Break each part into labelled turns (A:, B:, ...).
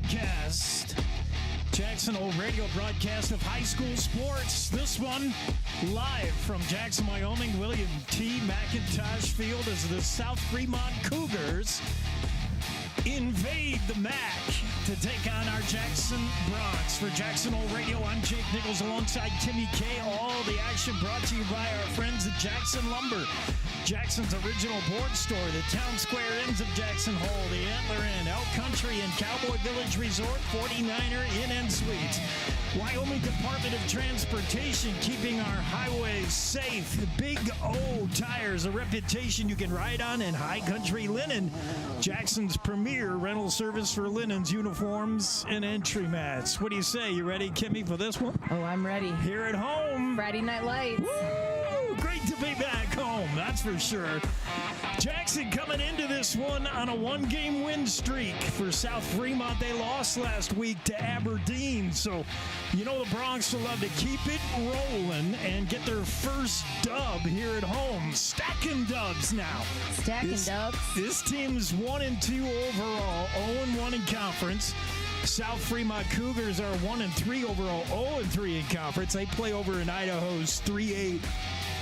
A: broadcast. Jackson Hole radio broadcast of high school sports. This one live from Jackson, Wyoming, William T. MacIntosh Field as the South Fremont Cougars invade the MAC to take on our Jackson Bronx. For Jackson Hole Radio, I'm Jake Nichols alongside Timmy K. All the action brought to you by our friends at Jackson Lumber, Jackson's original board store, the town square ends of Jackson Hole, the Antler Inn, Elk Country and Cowboy Village Resort, 49er Inn and Suites. Wyoming Department of Transportation, keeping our highways safe. Big O Tires, a reputation you can ride on, and High Country Linen, Jackson's premier rental service for linens, uniforms, and entry mats. What do you say? You ready, Kimmy, for this one?
B: Oh, I'm ready.
A: Here at home.
B: Friday Night Lights.
A: Woo! Great to be back home, that's for sure. Jackson coming into this one on a one-game win streak. For South Fremont, they lost last week to Aberdeen. So, you know the Bronx will love to keep it rolling and get their first dub here at home. Stacking dubs now.
B: Stacking dubs.
A: This team's 1-2 overall, 0-1 in conference. South Fremont Cougars are 1-3 overall, 0-3 in conference. They play over in Idaho's 3A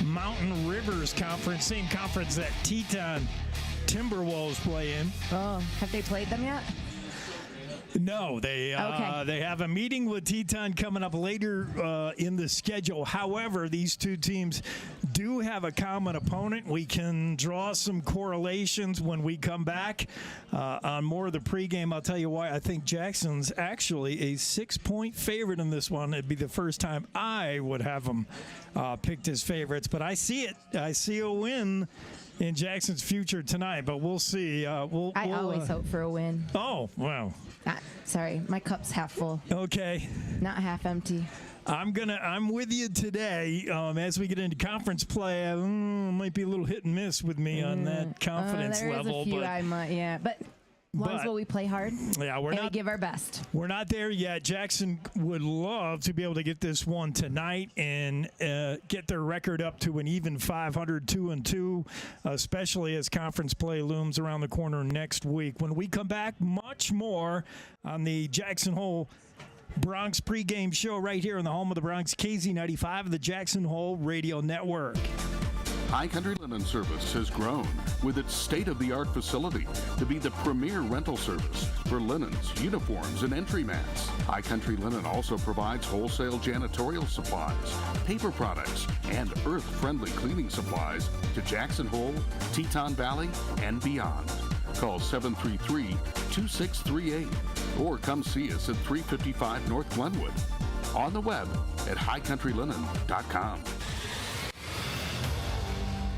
A: Mountain Rivers Conference, same conference that Teton Timberwolves play in.
B: Oh, have they played them yet?
A: No, they have a meeting with Teton coming up later in the schedule. However, these two teams do have a common opponent. We can draw some correlations when we come back on more of the pregame. I'll tell you why I think Jackson's actually a 6-point favorite in this one. It'd be the first time I would have them picked as favorites, but I see it. I see a win in Jackson's future tonight, but we'll see.
B: I always hope for a win.
A: Oh, wow.
B: Sorry, my cup's half full.
A: Okay.
B: Not half empty.
A: I'm with you today. As we get into conference play, might be a little hit and miss with me on that confidence level.
B: There's a few I might, yeah. But as long as we play hard, we give our best. We're
A: not there yet. Jackson would love to be able to get this one tonight and get their record up to an even 500, 2-2, especially as conference play looms around the corner next week. When we come back, much more on the Jackson Hole Bronx pregame show right here in the home of the Bronx, KZ95 of the Jackson Hole Radio Network.
C: High Country Linen Service has grown with its state-of-the-art facility to be the premier rental service for linens, uniforms, and entry mats. High Country Linen also provides wholesale janitorial supplies, paper products, and earth-friendly cleaning supplies to Jackson Hole, Teton Valley, and beyond. Call 733-2638 or come see us at 355 North Glenwood. On the web at highcountrylinen.com.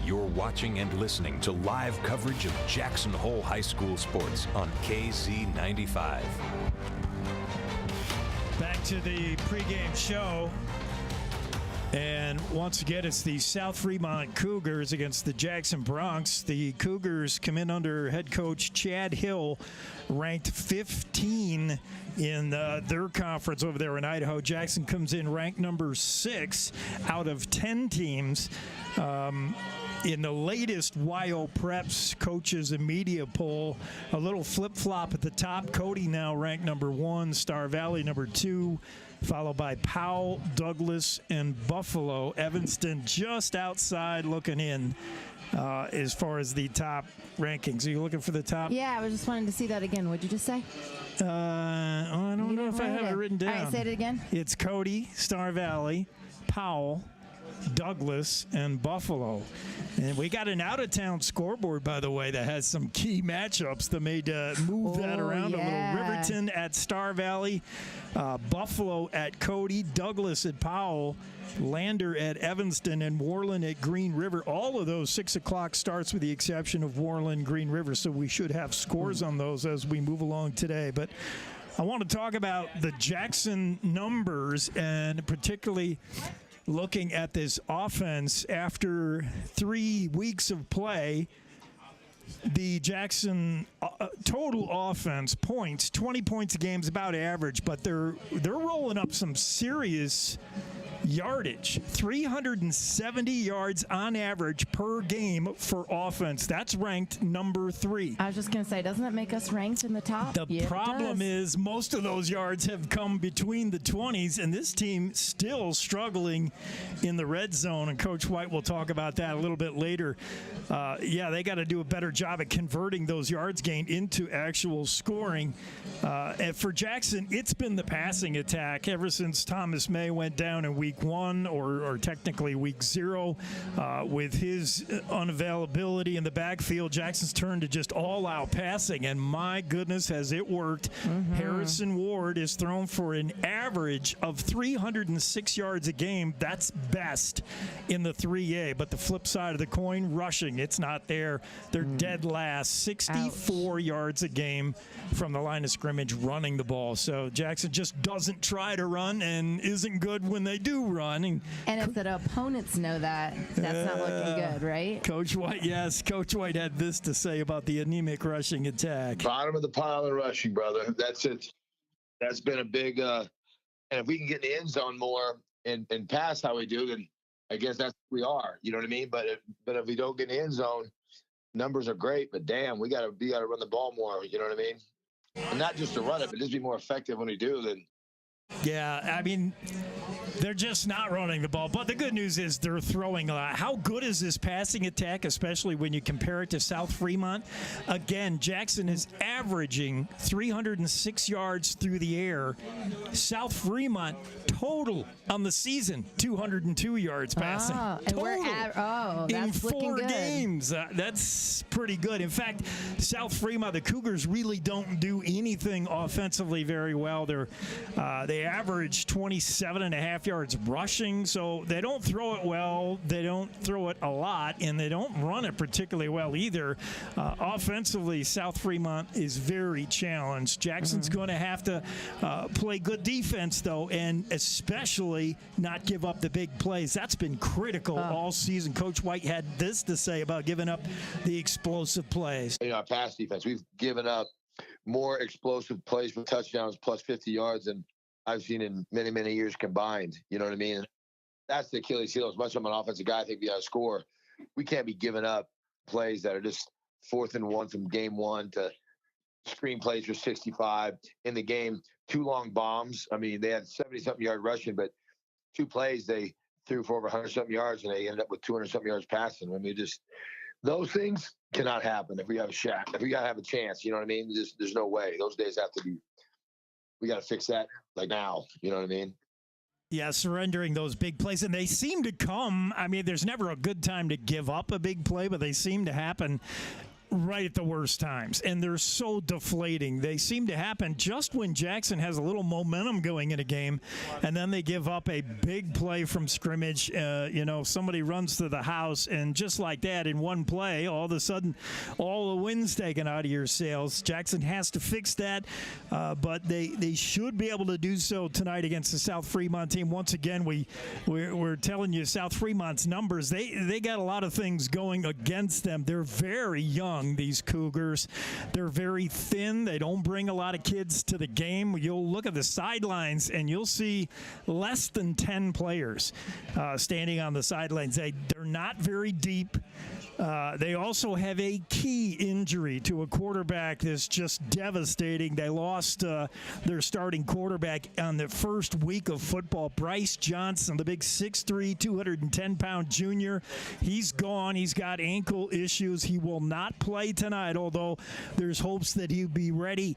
D: You're watching and listening to live coverage of Jackson Hole High School sports on KZ95.
A: Back to the pregame show. And once again, it's the South Fremont Cougars against the Jackson Bronx. The Cougars come in under head coach Chad Hill, ranked 15 in their conference over there in Idaho. Jackson comes in ranked number 6 out of 10 teams. In the latest YO Preps coaches and media poll, a little flip-flop at the top. Cody now ranked number 1, Star Valley number 2, followed by Powell, Douglas, and Buffalo. Evanston just outside looking in as far as the top rankings. Are you looking for the top?
B: Yeah, I was just wanting to see that again. What'd you just say?
A: I don't know if I have it written down.
B: All right, say it again.
A: It's Cody, Star Valley, Powell, Douglas, and Buffalo. And we got an out-of-town scoreboard, by the way, that has some key matchups that made move that around a little. Riverton at Star Valley, Buffalo at Cody, Douglas at Powell, Lander at Evanston, and Worland at Green River. All of those 6 o'clock starts with the exception of Worland, Green River, so we should have scores on those as we move along today. But I want to talk about the Jackson numbers, and particularly looking at this offense after 3 weeks of play. The Jackson total offense points, 20 points a game is about average, but they're rolling up some serious yardage, 370 yards on average per game for offense. That's ranked number 3.
B: I was just going to say, doesn't that make us ranked in the top?
A: The problem is most of those yards have come between the 20s, and this team still struggling in the red zone, and Coach White will talk about that a little bit later. They got to do a better job at converting those yards gained into actual scoring. And for Jackson, it's been the passing attack ever since Thomas May went down in week 1, or technically week 0. With his unavailability in the backfield, Jackson's turned to just all-out passing, and my goodness, has it worked. Harrison Ward is thrown for an average of 306 yards a game. That's best in the 3A, but the flip side of the coin, rushing, it's not there. They're dead last, 64 yards a game from the line of scrimmage running the ball. So Jackson just doesn't try to run and isn't good when they do run. And
B: if the opponents know that, that's not looking good, right? Coach
A: White had this to say about the anemic rushing attack.
E: Bottom of the pile in rushing, brother. That's it. That's been a big and if we can get in the end zone more and pass how we do, then I guess that's what we are. You know what I mean? But if we don't get in the end zone, numbers are great, but damn, we gotta run the ball more. You know what I mean? And not just to run it, but just be more effective when we do. Then.
A: Yeah, I mean, they're just not running the ball. But the good news is they're throwing a lot. How good is this passing attack, especially when you compare it to South Fremont? Again, Jackson is averaging 306 yards through the air. South Fremont total on the season, 202 yards passing.
B: Total. That's
A: in 4
B: good.
A: games. That's pretty good. In fact, South Fremont, the Cougars really don't do anything offensively very well. They average 27.5 yards rushing, so they don't throw it well. They don't throw it a lot, and they don't run it particularly well either. Offensively, South Fremont is very challenged. Jackson's going to have to play good defense, though, and especially not give up the big plays. That's been critical all season. Coach White had this to say about giving up the explosive plays.
E: Our pass defense, we've given up more explosive plays for touchdowns plus 50 yards than I've seen in many, many years combined. You know what I mean? That's the Achilles heel. As much as I'm an offensive guy, I think we got to score. We can't be giving up plays that are just 4th and 1 from game 1 to screen plays for 65 in the game. 2 long bombs. I mean, they had 70-something yard rushing, but 2 plays they threw for over 100-something yards, and they ended up with 200-something yards passing. I mean, just those things cannot happen if we have a shot. If we got to have a chance, you know what I mean? There's no way. Those days have to be. We got to fix that like now. You know what I mean?
A: Yeah, surrendering those big plays. And they seem to come. I mean, there's never a good time to give up a big play, but they seem to happen right at the worst times, and they're so deflating. They seem to happen just when Jackson has a little momentum going in a game, and then they give up a big play from scrimmage. Somebody runs to the house, and just like that, in one play, all of a sudden, all the wind's taken out of your sails. Jackson has to fix that, but they should be able to do so tonight against the South Fremont team. Once again, we're telling you South Fremont's numbers. They got a lot of things going against them. They're very young. These Cougars, they're very thin. They don't bring a lot of kids to the game. You'll look at the sidelines and you'll see less than 10 players standing on the sidelines. They're not very deep. They also have a key injury to a quarterback that's just devastating. They lost their starting quarterback on the first week of football. Bryce Johnson, the big 6'3", 210-pound junior, he's gone. He's got ankle issues. He will not play tonight, although there's hopes that he'll be ready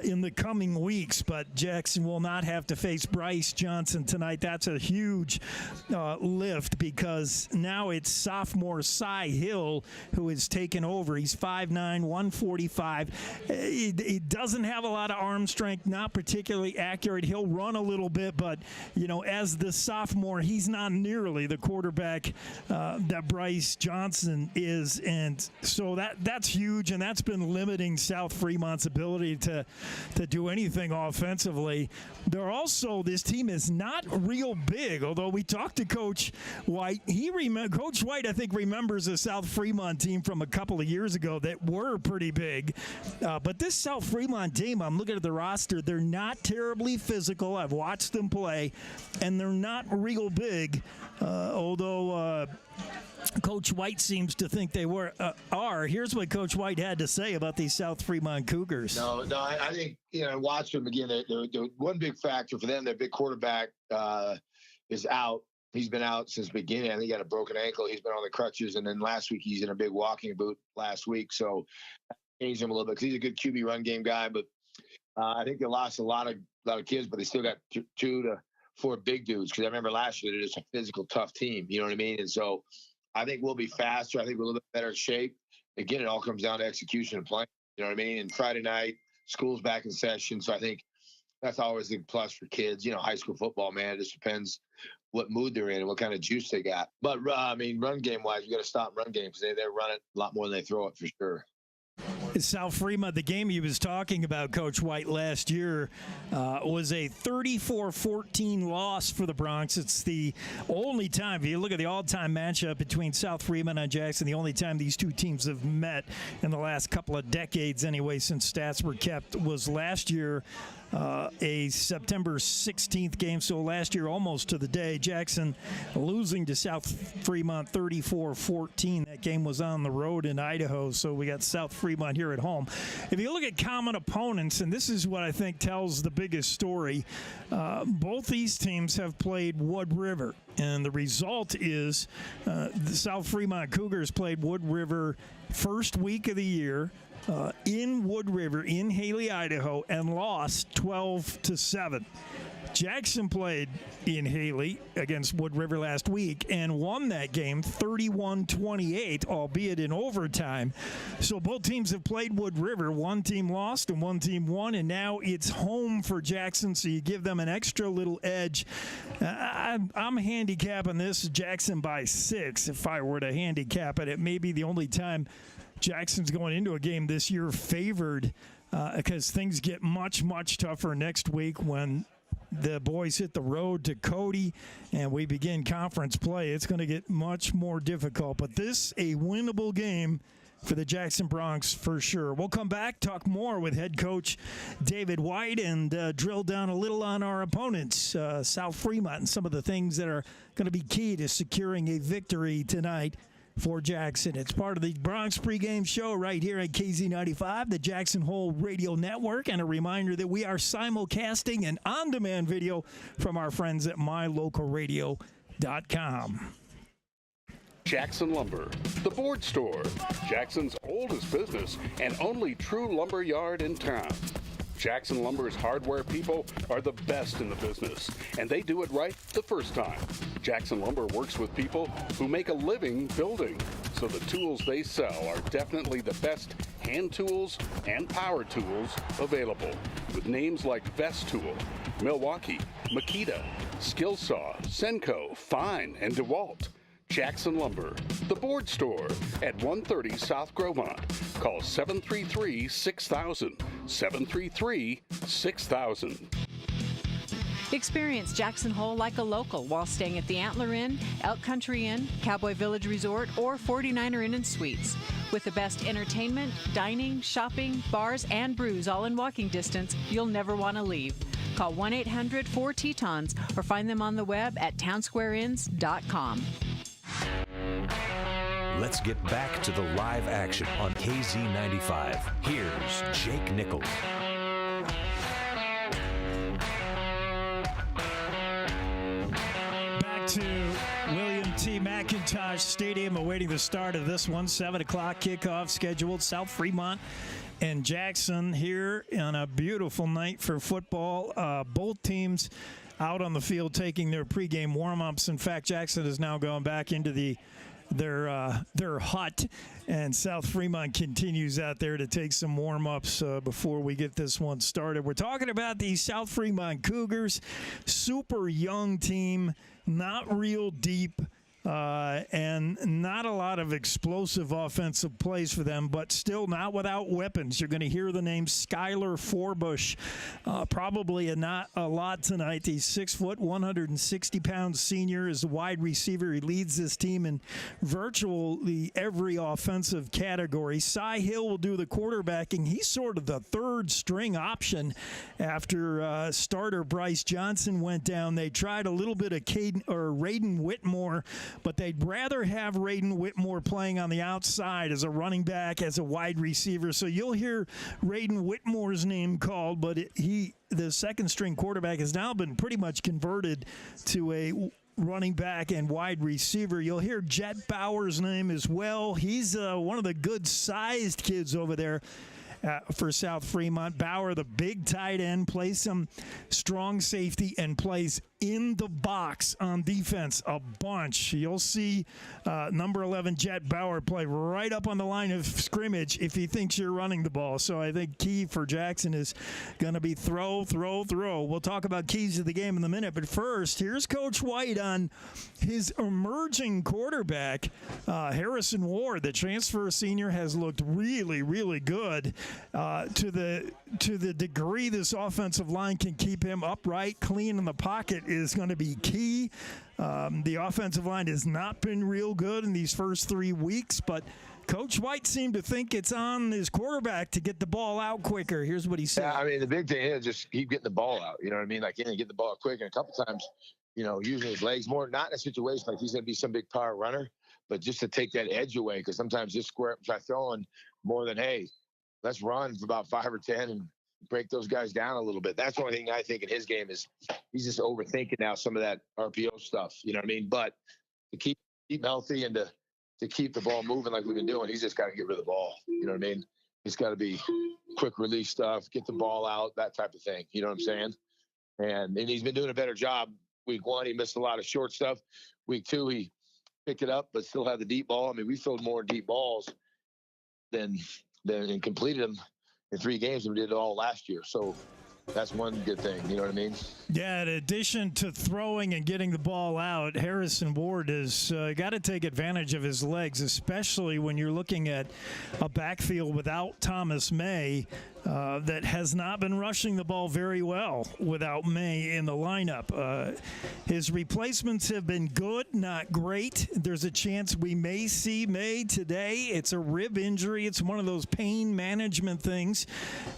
A: in the coming weeks. But Jackson will not have to face Bryce Johnson tonight. That's a huge lift, because now it's sophomore Cy Hill who has taken over. He's 5'9", 145. He doesn't have a lot of arm strength, not particularly accurate. He'll run a little bit, but, as the sophomore, he's not nearly the quarterback that Bryce Johnson is. And so that's huge, and that's been limiting South Fremont's ability to do anything offensively. They're also, this team is not real big, although we talked to Coach White. Coach White, I think, remembers a South Fremont team from a couple of years ago that were pretty big. But this South Fremont team, I'm looking at the roster, they're not terribly physical. I've watched them play, and they're not real big, although Coach White seems to think they are. Here's what Coach White had to say about these South Fremont Cougars.
E: No, I think, watch them again. The one big factor for them, their big quarterback is out. He's been out since the beginning. I think he got a broken ankle. He's been on the crutches, and then last week he's in a big walking boot last week. So changed him a little bit because he's a good QB run game guy. But I think they lost a lot of kids, but they still got 2 to 4 big dudes. Because I remember last year they're just a physical, tough team. You know what I mean? And so I think we'll be faster. I think we're a little bit better shape. Again, it all comes down to execution and playing. You know what I mean? And Friday night, school's back in session. So I think that's always a plus for kids. High school football, man, it just depends what mood they're in and what kind of juice they got. But, run game-wise, we got to stop run game because they run it a lot more than they throw it for sure.
A: South Fremont, the game he was talking about, Coach White, last year was a 34-14 loss for the Bronx. It's the only time, if you look at the all-time matchup between South Fremont and Jackson, the only time these two teams have met in the last couple of decades anyway, since stats were kept, was last year. A September 16th game, so last year almost to the day. Jackson losing to South Fremont 34-14. That game was on the road in Idaho, so we got South Fremont here at home. If you look at common opponents, and this is what I think tells the biggest story, both these teams have played Wood River, and the result is the South Fremont Cougars played Wood River first week of the year, in Wood River, in Haley, Idaho, and lost 12-7. Jackson played in Haley against Wood River last week and won that game 31-28, albeit in overtime. So both teams have played Wood River. One team lost and one team won, and now it's home for Jackson, so you give them an extra little edge. I'm handicapping this Jackson by 6. If I were to handicap it, it may be the only time Jackson's going into a game this year favored, because things get much, much tougher next week when the boys hit the road to Cody and we begin conference play. It's going to get much more difficult, but this a winnable game for the Jackson Bronx for sure. We'll come back, talk more with head coach David White, and drill down a little on our opponents, South Fremont, and some of the things that are going to be key to securing a victory tonight for Jackson. It's part of the Bronx pregame show right here at KZ95, the Jackson Hole Radio Network, and a reminder that we are simulcasting an on-demand video from our friends at mylocalradio.com.
C: Jackson Lumber, the board store, Jackson's oldest business and only true lumber yard in town. Jackson Lumber's hardware people are the best in the business, and they do it right the first time. Jackson Lumber works with people who make a living building, so the tools they sell are definitely the best hand tools and power tools available, with names like Vest Tool, Milwaukee, Makita, Skillsaw, Senco, Fine, and DeWalt. Jackson Lumber, the board store at 130 South Grovemont. Call 733-6000, 733-6000.
F: Experience Jackson Hole like a local while staying at the Antler Inn, Elk Country Inn, Cowboy Village Resort, or 49er Inn and Suites. With the best entertainment, dining, shopping, bars, and brews all in walking distance, you'll never want to leave. Call 1-800-4-TETONS or find them on the web at townsquareinns.com.
D: Let's get back to the live action on KZ95. Here's Jake Nichols.
A: Back to William T. MacIntosh Stadium, awaiting the start of this one. 7 o'clock kickoff scheduled. South Fremont and Jackson here on a beautiful night for football. Both teams out on the field taking their pregame warm-ups. In fact, Jackson is now going back into their hut, and South Fremont continues out there to take some warm-ups before we get this one started. We're talking about the South Fremont Cougars, super young team, not real deep. and not a lot of explosive offensive plays for them, but still not without weapons. You're going to hear the name Skylar Forbush, probably not a lot tonight. He's 6 foot, 160-pound senior is the wide receiver. He leads this team in virtually every offensive category. Cy Hill will do the quarterbacking. He's sort of the third string option after starter Bryce Johnson went down. They tried a little bit of Raiden Whitmore, but they'd rather have Raiden Whitmore playing on the outside as a running back, as a wide receiver. So you'll hear Raiden Whitmore's name called, but the second-string quarterback has now been pretty much converted to a running back and wide receiver. You'll hear Jet Bauer's name as well. He's one of the good-sized kids over there for South Fremont. Bauer, the big tight end, plays some strong safety and plays in the box on defense a bunch. You'll see number 11, Jet Bauer, play right up on the line of scrimmage if he thinks you're running the ball. So I think key for Jackson is going to be throw. We'll talk about keys to the game in a minute. But first, here's Coach White on his emerging quarterback, Harrison Ward. The transfer senior has looked really, really good to the degree this offensive line can keep him upright, clean in the pocket is going to be key. The offensive line has not been real good in these first 3 weeks, but Coach White seemed to think it's on his quarterback to get the ball out quicker. Here's what he said.
E: Yeah, I mean, the big thing is just keep getting the ball out. You know what I mean? Like, get the ball quick. And a couple times, using his legs more, not in a situation like he's going to be some big power runner, but just to take that edge away, because sometimes just try throwing more than, hey, let's run for about 5 or 10 and break those guys down a little bit. That's the only thing I think in his game is he's just overthinking now some of that RPO stuff. You know what I mean? But to keep healthy and to keep the ball moving like we've been doing, he's just got to get rid of the ball. You know what I mean? It's got to be quick release stuff, get the ball out, that type of thing. You know what I'm saying? And he's been doing a better job. Week 1, he missed a lot of short stuff. Week 2, he picked it up, but still had the deep ball. I mean, we filled more deep balls than and completed them in 3 games than we did all last year. So that's one good thing. You know what I mean?
A: Yeah, in addition to throwing and getting the ball out, Harrison Ward has got to take advantage of his legs, especially when you're looking at a backfield without Thomas May that has not been rushing the ball very well without May in the lineup. His replacements have been good, not great. There's a chance we may see May today. It's a rib injury. It's one of those pain management things.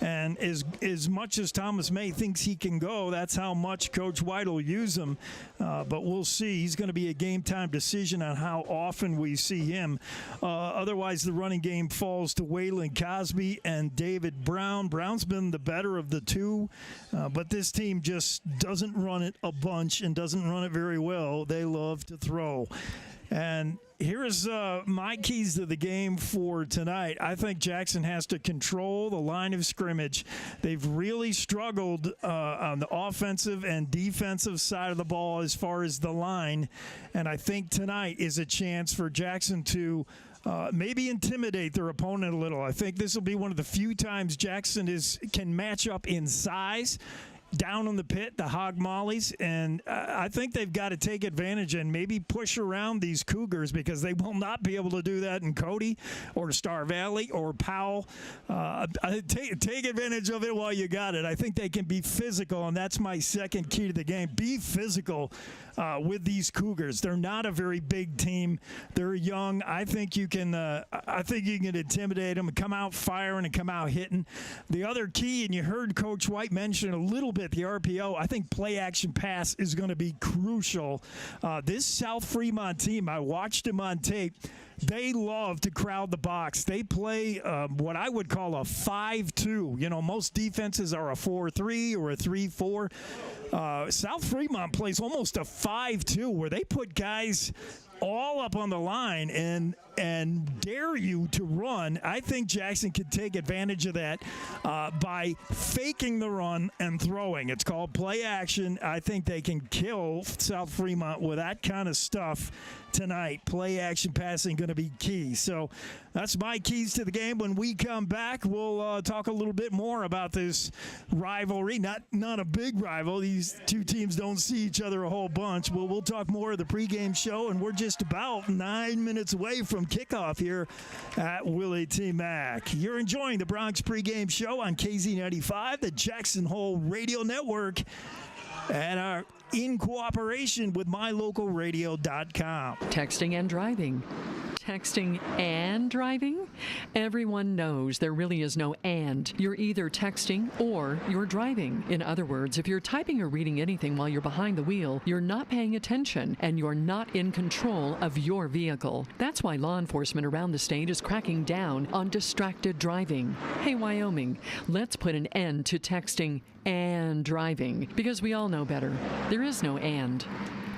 A: And as much as Thomas May thinks he can go, that's how much Coach White will use him. But we'll see. He's going to be a game-time decision on how often we see him. Otherwise, the running game falls to Waylon Cosby and David Brown. Brown's been the better of the two, but this team just doesn't run it a bunch and doesn't run it very well. They love to throw. And here's my keys to the game for tonight. I think Jackson has to control the line of scrimmage. They've really struggled on the offensive and defensive side of the ball as far as the line. And I think tonight is a chance for Jackson to maybe intimidate their opponent a little. I think this will be one of the few times Jackson can match up in size down in the pit, the hog mollies, and I think they've got to take advantage and maybe push around these Cougars because they will not be able to do that in Cody or Star Valley or Powell. Take advantage of it while you got it. I think they can be physical, and that's my second key to the game. Be physical with these Cougars. They're not a very big team. They're young. I think you can intimidate them and come out firing and come out hitting. The other key, and you heard Coach White mention a little bit the RPO, I think play action pass is going to be crucial. This South Fremont team, I watched them on tape. They love to crowd the box. They play what I would call a 5-2. You know, most defenses are a 4-3 or a 3-4. South Fremont plays almost a 5-2 where they put guys all up on the line, and and dare you to run, I think Jackson could take advantage of that by faking the run and throwing. It's called play action. I think they can kill South Fremont with that kind of stuff tonight. Play action passing going to be key. So that's my keys to the game. When we come back, we'll talk a little bit more about this rivalry. Not a big rival. These two teams don't see each other a whole bunch. We'll talk more of the pregame show, and we're just about 9 minutes away from kickoff here at Willie T. Mack. You're enjoying the Bronx pregame show on KZ95, the Jackson Hole Radio Network, and our in cooperation with mylocalradio.com.
G: Texting and driving. Texting and driving? Everyone knows there really is no and. You're either texting or you're driving. In other words, if you're typing or reading anything while you're behind the wheel, you're not paying attention and you're not in control of your vehicle. That's why law enforcement around the state is cracking down on distracted driving. Hey, Wyoming, let's put an end to texting and driving, because we all know better. There is no and.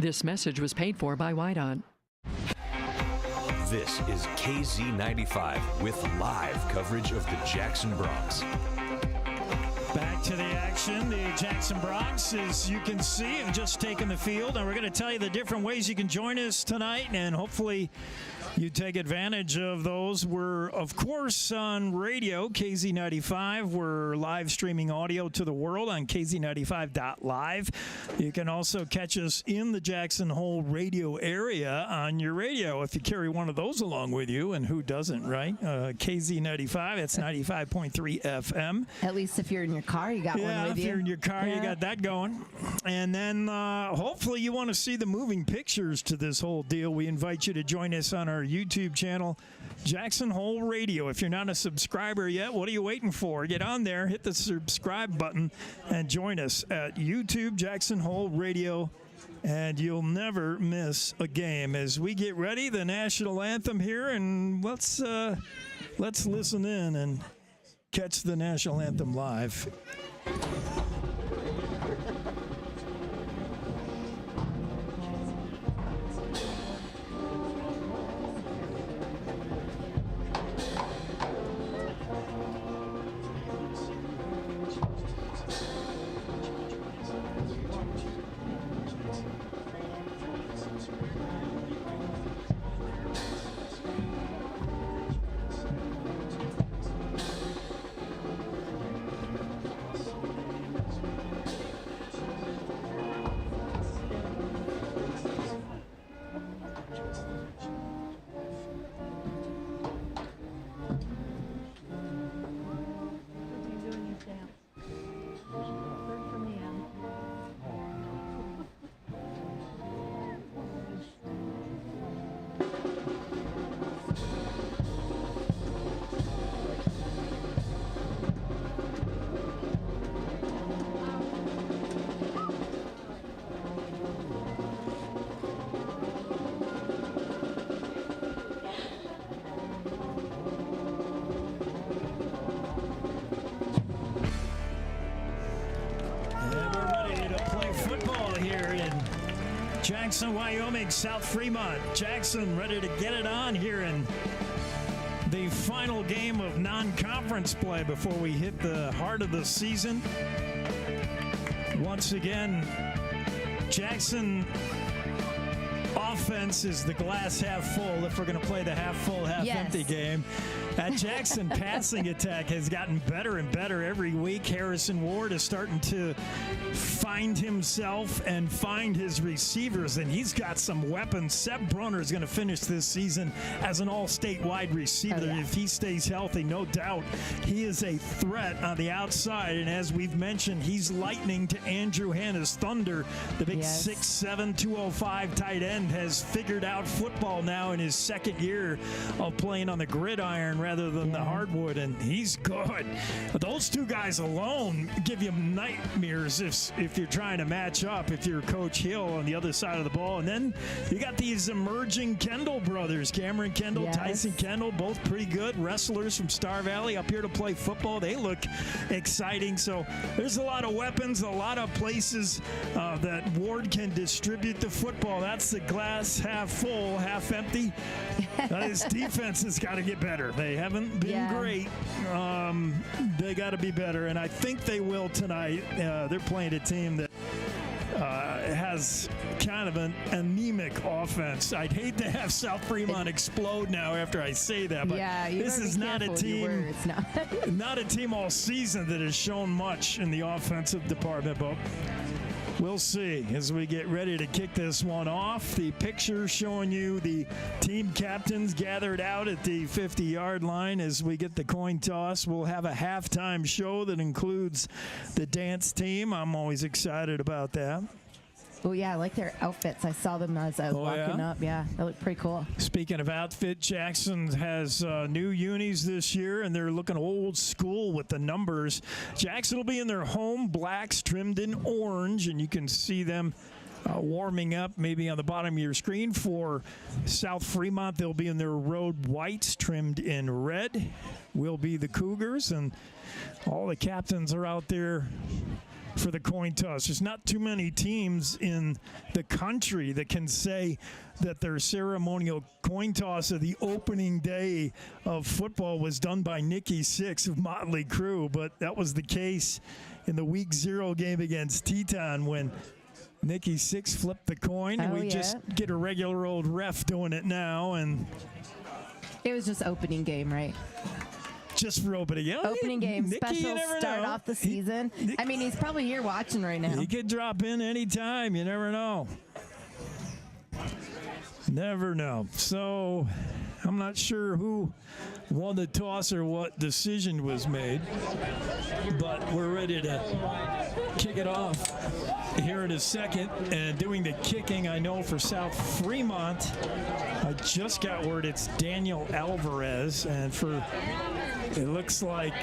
G: This message was paid for by WYDOT.
D: This is KZ95 with live coverage of the Jackson Bronx.
A: Back to the action. The Jackson Bronx, as you can see, have just taken the field, and we're going to tell you the different ways you can join us tonight, and hopefully you take advantage of those. We're, of course, on radio, KZ95. We're live streaming audio to the world on KZ95.live. You can also catch us in the Jackson Hole radio area on your radio if you carry one of those along with you, and who doesn't, right? KZ95, that's 95.3 FM.
B: At least if you're in your car, you got one with you.
A: If you're in your car, you got that going. And then hopefully you want to see the moving pictures to this whole deal. We invite you to join us on our YouTube channel, Jackson Hole Radio. If you're not a subscriber yet, what are you waiting for? Get on there, hit the subscribe button, and join us at YouTube, Jackson Hole Radio, and you'll never miss a game. As we get ready, the national anthem here, and let's listen in and catch the national anthem live. Jackson, Wyoming, South Fremont. Jackson ready to get it on here in the final game of non-conference play before we hit the heart of the season. Once again, Jackson offense is the glass half full if we're going to play the half full, half empty game. That Jackson passing attack has gotten better and better every week. Harrison Ward is starting to find himself and find his receivers, and he's got some weapons. Seb Brunner is going to finish this season as an all-state wide receiver. If he stays healthy, no doubt he is a threat on the outside. And as we've mentioned, he's lightning to Andrew Hanna's thunder. The big 6'7", 205 tight end has figured out football now in his second year of playing on the gridiron rather than the hardwood, and he's good. But those two guys alone give you nightmares if you're trying to match up, if you're Coach Hill on the other side of the ball. And then you got these emerging Kendall brothers, Cameron Kendall, Tyson Kendall, both pretty good wrestlers from Star Valley up here to play football. They look exciting. So there's a lot of weapons, a lot of places that Ward can distribute the football. That's the glass half full, half empty. His defense has got to get better. They haven't been great. They got to be better, and I think they will tonight. They're playing a team that has kind of an anemic offense. I'd hate to have South Fremont explode now after I say that, but this is not a team, not a team all season that has shown much in the offensive department, but we'll see as we get ready to kick this one off. The picture showing you the team captains gathered out at the 50-yard line as we get the coin toss. We'll have a halftime show that includes the dance team. I'm always excited about that.
B: Oh, yeah, I like their outfits. I saw them as I was walking up. Yeah, that looked pretty cool.
A: Speaking of outfit, Jackson has new unis this year, and they're looking old school with the numbers. Jackson will be in their home blacks trimmed in orange, and you can see them warming up maybe on the bottom of your screen. For South Fremont, they'll be in their road whites trimmed in red. Will be the Cougars, and all the captains are out there for the coin toss. There's not too many teams in the country that can say that their ceremonial coin toss of the opening day of football was done by Nicky Six of Motley Crue, but that was the case in the Week 0 game against Teton when Nicky Six flipped the coin. And we just get a regular old ref doing it now, and
B: it was just opening game, right?
A: Just for opening.
B: Opening game,
A: Nicky,
B: special start off the season. I mean, he's probably here watching right now.
A: He could drop in anytime. You never know. Never know. So I'm not sure who won the toss or what decision was made, but we're ready to kick it off here in a second. And doing the kicking, I know for South Fremont, I just got word it's Daniel Alvarez, and for it looks like,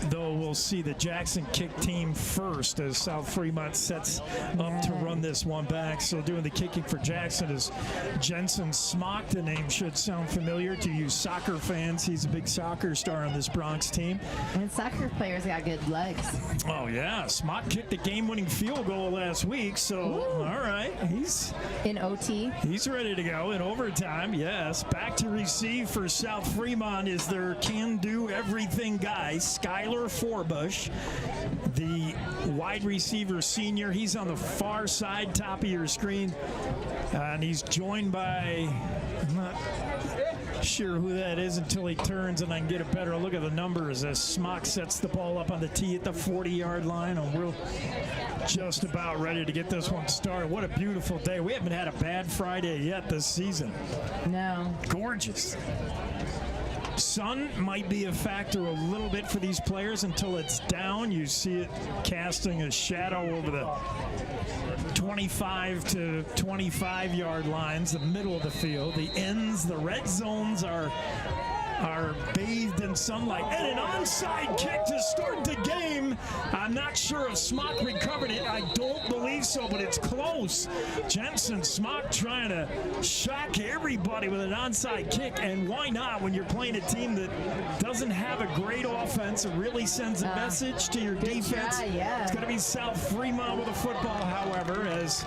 A: though, we'll see the Jackson kick team first as South Fremont sets up to run this one back. So doing the kicking for Jackson is Jensen Smock. The name should sound familiar to you soccer fans. He's a big soccer star on this Bronx team.
B: And soccer players got good legs.
A: Oh, yeah. Smock kicked the game-winning field goal last week. So, all right. He's
B: in OT.
A: He's ready to go in overtime. Yes. Back to receive for South Fremont is their can-do everything guy, Skylar Forbush, the wide receiver senior. He's on the far side, top of your screen, and he's joined by, I'm not sure who that is until he turns and I can get a better look at the numbers as Smock sets the ball up on the tee at the 40-yard line, and we're just about ready to get this one started. What a beautiful day. We haven't had a bad Friday yet this season.
B: No.
A: Gorgeous. Sun might be a factor a little bit for these players until it's down. You see it casting a shadow over the 25 to 25-yard lines, the middle of the field. The ends, the red zones are bathed in sunlight. And an onside kick to start the game. I'm not sure if Smock recovered it. I don't believe so, but it's close. Jensen Smock trying to shock everybody with an onside kick, and why not when you're playing a team that doesn't have a great offense? It really sends a message to your defense.
B: Try, yeah.
A: It's going to be South Fremont with a football, however, as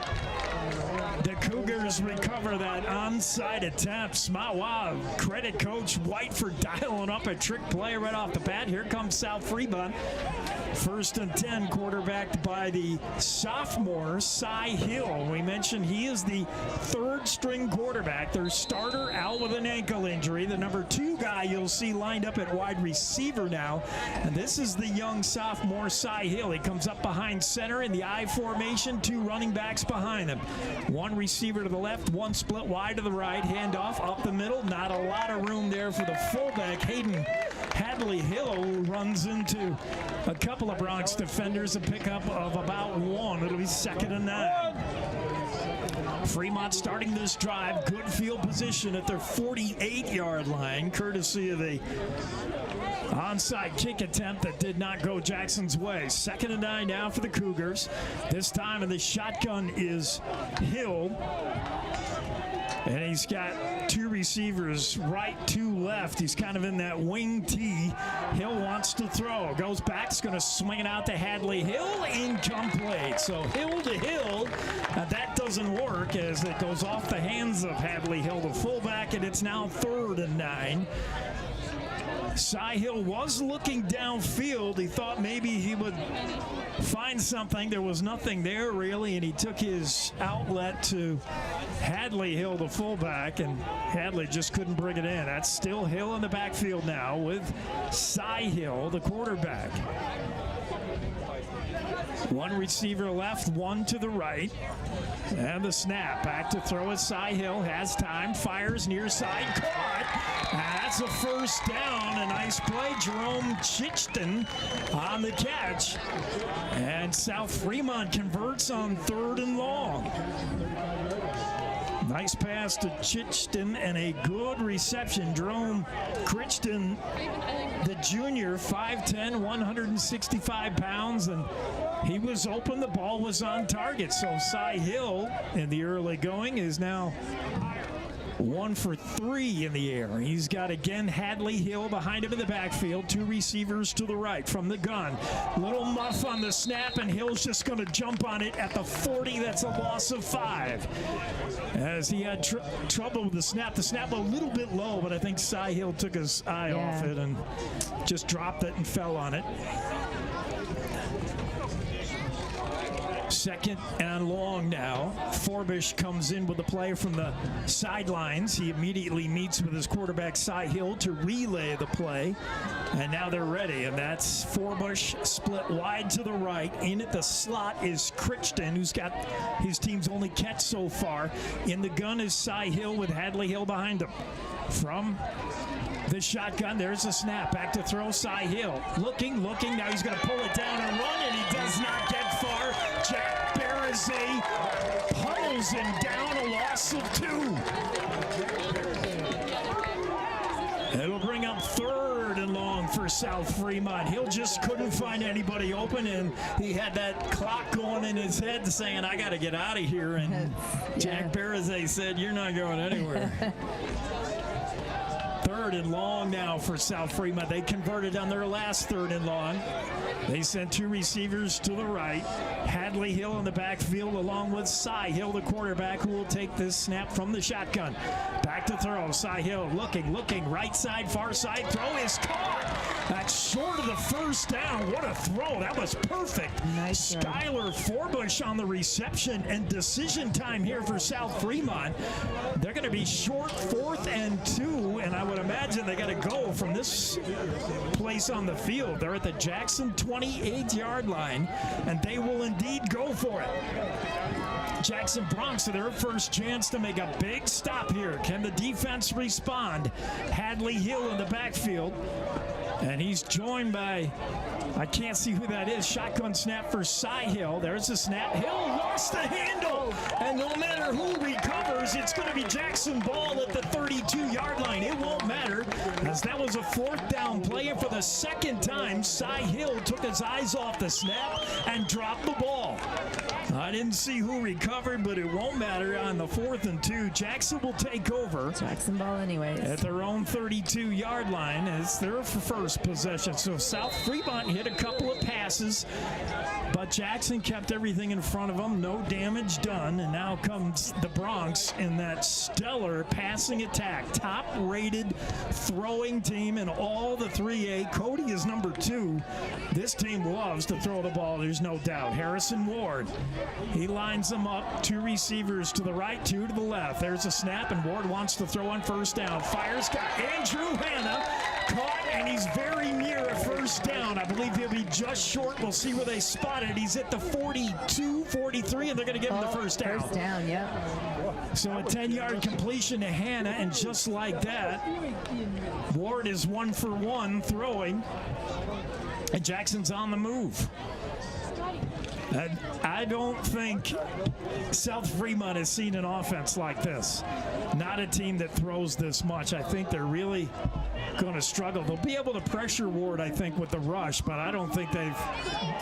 A: the Cougars recover that onside attempt. Wow, credit Coach White for dialing up a trick play right off the bat. Here comes South Fremont. 1st and 10, quarterbacked by the sophomore, Cy Hill. We mentioned he is the third-string quarterback. Their starter out with an ankle injury. The number 2 guy you'll see lined up at wide receiver now. And this is the young sophomore, Cy Hill. He comes up behind center in the I formation, 2 running backs behind him. 1 receiver to the left, 1 split wide to the right. Handoff up the middle. Not a lot of room there for the fullback, Hayden Hadley Hill, who runs into a couple of Bronx defenders, a pickup of about 1. It'll be 2nd and 9. Fremont starting this drive. Good field position at their 48-yard line, courtesy of a onside kick attempt that did not go Jackson's way. 2nd and 9 now for the Cougars. This time in the shotgun is Hill. And he's got 2 receivers, right, 2 left. He's kind of in that wing T. Hill wants to throw. Goes back. He's going to swing it out to Hadley Hill. Incomplete. So Hill to Hill. That doesn't work as it goes off the hands of Hadley Hill, the fullback, and it's now 3rd and 9. Cy Hill was looking downfield. He thought maybe he would find something. There was nothing there really, and he took his outlet to Hadley Hill, the fullback, and Hadley just couldn't bring it in. That's still Hill in the backfield now with Cy Hill, the quarterback. 1 receiver left, 1 to the right. And the snap. Back to throw it. Cy Hill has time. Fires near side. Caught. That's a first down. A nice play. Jerome Chichton on the catch. And South Fremont converts on 3rd and long. Nice pass to Chichton and a good reception. Jerome Crichton, the junior, 5'10", 165 pounds, and he was open. The ball was on target. So Cy Hill in the early going is now 1 for 3 in the air. He's got again Hadley Hill behind him in the backfield. 2 receivers to the right from the gun. Little muff on the snap, and Hill's just going to jump on it at the 40. That's a loss of 5. As he had trouble with the snap. The snap a little bit low, but I think Cy Hill took his eye off it and just dropped it and fell on it. 2nd and long now. Forbush comes in with the play from the sidelines. He immediately meets with his quarterback, Cy Hill, to relay the play. And now they're ready, and that's Forbush split wide to the right. In at the slot is Crichton, who's got his team's only catch so far. In the gun is Cy Hill with Hadley Hill behind him. From the shotgun, there's a snap. Back to throw, Cy Hill. Looking. Now he's going to pull it down and run, and he does not get far. Jack Barazay pummels him down, a loss of 2. It'll bring up 3rd and long for South Fremont. Hill just couldn't find anybody open, and he had that clock going in his head saying, I got to get out of here. And Jack Barazay said, you're not going anywhere. 3rd and long now for South Fremont. They converted on their last 3rd and long. They sent 2 receivers to the right. Hadley Hill in the backfield along with Cy Hill, the quarterback, who will take this snap from the shotgun. Back to throw. Cy Hill looking. Right side, far side. Throw is caught. That's short of the first down. What a throw. That was perfect. Nice. Skylar Forbush on the reception, and decision time here for South Fremont. They're going to be short 4th and 2, and I would imagine they got to go from this place on the field. They're at the Jackson 28-yard line, and they will indeed go for it. Jackson Bronx, their first chance to make a big stop here. Can the defense respond? Hadley Hill in the backfield, and he's joined by, I can't see who that is. Shotgun snap for Cy Hill. There's the snap. Hill lost the handle, and no matter who recovers, it's going to be Jackson ball at the 32-yard line. It won't matter, as that was a 4th down play, and for the 2nd time, Cy Hill took his eyes off the snap and dropped the ball. I didn't see who recovered, but it won't matter. On the 4th and 2, Jackson will take over.
B: Jackson ball anyways.
A: At their own 32-yard line. It's their first possession. So South Fremont hit a couple of passes, but Jackson kept everything in front of them. No damage done. And now comes the Bronx in that stellar passing attack. Top-rated throwing team in all the 3A. Cody is number 2. This team loves to throw the ball, there's no doubt. Harrison Ward. He lines them up. 2 receivers to the right, 2 to the left. There's a snap, and Ward wants to throw on first down. Fires, got Andrew Hanna caught, and he's very near a first down. I believe he'll be just short. We'll see where they spot it. He's at the 42, 43, and they're going to give him the first down.
B: First down, yep.
A: So a 10-yard completion to Hanna, and just like that, Ward is 1 for 1 throwing, and Jackson's on the move. And I don't think South Fremont has seen an offense like this. Not a team that throws this much. I think they're really going to struggle. They'll be able to pressure Ward, I think, with the rush, but I don't think they've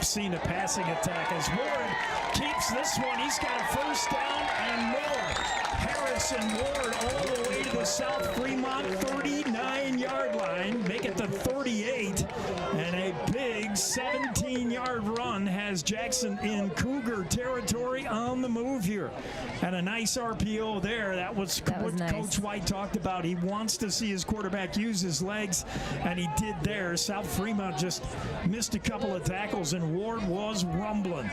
A: seen a passing attack. As Ward keeps this one, he's got a first down and more. Harrison Ward all the way to the South Fremont 39-yard line, make it the 38, and a big 17-yard run has Jackson in Cougar territory on the move here. And a nice RPO there. That was what nice. Coach White talked about. He wants to see his quarterback use his legs, and he did there. South Fremont just missed a couple of tackles, and Ward was rumbling.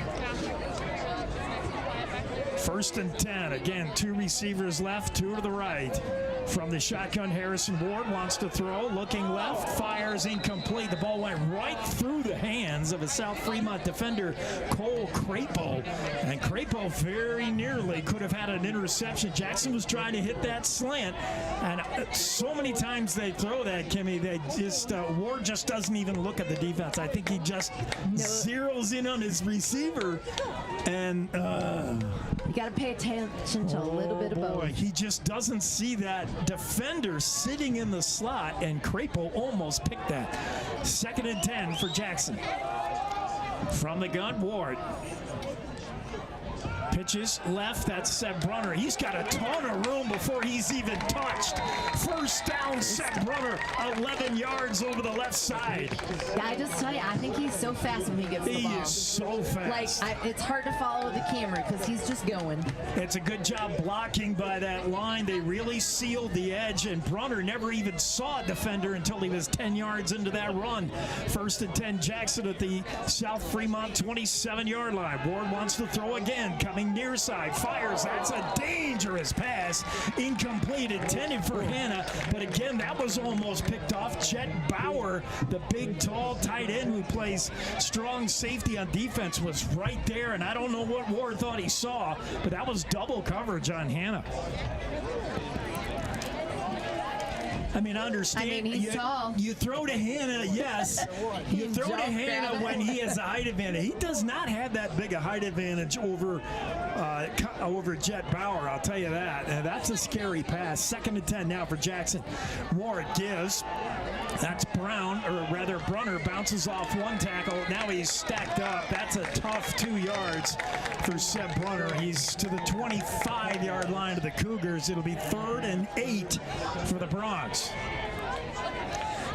A: First and 10. Again, 2 receivers left, 2 to the right. From the shotgun, Harrison Ward wants to throw. Looking left, fires incomplete. The ball went right through the hands of a South Fremont defender, Cole Crapo. And Crapo very nearly could have had an interception. Jackson was trying to hit that slant. And so many times they throw that, Kimmy, they just, Ward just doesn't even look at the defense. I think he just zeroes in on his receiver. And
B: you got to pay attention to a little bit of both.
A: He just doesn't see that defender sitting in the slot, and Crapo almost picked that. 2nd and 10 for Jackson. From the gun, Ward. Pitches left, that's Seth Brunner. He's got a ton of room before he's even touched. First down, Seth Brunner, 11 yards over the left side.
B: Yeah, I just tell you, I think he's so fast when he gets the ball.
A: He is so fast.
B: Like, it's hard to follow the camera because he's just going.
A: It's a good job blocking by that line. They really sealed the edge, and Brunner never even saw a defender until he was 10 yards into that run. 1st and 10, Jackson at the South Fremont 27-yard line. Ward wants to throw again, coming near side, fires. That's a dangerous pass. Incomplete, intended for Hannah, but again, that was almost picked off. Chet Bauer, the big, tall tight end who plays strong safety on defense, was right there, and I don't know what Ward thought he saw, but that was double coverage on Hannah. I mean, understand.
B: I mean, he's tall.
A: You throw to Hannah, yes. You throw to Hannah when he has a height advantage. He does not have that big a height advantage over Jet Bauer, I'll tell you that. And that's a scary pass. 2nd and 10 now for Jackson. Ward gives. That's Brown, or rather Brunner, bounces off one tackle. Now he's stacked up. That's a tough 2 yards for Seth Brunner. He's to the 25-yard line of the Cougars. It'll be 3rd and 8 for the Bronx.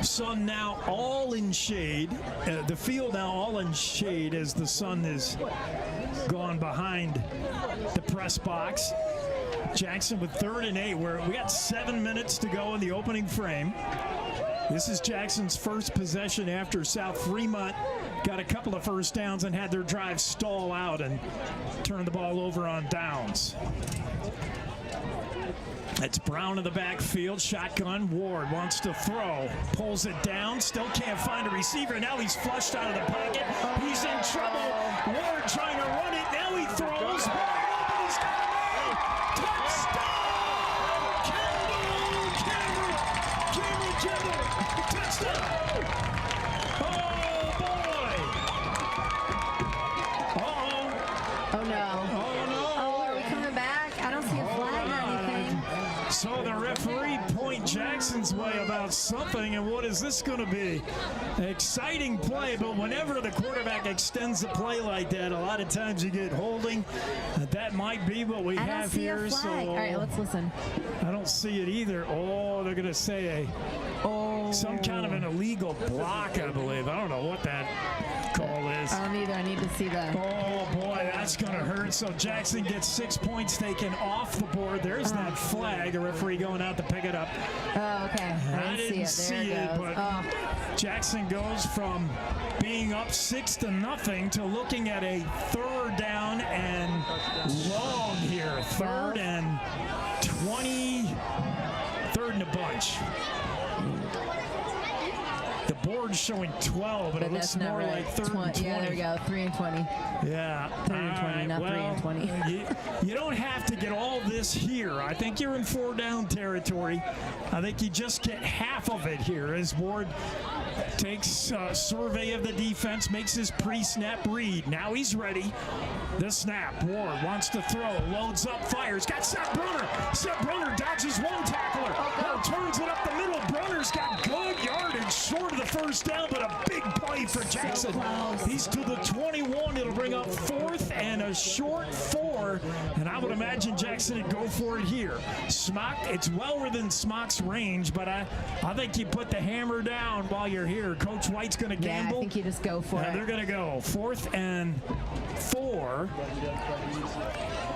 A: Sun now all in shade. The field now all in shade as the sun is gone behind the press box. Jackson with 3rd and 8. We got 7 minutes to go in the opening frame. This is Jackson's first possession after South Fremont got a couple of first downs and had their drive stall out and turn the ball over on downs. It's Brown in the backfield, shotgun. Ward wants to throw, pulls it down, still can't find a receiver. Now he's flushed out of the pocket. He's in trouble. Ward trying to run it. Now he throws. He's got it. Touchdown! Campbell! Touchdown! Oh, boy! Uh-oh.
B: Oh, no.
A: Oh, no.
B: Oh, are we coming back? I don't see a flag or anything.
A: So the referee point Jackson's way about something, and what is this going to be? An exciting play, but whenever the quarterback extends a play like that, a lot of times you get holding. That might be what we have here. So
B: all right, let's listen.
A: I don't see it either. Oh, they're going to say some kind of an illegal block, I believe. I don't know what that call is.
B: I don't either. I need to see that.
A: Oh, boy, that's going to hurt. So Jackson gets 6 points taken off the board. There's that flag. The referee going out to pick it up.
B: Oh, okay.
A: I didn't see it, but Jackson goes from being up 6-0 to looking at a 3rd down and long here. 3rd and 20. 3rd and a bunch. The board's showing 12, but it looks more
B: right.
A: like 3rd and 20.
B: Yeah, there we go. 3 and 20.
A: Yeah.
B: 3 and 20, not 3 and 20.
A: You don't have to get all this here. I think you're in 4 down territory. I think you just get half of it here as Ward takes a survey of the defense, makes his pre-snap read. Now he's ready. The snap. Ward wants to throw, loads up, fires. Got Seth Brunner. Seth Brunner dodges one tackler. Now turns it up the middle. Brunner's got good yardage short of the first down, but a big play for Jackson. He's to the 21. It'll bring up 4th and a short 4. And I would imagine Jackson would go for it here. Smock, it's well within Smock's range, but I think you put the hammer down while you're here. Coach White's going to gamble.
B: I think you just go for it.
A: They're going to go 4th and 4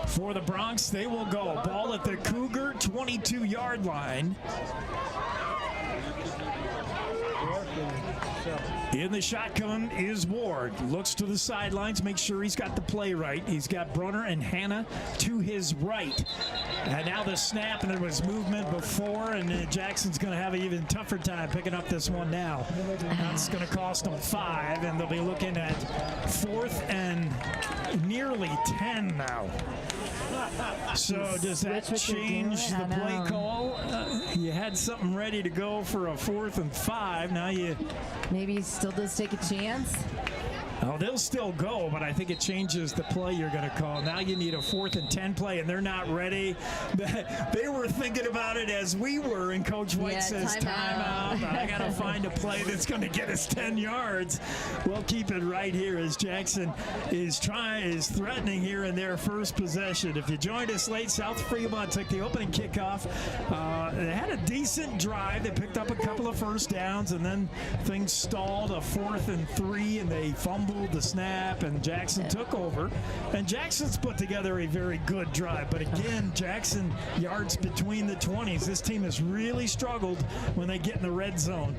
A: for the Bronx. They will go. Ball at the Cougar 22-yard line. In the shotgun is Ward. Looks to the sidelines, make sure he's got the play right. He's got Brunner and Hanna to his right. And now the snap, and there was movement before, and Jackson's going to have an even tougher time picking up this one now. That's going to cost them 5, and they'll be looking at 4th and nearly 10 now. So does that change the play call? You had something ready to go for a 4th and 5. Now you...
B: Maybe he still does take a chance.
A: Oh, they'll still go, but I think it changes the play you're going to call. Now you need a 4th and 10 play, and they're not ready. They were thinking about it as we were, and Coach White says, timeout. I got to find a play that's going to get us 10 yards. We'll keep it right here as Jackson is threatening here in their first possession. If you joined us late, South Fremont took the opening kickoff. They had a decent drive. They picked up a couple of first downs, and then things stalled, a 4th and 3, and they fumbled the snap, and Jackson took over. And Jackson's put together a very good drive. But again, Jackson yards between the 20s. This team has really struggled when they get in the red zone.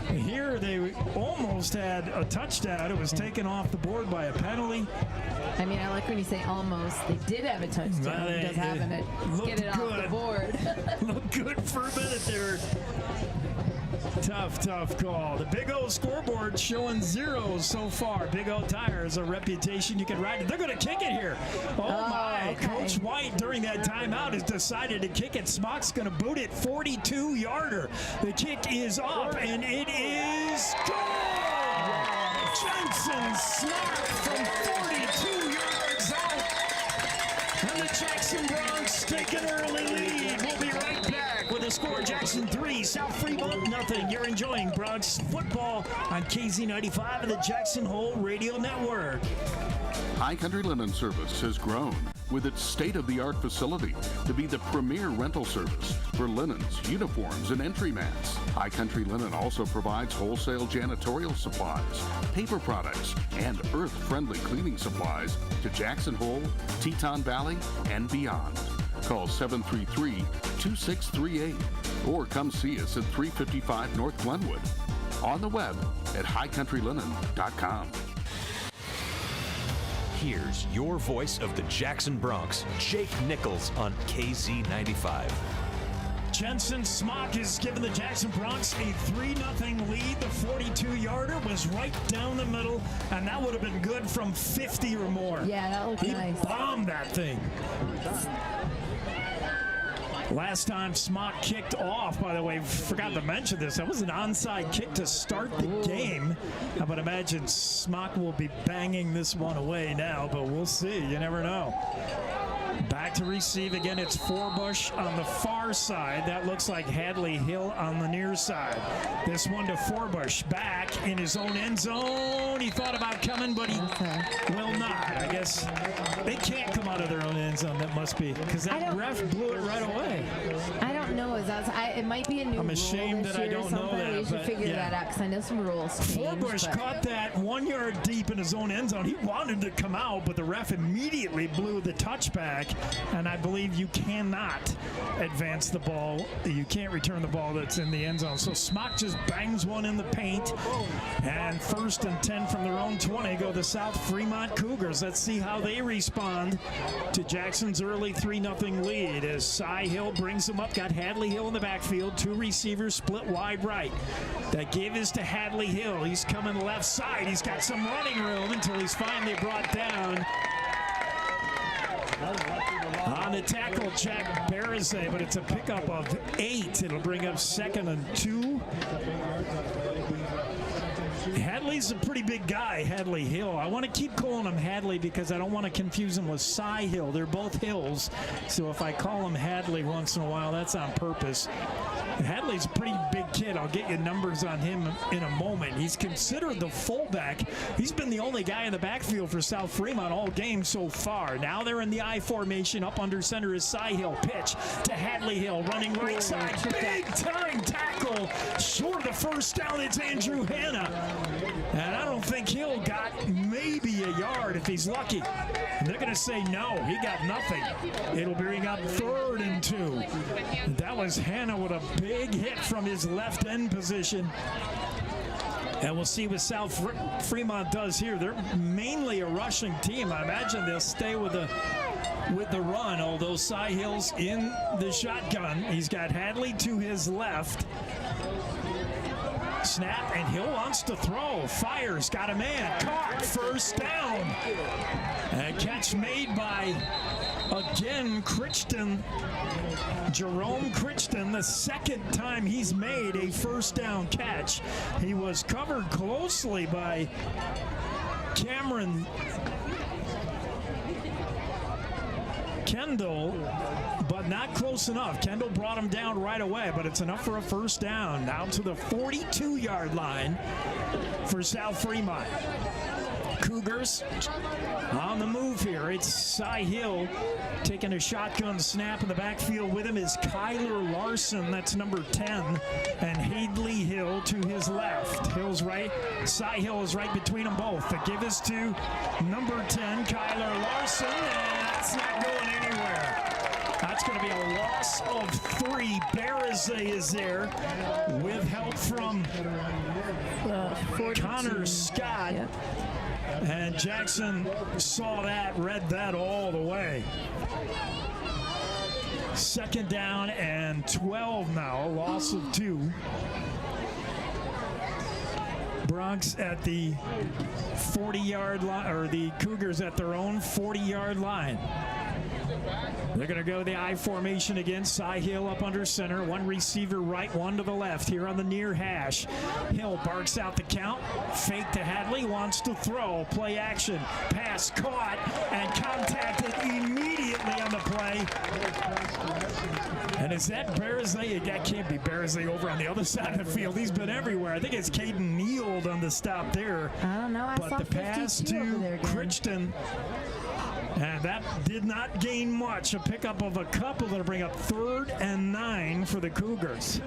A: Here they almost had a touchdown. It was taken off the board by a penalty.
B: I mean, I like when you say almost. They did have a touchdown. Just having it. Get it off the board.
A: Looked good for a minute there. Tough call. The Big O scoreboard showing 0 so far. Big O Tires, a reputation you can ride it. They're going to kick it here. Oh my. Okay. Coach White during that timeout has decided to kick it. Smock's going to boot it 42-yarder. The kick is up, and it is good. Jensen Smock from 42 yards out. And the Jackson Bronx take an early lead. We'll be right back with a score. Jackson 3, South Fremont nothing. You're enjoying Bronx football on KZ95 and the Jackson Hole Radio Network.
C: High Country Linen Service has grown with its state-of-the-art facility to be the premier rental service for linens, uniforms, and entry mats. High Country Linen also provides wholesale janitorial supplies, paper products, and earth-friendly cleaning supplies to Jackson Hole, Teton Valley, and beyond. Call 733-2638 or come see us at 355 North Glenwood. On the web at highcountrylinen.com.
D: Here's your voice of the Jackson Bronx, Jake Nichols on KZ95.
A: Jensen Smock has given the Jackson Bronx a 3-0 lead. The 42-yarder was right down the middle, and that would have been good from 50 or more.
B: Yeah, that looked nice.
A: He bombed that thing. Last time Smock kicked off, by the way, forgot to mention this, that was an onside kick to start the game. I would imagine Smock will be banging this one away now, but we'll see. You never know. Back to receive again. It's Forbush on the far side. That looks like Hadley Hill on the near side. This one to Forbush. Back in his own end zone. He thought about coming, but he will not. I guess they can't come out of their own end zone. That must be because that ref blew it right away.
B: I don't know. It might be a new
A: I'm ashamed
B: rule
A: that I don't know that.
B: We should figure that out because I know some rules changed.
A: Forbush caught that 1 yard deep in his own end zone. He wanted to come out, but the ref immediately blew the touchback. And I believe you cannot advance the ball. You can't return the ball that's in the end zone. So Smock just bangs one in the paint. And 1st and 10 from their own 20 go the South Fremont Cougars. Let's see how they respond to Jackson's early 3-0 lead as Cy Hill brings them up. Got Hadley Hill in the backfield. 2 receivers split wide right. That give is to Hadley Hill. He's coming left side. He's got some running room until he's finally brought down. On the tackle, Jack Barazay, but it's a pickup of 8. It'll bring up 2nd and 2. Hadley's a pretty big guy, Hadley Hill. I want to keep calling him Hadley because I don't want to confuse him with Cy Hill. They're both Hills, so if I call him Hadley once in a while, that's on purpose. Hadley's a pretty big kid. I'll get you numbers on him in a moment. He's considered the fullback. He's been the only guy in the backfield for South Fremont all game so far. Now they're in the I formation. Up under center is Cy Hill. Pitch to Hadley Hill, running right side. Big time tackle. Short of the first down, it's Andrew Hanna. And I don't think Hill got maybe a yard if he's lucky. And they're going to say no, he got nothing. It'll bring up 3rd and 2. That was Hanna with a big hit from his left end position. And we'll see what South Fremont does here. They're mainly a rushing team. I imagine they'll stay with the run, although Cy Hill's in the shotgun. He's got Hadley to his left. Snap, and Hill wants to throw. Fires, got a man. Caught, first down. A catch made by, again, Crichton. Jerome Crichton, the second time he's made a first down catch. He was covered closely by Cameron Kendall, but not close enough. Kendall brought him down right away, but it's enough for a first down. Now to the 42-yard line for South Fremont. Cougars on the move here. It's Cy Hill taking a shotgun snap in the backfield. With him is Kyler Larson, that's number 10, and Hadley Hill to his left. Hill's right. Cy Hill is right between them both. The give is to number 10, Kyler Larson, and that's not going anywhere. That's going to be a loss of 3. Barazay is there with help from Connor Scott. Yep. And Jackson saw that, read that all the way. 2nd down and 12 now, a loss of 2. Bronx at the 40-yard line, or the Cougars at their own 40-yard line. They're going to go the I formation again. Cy Hill up under center. One receiver right, one to the left here on the near hash. Hill barks out the count. Fake to Hadley. Wants to throw. Play action. Pass caught and contacted immediately on the play. And is that Barazay? That can't be Barazay over on the other side of the field. He's been everywhere. I think it's Caden Neal on the stop there.
B: I don't know. I
A: but
B: saw
A: the pass to Crichton. And that did not gain much. A pickup of a couple that'll bring up 3rd and 9 for the Cougars.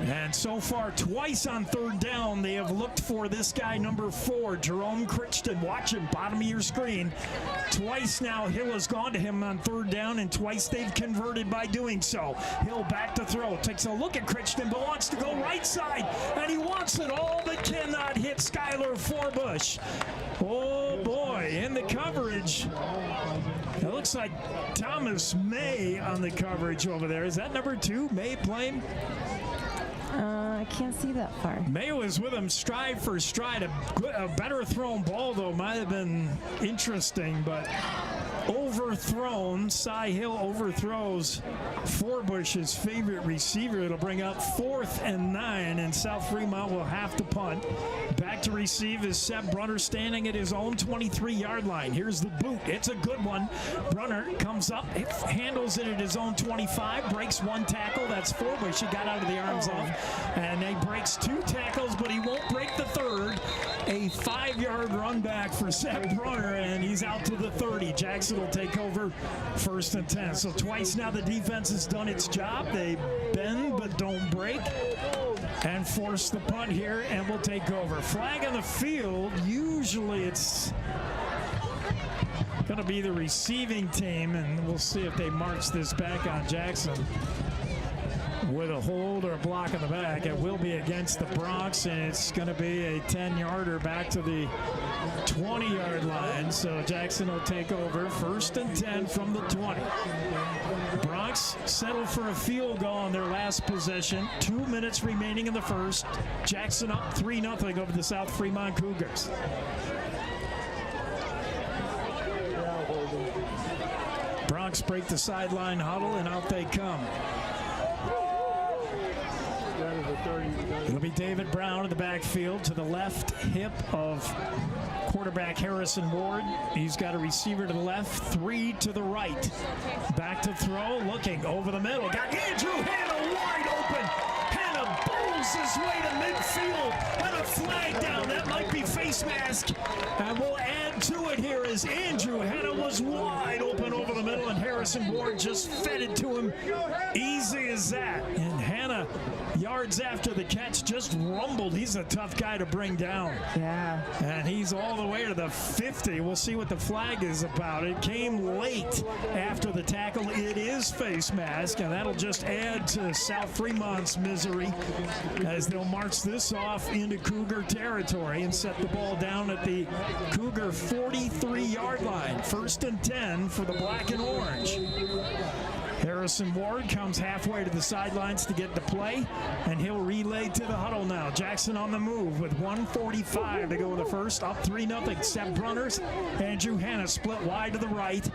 A: And so far, twice on 3rd down, they have looked for this guy, number 4, Jerome Crichton. Watch him, bottom of your screen. Twice now, Hill has gone to him on 3rd down, and twice they've converted by doing so. Hill back to throw, takes a look at Crichton, but wants to go right side, and he wants it all, but cannot hit Skylar Forbush. Oh boy, in the coverage. It looks like Thomas May on the coverage over there. Is that number 2, May playing?
B: I can't see that far.
A: May was with him stride for stride. A better thrown ball, though, might have been interesting, but overthrown. Cy Hill overthrows Forbush's favorite receiver. It'll bring up 4th and 9, and South Fremont will have to punt. Back to receive is Seb Brunner standing at his own 23-yard line. Here's the boot. It's a good one. Brunner comes up, handles it at his own 25, breaks 1 tackle. That's Forbush. He got out of the arms off, and he breaks 2 tackles, but he won't break the 3rd. A 5-yard run back for Seb Brunner, and he's out to the 30. Jackson will take over 1st and 10. So twice now the defense has done its job. They bend but don't break and force the punt here, and will take over. Flag on the field. Usually it's going to be the receiving team, and we'll see if they march this back on Jackson with a hold or a block in the back. It will be against the Bronx, and it's going to be a 10-yarder back to the 20-yard line. So Jackson will take over 1st and 10 from the 20. Bronx settled for a field goal on their last possession. 2 minutes remaining in the first. Jackson up 3-0 over the South Fremont Cougars. Bronx break the sideline huddle, and out they come. It'll be David Brown in the backfield to the left hip of quarterback Harrison Ward. He's got a receiver to the left, 3 to the right. Back to throw, looking over the middle. Got Andrew Hanna wide open. Hanna bowls his way to midfield and a flag down. That might be face mask. And we'll add to it here as Andrew Hanna was wide open over the middle and Harrison Ward just fed it to him. Easy as that. And Hanna, yards after the catch, just rumbled. He's a tough guy to bring down.
B: Yeah.
A: And he's all the way to the 50. We'll see what the flag is about. It came late after the tackle. It is face mask, and that'll just add to South Fremont's misery as they'll march this off into Cougar territory and set the ball down at the Cougar 43-yard line. 1st and 10 for the black and orange. Harrison Ward comes halfway to the sidelines to get the play, and he'll relay to the huddle now. Jackson on the move with 1:45 to go in the first. Up 3-0. Seth Brunners. Andrew Hanna split wide to the right.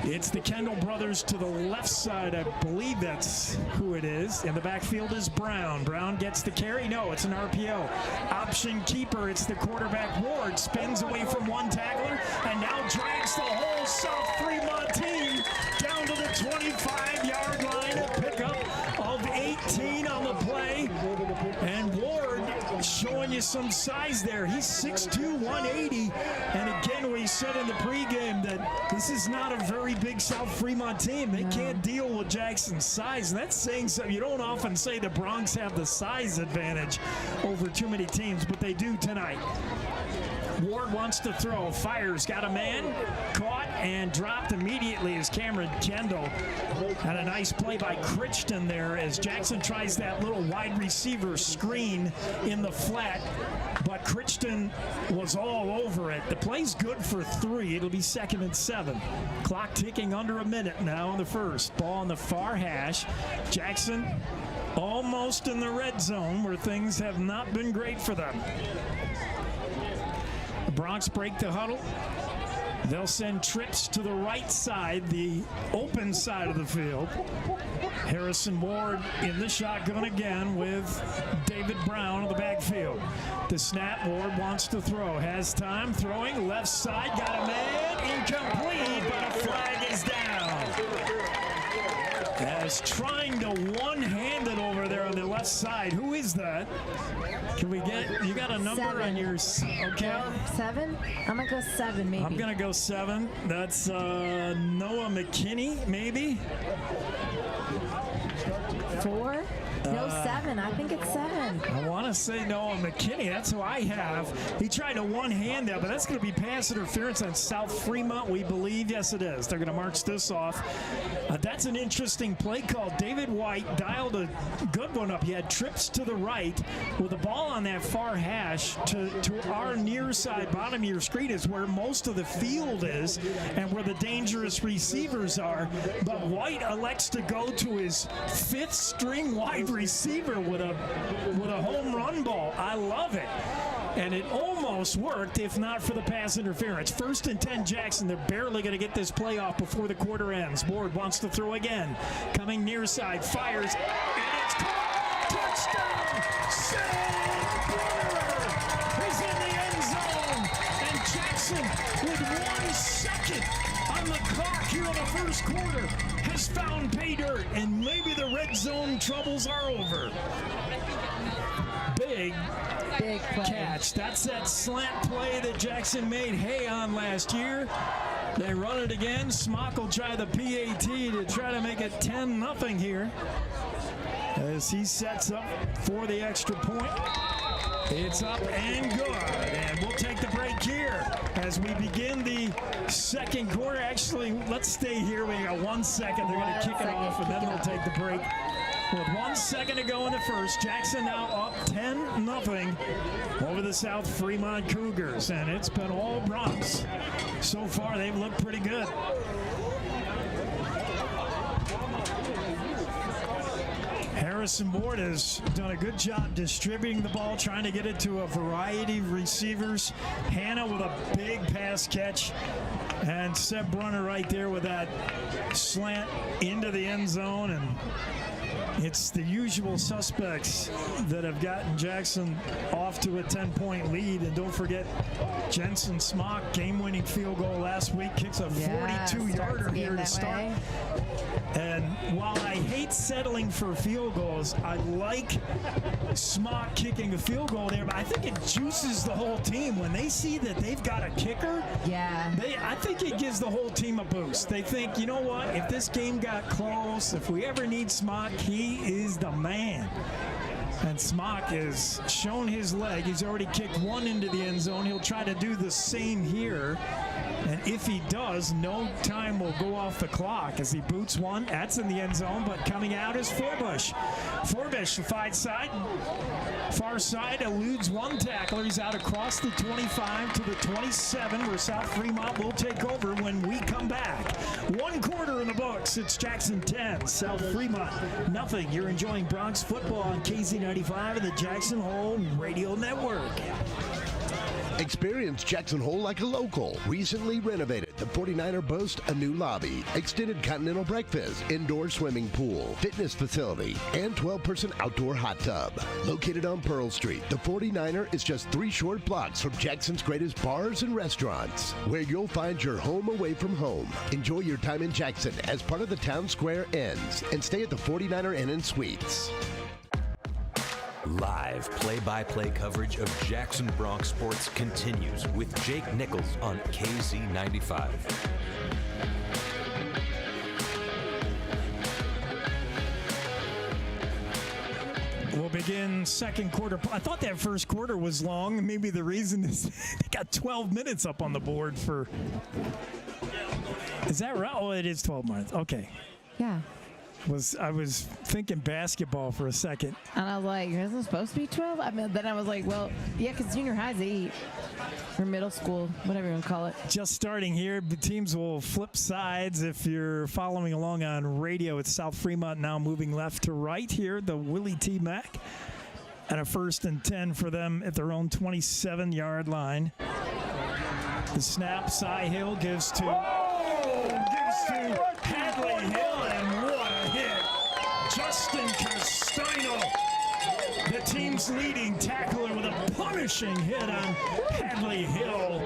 A: It's the Kendall brothers to the left side. I believe that's who it is. And the backfield is Brown. Brown gets the carry. No, it's an RPO. Option keeper. It's the quarterback Ward. Spins away from one tackler and now drags the whole South Fremont team down to the 25-yard line. A pickup of 18 on the play. And Ward showing you some size there. He's 6'2", 180. And again, we said in the pregame that this is not a very big South Fremont team. They can't deal with Jackson's size. And that's saying something. You don't often say the Bronx have the size advantage over too many teams, but they do tonight. Ward wants to throw, fires, got a man, caught and dropped immediately as Cameron Kendall. Had a nice play by Crichton there as Jackson tries that little wide receiver screen in the flat, but Crichton was all over it. The play's good for 3. It'll be 2nd and 7. Clock ticking under a minute now in the first. Ball on the far hash. Jackson almost in the red zone where things have not been great for them. The Bronx break the huddle. They'll send trips to the right side, the open side of the field. Harrison Ward in the shotgun again with David Brown in the backfield. The snap, Ward wants to throw. Has time, throwing, left side, got a man, incomplete, but a flag is down. As trying to one-hand it over there on the left side. Who is that? Can we get, you got a number
B: 7.
A: on your, okay.
B: 7? I'm going to go 7 maybe.
A: I'm going to go 7. That's Noah McKinney, maybe?
B: 4? No, 7. I think it's 7.
A: I want to say Noah McKinney. That's who I have. He tried to one-hand that, but that's going to be pass interference on South Fremont, we believe. Yes, it is. They're going to march this off. That's an interesting play call. David White dialed a good one up. He had trips to the right with the ball on that far hash to our near side, bottom of your screen is where most of the field is and where the dangerous receivers are. But White elects to go to his 5th string wide receiver with a home run ball. I love it. And it almost worked if not for the pass interference. 1st and 10 Jackson. They're barely going to get this play off before the quarter ends. Ward wants to throw again. Coming near side. Fires. And it's caught. Touchdown. Seth Brunner is in the end zone. And Jackson with 1 second on the clock here in the first quarter has found pay dirt. And maybe the red zone troubles are over. Big
B: play.
A: Catch. That's that slant play that Jackson made hay on last year. They run it again. Smock will try the PAT to try to make it 10-0 here as he sets up for the extra point. It's up and good. And we'll take the break here as we begin the second quarter. Actually, let's stay here. We got 1 second. They're going to kick it off, and then they'll take the break. With 1 second to go in the first, Jackson now up 10-0 over the South Fremont Cougars. And it's been all Bronx. So far, they've looked pretty good. Harrison Ward has done a good job distributing the ball, trying to get it to a variety of receivers. Hanna with a big pass catch. And Seth Brunner right there with that slant into the end zone. And It's the usual suspects that have gotten Jackson off to a 10-point lead. And don't forget, Jensen Smock, game-winning field goal last week, kicks a 42-yarder here to start. And while I hate settling for field goals, I like Smock kicking a field goal there, but I think it juices the whole team. When they see that they've got a kicker, I think it gives the whole team a boost. They think, you know what, if this game got close, if we ever need Smock, he is the man. And Smock has shown his leg. He's already kicked one into the end zone. He'll try to do the same here. And if he does, no time will go off the clock as he boots one. That's in the end zone, but coming out is Forbush. Forbush, the far side, eludes one tackler. He's out across the 25 to the 27, where South Fremont will take over when we come back. 1 quarter in the books. It's Jackson 10, South Fremont nothing. You're enjoying Bronx football on KZ95 and the Jackson Hole Radio Network.
H: Experience Jackson Hole like a local. Recently renovated, the 49er boasts a new lobby, extended continental breakfast, indoor swimming pool, fitness facility, and 12-person outdoor hot tub. Located on Pearl Street, the 49er is just 3 short blocks from Jackson's greatest bars and restaurants, where you'll find your home away from home. Enjoy your time in Jackson as part of the Town Square Inns, and stay at the 49er Inn and Suites.
D: Live play-by-play coverage of Jackson Bronx sports continues with Jake Nichols on KZ95.
A: We'll begin second quarter. I thought that first quarter was long. Maybe the reason is they got 12 minutes up on the board for... Is that right? Oh, it is 12 minutes. Okay.
B: Yeah.
A: I was thinking basketball for a second.
B: And I was like, isn't it supposed to be 12? Then I was like, well, yeah, because junior high's 8. Or middle school, whatever you want to call it.
A: Just starting here, the teams will flip sides. If you're following along on radio, it's South Fremont now moving left to right here, the Willie T. Mack. And a 1st and 10 for them at their own 27-yard line. The snap, Cy Hill gives to Hadley Hill, and what a hit. Justin Castino, the team's leading tackler, with a punishing hit on Hadley Hill.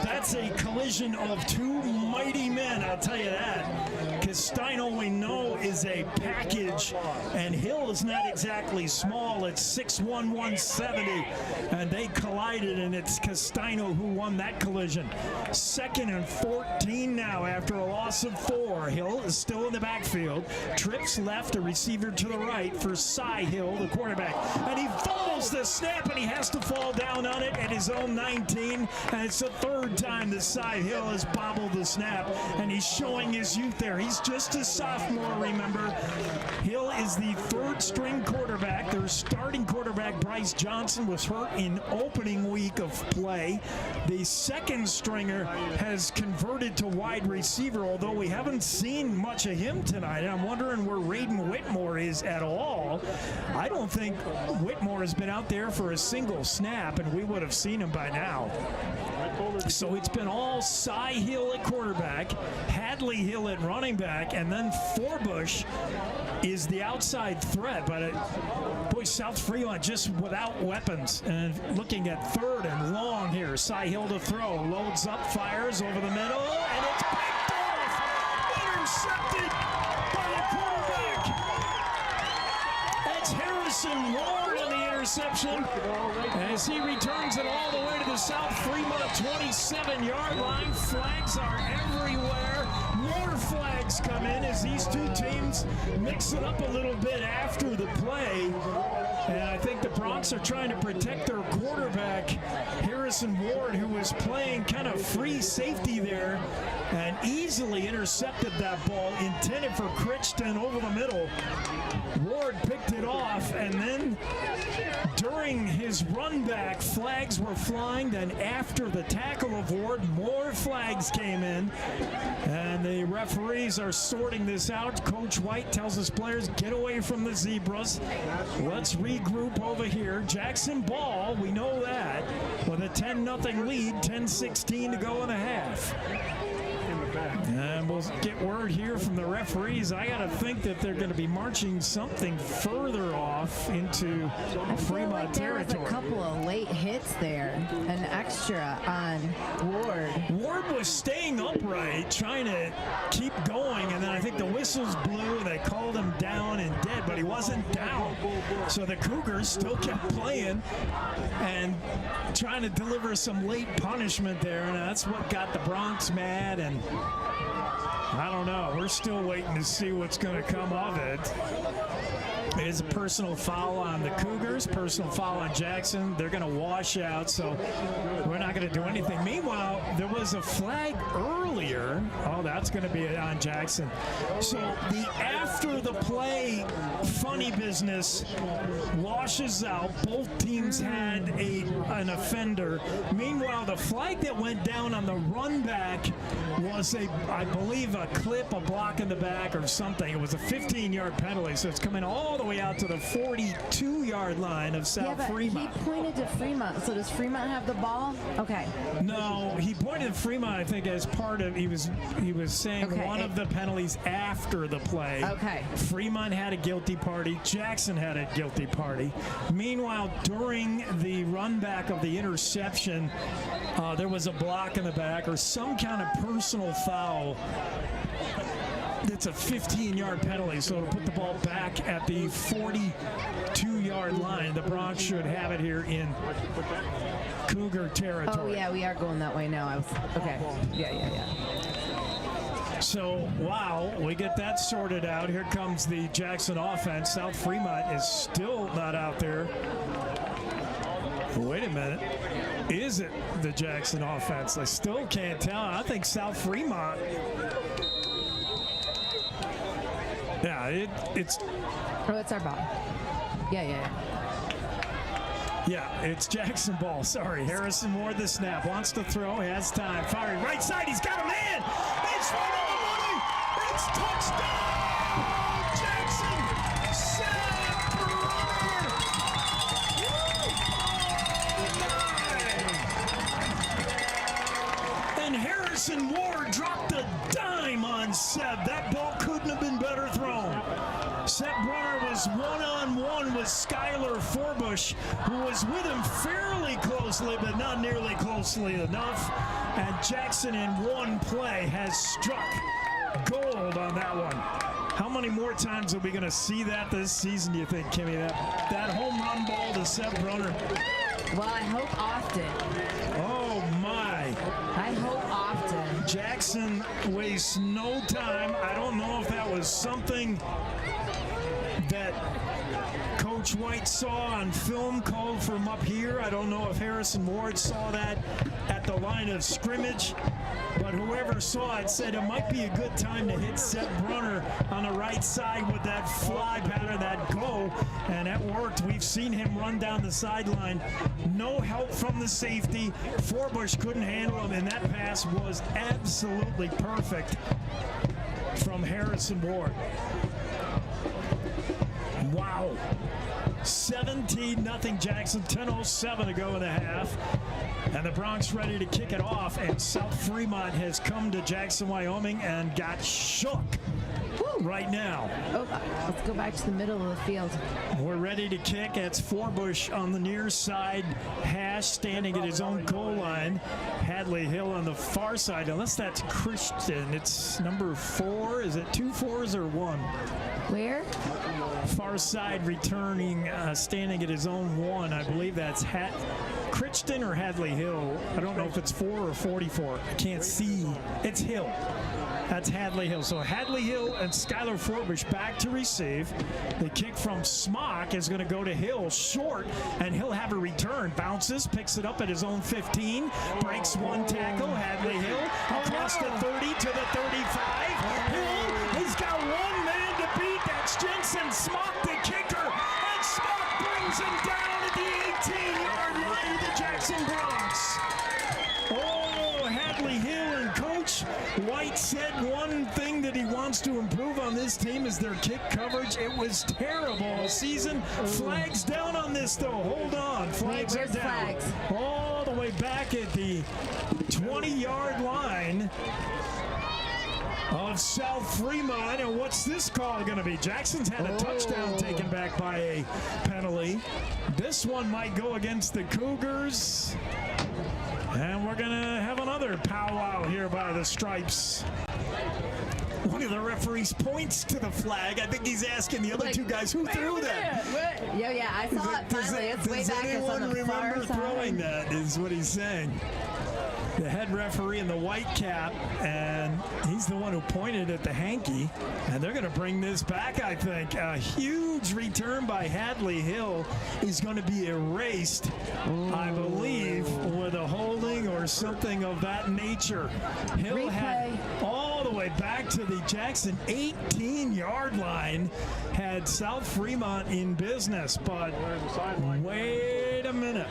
A: That's a collision of 2 mighty men, I'll tell you that. Castino, we know, is a package, and Hill is not exactly small. It's 6'1", 170, and they collided, and it's Castino who won that collision. 2nd and 14 now after a loss of 4. Hill is still in the backfield. Trips left, a receiver to the right for Cy Hill, the quarterback. And he fumbles the snap, and he has to fall down on it at his own 19. And it's the 3rd time that Cy Hill has bobbled the snap, and he's showing his youth there. He's just a sophomore, remember. Hill is the 3rd-string quarterback. Their starting quarterback, Bryce Johnson, was hurt in opening week of play. The 2nd stringer has converted to wide receiver, although we haven't seen much of him tonight. I'm wondering where Raiden Whitmore is at all. I don't think Whitmore has been out there for a single snap, and we would have seen him by now. So it's been all Cy Hill at quarterback, Hadley Hill at running back, and then Forbush is the outside threat. But boy, South Fremont just without weapons. And looking at 3rd and long here. Cy Hill to throw, loads up, fires over the middle, and it's picked off, intercepted by the quarterback. That's Harrison Ward on the interception as he returns it all the way to the South Fremont 27-yard line. Flags are everywhere. More flags come in as these 2 teams mix it up a little bit after the play. And I think the Bronx are trying to protect their quarterback, Harrison Ward, who was playing kind of free safety there and easily intercepted that ball, intended for Crichton over the middle. Ward picked it off, and then during his run back, flags were flying. Then after the tackle of Ward, more flags came in, and the referees are sorting this out. Coach White tells his players, get away from the zebras. Let's regroup over here. Jackson ball, we know that, with a 10-0 lead, 10-16 to go in the half. And we'll get word here from the referees. I got to think that they're going to be marching something further off into Fremont territory.
B: There was a couple of late hits there, an extra on Ward.
A: Ward was staying upright, trying to keep going, and then I think the whistles blew, and they called him down and dead, but he wasn't down. So the Cougars still kept playing and trying to deliver some late punishment there, and that's what got the Bronx mad, and I don't know. We're still waiting to see what's going to come of it. It is a personal foul on the Cougars, personal foul on Jackson. They're going to wash out, so we're not going to do anything. Meanwhile, there was a flag earlier. Oh, that's going to be on Jackson. So the after the play funny business washes out. Both teams had an offender. Meanwhile, the flag that went down on the run back was I believe, a clip, a block in the back or something. It was a 15-yard penalty, so it's coming all the way out to the 42-yard line of South Fremont.
B: He pointed to Fremont, so does Fremont have the ball? Okay.
A: No, he pointed to Fremont, I think, as part of, he was saying one of the penalties after the play.
B: Okay.
A: Fremont had a guilty party. Jackson had a guilty party. Meanwhile, during the run back of the interception, there was a block in the back or some kind of personal foul. It's a 15-yard penalty, so it'll put the ball back at the 42-yard line. The Bronx should have it here in Cougar territory.
B: Oh, yeah, we are going that way now. Okay. Yeah.
A: So, wow, we get that sorted out. Here comes the Jackson offense. South Fremont is still not out there. Wait a minute. Is it the Jackson offense? I still can't tell. I think South Fremont... Yeah, it's...
B: Oh, it's our ball. Yeah.
A: Yeah, it's Jackson ball. Sorry, Harrison Ward the snap. Wants to throw, has time. Firing right side, he's got a man! It's right on the money! It's touchdown! Jackson! And Harrison Ward dropped a dime on Seb. That ball couldn't have been better thrown. Seb Brunner was one-on-one with Skylar Forbush, who was with him fairly closely, but not nearly closely enough. And Jackson, in one play, has struck gold on that one. How many more times are we going to see that this season, do you think, Kimmy? That home run ball to Seb Brunner?
B: Well, I hope often.
A: Oh, my.
B: I hope often.
A: Jackson wastes no time. I don't know if that was something that Coach White saw on film, called from up here. I don't know if Harrison Ward saw that at the line of scrimmage, but whoever saw it said it might be a good time to hit Seth Brunner on the right side with that fly pattern, that go, and that worked. We've seen him run down the sideline. No help from the safety. Forbush couldn't handle him, and that pass was absolutely perfect from Harrison Ward. Wow. 17-0 Jackson, 10:07 to go in the half. And the Bronx ready to kick it off. And South Fremont has come to Jackson, Wyoming and got shook right now.
B: Oh, let's go back to the middle of the field.
A: We're ready to kick. It's Forbush on the near side hash, standing at his own goal line. Hadley Hill on the far side, unless that's Christian. It's number 4. Is it 2 4s or 1?
B: Where?
A: Far side returning, standing at his own 1. I believe that's Crichton or Hadley Hill. I don't know if it's 4 or 44. I can't see. It's Hill. That's Hadley Hill. So Hadley Hill and Skylar Forbush back to receive. The kick from Smock is going to go to Hill, short, and he'll have a return. Bounces, picks it up at his own 15, breaks one tackle. Hadley Hill across the 30 to the 35. Hill, he's got one man to beat. That's Jensen Smock, the kicker, and Smock brings him down at the 18-yard line of the Jackson Bronx. Oh, Hadley Hill and Coach White said one thing that he wants to improve on this team is their kick coverage. It was terrible all season. Flags down on this, though. Hold on. Flags are down.
B: Flags?
A: All the way back at the 20-yard line. of South Fremont. And what's this call going to be? Jackson's had a touchdown taken back by a penalty. This one might go against the Cougars. And we're going to have another powwow here by the Stripes. One of the referees points to the flag. I think he's asking the other two guys who threw that.
B: Yeah, I saw it finally. It's way back.
A: Does anyone remember throwing that, is what he's saying. The head referee in the white cap, and he's the one who pointed at the hanky. And they're going to bring this back, I think. A huge return by Hadley Hill is going to be erased, I believe, with a holding or something of that nature. Hill had all the way back to the Jackson 18-yard line, had South Fremont in business, but wait a minute.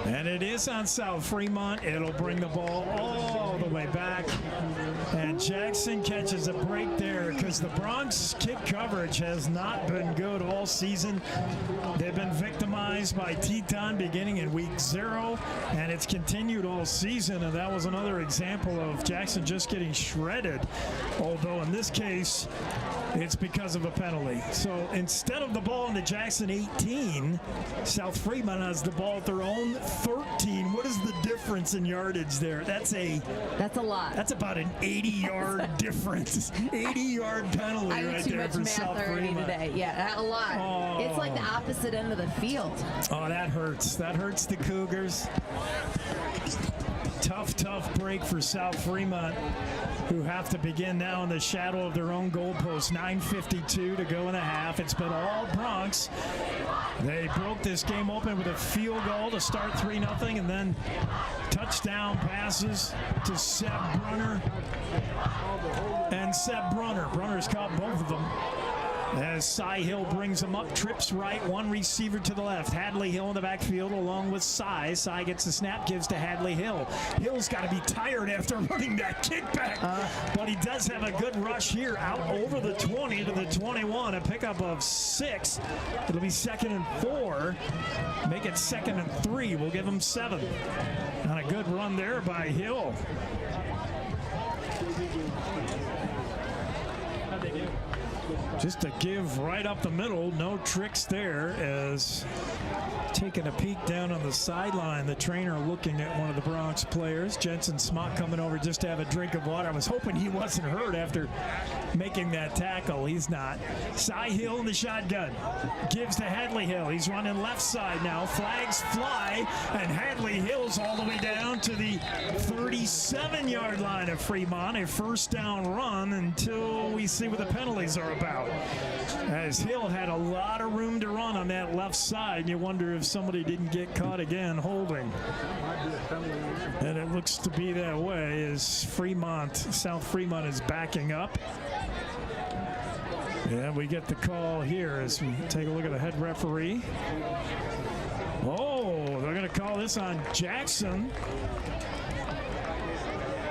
A: And it is on South Fremont. It'll bring the ball all the way back. And Jackson catches a break there because the Bronx kick coverage has not been good all season. They've been victimized by Teton beginning in week 0, and it's continued all season. And that was another example of Jackson just getting shredded. Although in this case, it's because of a penalty. So instead of the ball in the Jackson 18, South Fremont has the ball at their own 13. What is the difference in yardage there? That's a lot. That's about an 80-yard difference. 80-yard penalty right there for South Fremont.
B: Today. Yeah, a lot.
A: Oh.
B: It's like the opposite end of the field.
A: Oh, that hurts. That hurts the Cougars. Tough break for South Fremont, who have to begin now in the shadow of their own goalpost. 9:52 to go in the half. It's been all Bronx. They broke this game open with a field goal to start 3-0, and then touchdown passes to Seb Brunner and Seb Brunner. Brunner's caught both of them. As Cy Hill brings him up, trips right, one receiver to the left. Hadley Hill in the backfield along with Cy. Cy gets the snap, gives to Hadley Hill. Hill's got to be tired after running that kickback, but he does have a good rush here out over the 20 to the 21, a pickup of 6. It'll be 2nd and 4. Make it 2nd and 3. We'll give him 7. And a good run there by Hill. Just a give right up the middle, no tricks there, as taking a peek down on the sideline, the trainer looking at one of the Bronx players. Jensen Smock coming over just to have a drink of water. I was hoping he wasn't hurt after making that tackle. He's not. Cy Hill in the shotgun. Gives to Hadley Hill. He's running left side now. Flags fly, and Hadley Hill's all the way down to the 37-yard line of Fremont. A first down run until we see what the penalties are about. As Hill had a lot of room to run on that left side, you wonder if somebody didn't get caught again holding. And it looks to be that way as South Fremont is backing up. And we get the call here as we take a look at the head referee. Oh, they're going to call this on Jackson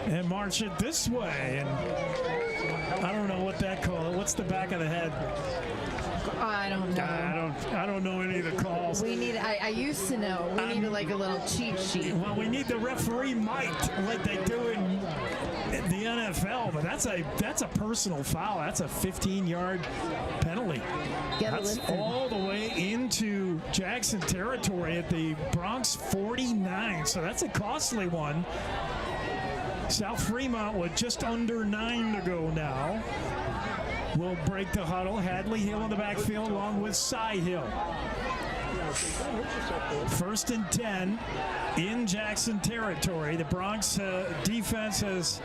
A: and march it this way. And I don't know what that call is. What's the back of the head?
B: I don't know.
A: I don't know any of the calls.
B: We need. I used to know. We need like a little cheat sheet.
A: Well, we need the referee mic'd like they do in the NFL, but that's a personal foul. That's a 15-yard penalty. That's all the way into Jackson territory at the Bronx 49. So that's a costly one. South Fremont with just under 9 to go now. Will break the huddle. Hadley Hill in the backfield along with Cy Hill. 1st and 10 in Jackson territory. The Bronx defense has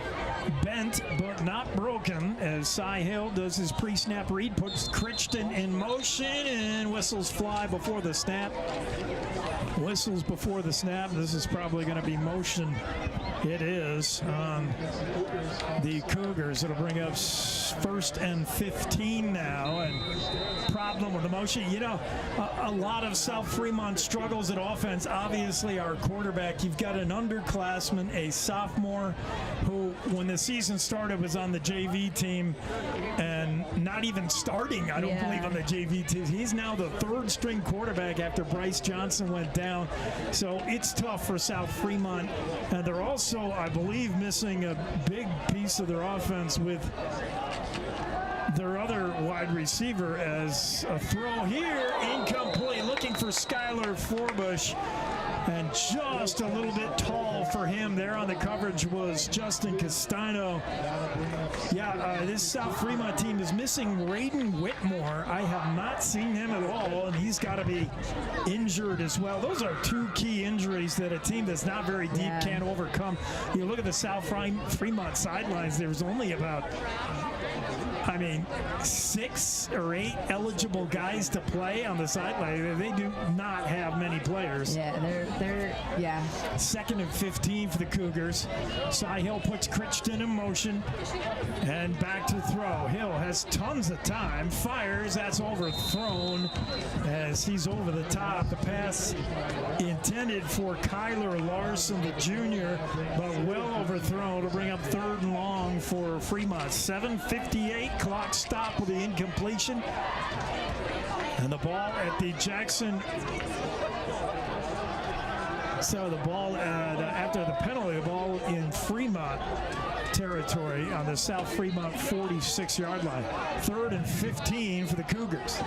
A: bent but not broken as Cy Hill does his pre-snap read, puts Crichton in motion, and whistles fly before the snap. Whistles before the snap. This is probably going to be motion. It is on the Cougars. It'll bring up 1st and 15 now. And problem with the motion, you know, a lot of South Fremont struggles at offense. Obviously, our quarterback, you've got an underclassman, a sophomore, who, when the season started, was on the JV team and not even starting, I don't believe, on the JV team. He's now the 3rd string quarterback after Bryce Johnson went down. So it's tough for South Fremont. And they're also also, I believe, missing a big piece of their offense with their other wide receiver, as a throw here, incomplete, looking for Skylar Forbush, and just a little bit tall for him. There on the coverage was Justin Castano. Yeah, this South Fremont team is missing Raiden Whitmore. I have not seen him at all, and he's got to be injured as well. Those are two key injuries that a team that's not very deep can't overcome. You look at the South Fremont sidelines, there's only about, 6 or 8 eligible guys to play on the sideline. They do not have many players.
B: Yeah, they're
A: 2nd and 15 for the Cougars. Cy Hill puts Crichton in motion and back to throw. Hill has tons of time, fires, that's overthrown as he's over the top. The pass intended for Kyler Larson, the junior, but well overthrown to bring up 3rd and long for Fremont. 7:58, clock stop with the incompletion. And the ball at the Jackson. So the ball, after the penalty, the ball in Fremont territory on the South Fremont 46-yard line. 3rd and 15 for the Cougars.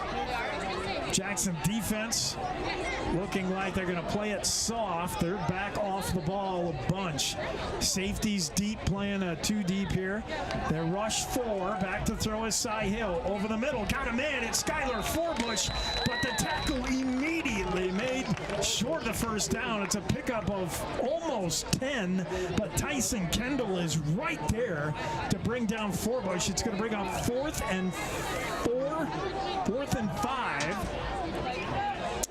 A: Jackson defense looking like they're going to play it soft. They're back off the ball a bunch. Safeties deep, playing 2 deep here. They rush 4. Back to throw is Cy Hill. Over the middle. Got a man. It's Skylar Forbush. But the tackle immediately made short of the first down. It's a pickup of almost 10. But Tyson Kendall is right there to bring down Forbush. It's going to bring up 4th and 5.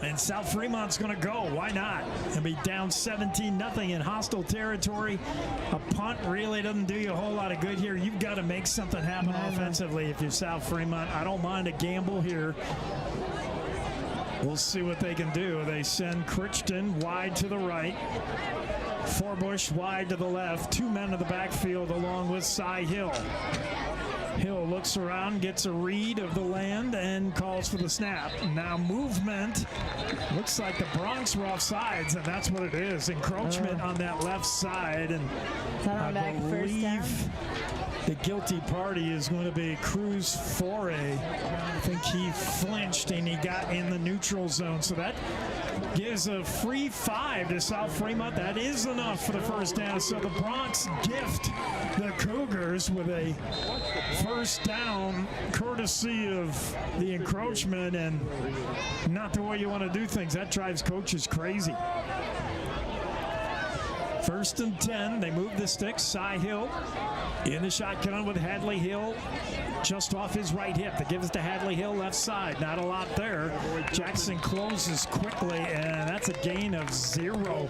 A: And South Fremont's going to go. Why not? And be down 17-0 in hostile territory. A punt really doesn't do you a whole lot of good here. You've got to make something happen offensively if you're South Fremont. I don't mind a gamble here. We'll see what they can do. They send Crichton wide to the right. Forbush wide to the left. 2 men in the backfield along with Cy Hill. Hill looks around, gets a read of the land, and calls for the snap. Now movement. Looks like the Bronx were off sides, and that's what it is. Encroachment on that left side. And I believe the guilty party is going to be Cruz Foray. I think he flinched and he got in the neutral zone. So that gives a free 5 to South Fremont. That is enough for the first down. So the Bronx gift the Cougars with a first down courtesy of the encroachment, and not the way you want to do things. That drives coaches crazy. 1st and 10. They move the sticks. Cy Hill in the shotgun with Hadley Hill just off his right hip. That gives it to Hadley Hill left side. Not a lot there. Jackson closes quickly, and that's a gain of 0.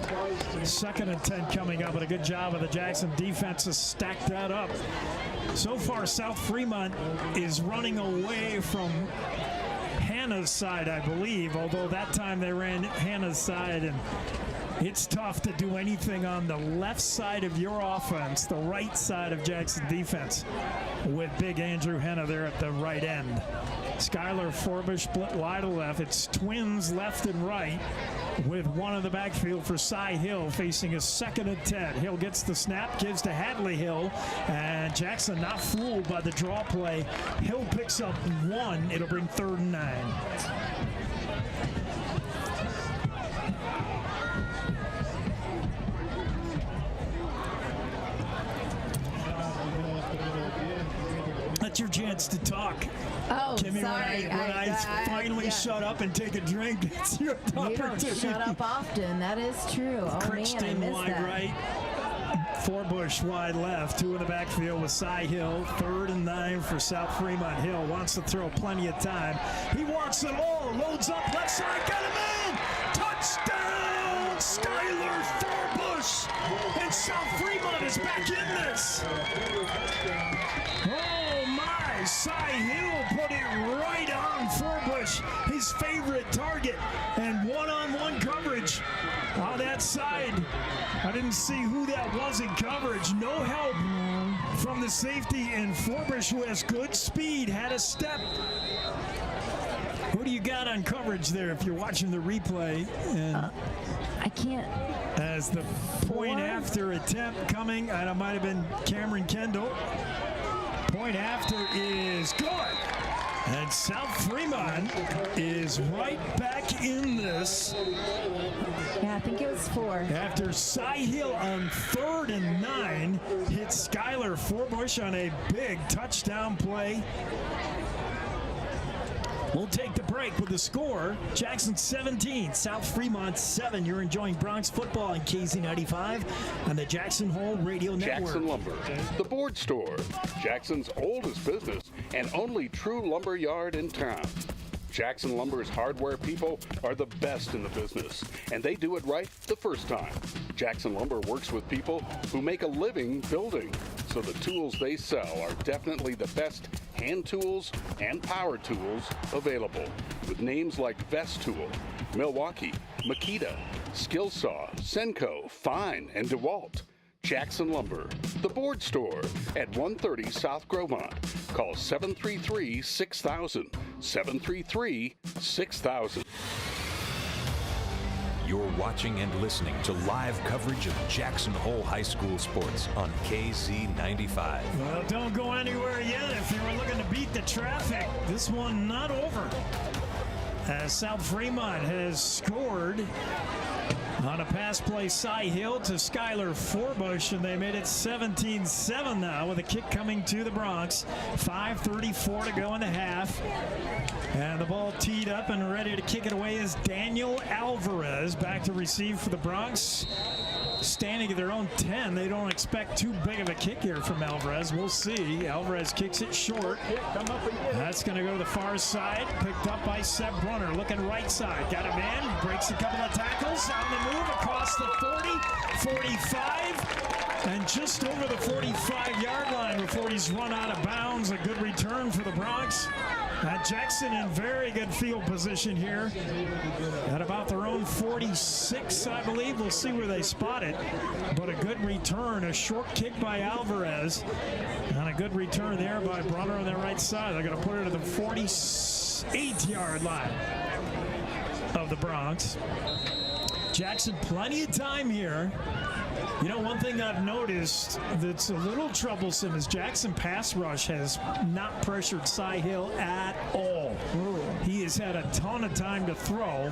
A: 2nd and 10 coming up, but a good job of the Jackson defense to stack that up. So far, South Fremont is running away from Hannah's side, I believe, although that time they ran Hannah's side, and it's tough to do anything on the left side of your offense, the right side of Jackson defense, with big Andrew Henna there at the right end. Skylar Forbush split wide to left. It's twins left and right, with one in the backfield for Cy Hill, facing a 2nd and 10. Hill gets the snap, gives to Hadley Hill, and Jackson not fooled by the draw play. Hill picks up 1. It'll bring 3rd and 9. That's your chance to talk.
B: Oh,
A: Kimmy,
B: sorry.
A: When I finally shut up and take a drink, it's your opportunity.
B: You don't shut up often. That is true.
A: Crichton
B: man, I missed
A: wide
B: that.
A: right. Forbush wide left. 2 in the backfield with Cy Hill. 3rd and 9 for South Fremont. Hill wants to throw plenty of time. He wants it all. Loads up left side. Got him in. Touchdown! Skylar Forbush. And South Fremont is back in this. Oh my! Cy Hill put it right on Forbush, his favorite target, and one-on-one coverage on that side. I didn't see who that was in coverage. No help from the safety, and Forbush, who has good speed, had a step. Who do you got on coverage there if you're watching the replay? And
B: I can't.
A: as the point after attempt coming, and it might have been Cameron Kendall. Point after is good. And South Fremont is right back in this.
B: Yeah, I think it was 4.
A: After Cy Hill on 3rd and 9 hits Skylar Forbush on a big touchdown play. We'll take the break with the score. Jackson 17, South Fremont 7. You're enjoying Bronx football on KZ95 and the Jackson Hole Radio Network.
C: Jackson Lumber, the board store, Jackson's oldest business and only true lumber yard in town. Jackson Lumber's hardware people are the best in the business, and they do it right the first time. Jackson Lumber works with people who make a living building, so the tools they sell are definitely the best hand tools and power tools available, with names like Vest Tool, Milwaukee, Makita, Skillsaw, Senco, Fine, and DeWalt. Jackson Lumber, the board store at 130 South Gromont. Call 733-6000, 733-6000.
D: You're watching and listening to live coverage of Jackson Hole High School sports on KZ95.
A: Well, don't go anywhere yet if you were looking to beat the traffic. This one not over. As South Fremont has scored on a pass play, Cy Hill to Skylar Forbush, and they made it 17-7 now with a kick coming to the Bronx. 5:34 to go in the half. And the ball teed up and ready to kick it away is Daniel Alvarez back to receive for the Bronx. Standing at their own 10. They don't expect too big of a kick here from Alvarez. We'll see. Alvarez kicks it short. That's going to go to the far side. Picked up by Seb Brunner. Looking right side. Got a man. Breaks a couple of tackles. On the move across the 40, 45. And just over the 45-yard line before he's run out of bounds. A good return for the Bronx. Jackson in very good field position here at about their own 46, I believe. We'll see where they spot it. But a good return, a short kick by Alvarez, and a good return there by Brunner on their right side. They're going to put it at the 48-yard line of the Bronx. Jackson, plenty of time here. You know, one thing I've noticed that's a little troublesome is Jackson pass rush has not pressured Cy Hill at all. He has had a ton of time to throw.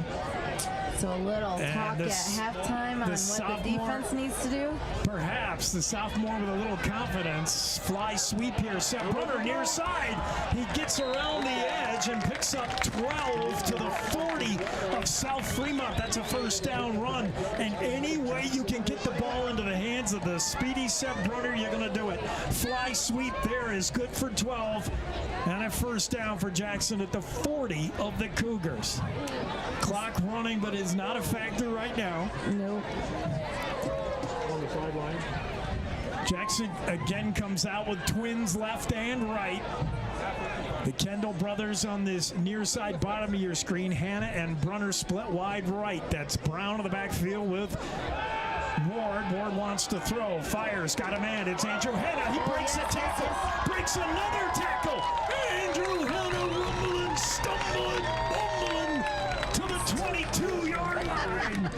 B: So a little talk at halftime on what the defense needs to do?
A: Perhaps the sophomore with a little confidence. Fly sweep here. Seth Brunner near side. He gets around the edge and picks up 12 to the 40 of South Fremont. That's a first down run. And any way you can get the ball into the hands of the speedy Seth Brunner, you're going to do it. Fly sweep there is good for 12. And a first down for Jackson at the 40 of the Cougars. Clock running, but is not a factor right now.
B: Nope.
A: On the sideline. Jackson again comes out with twins left and right. The Kendall brothers on this near side bottom of your screen. Hannah and Brunner split wide right. That's Brown in the backfield with Ward. Ward wants to throw. Fires. Got a man. It's Andrew Hannah. He breaks a tackle. Breaks another tackle. Andrew Hannah rumbling, stumbling, bumbling to the 22-yard line.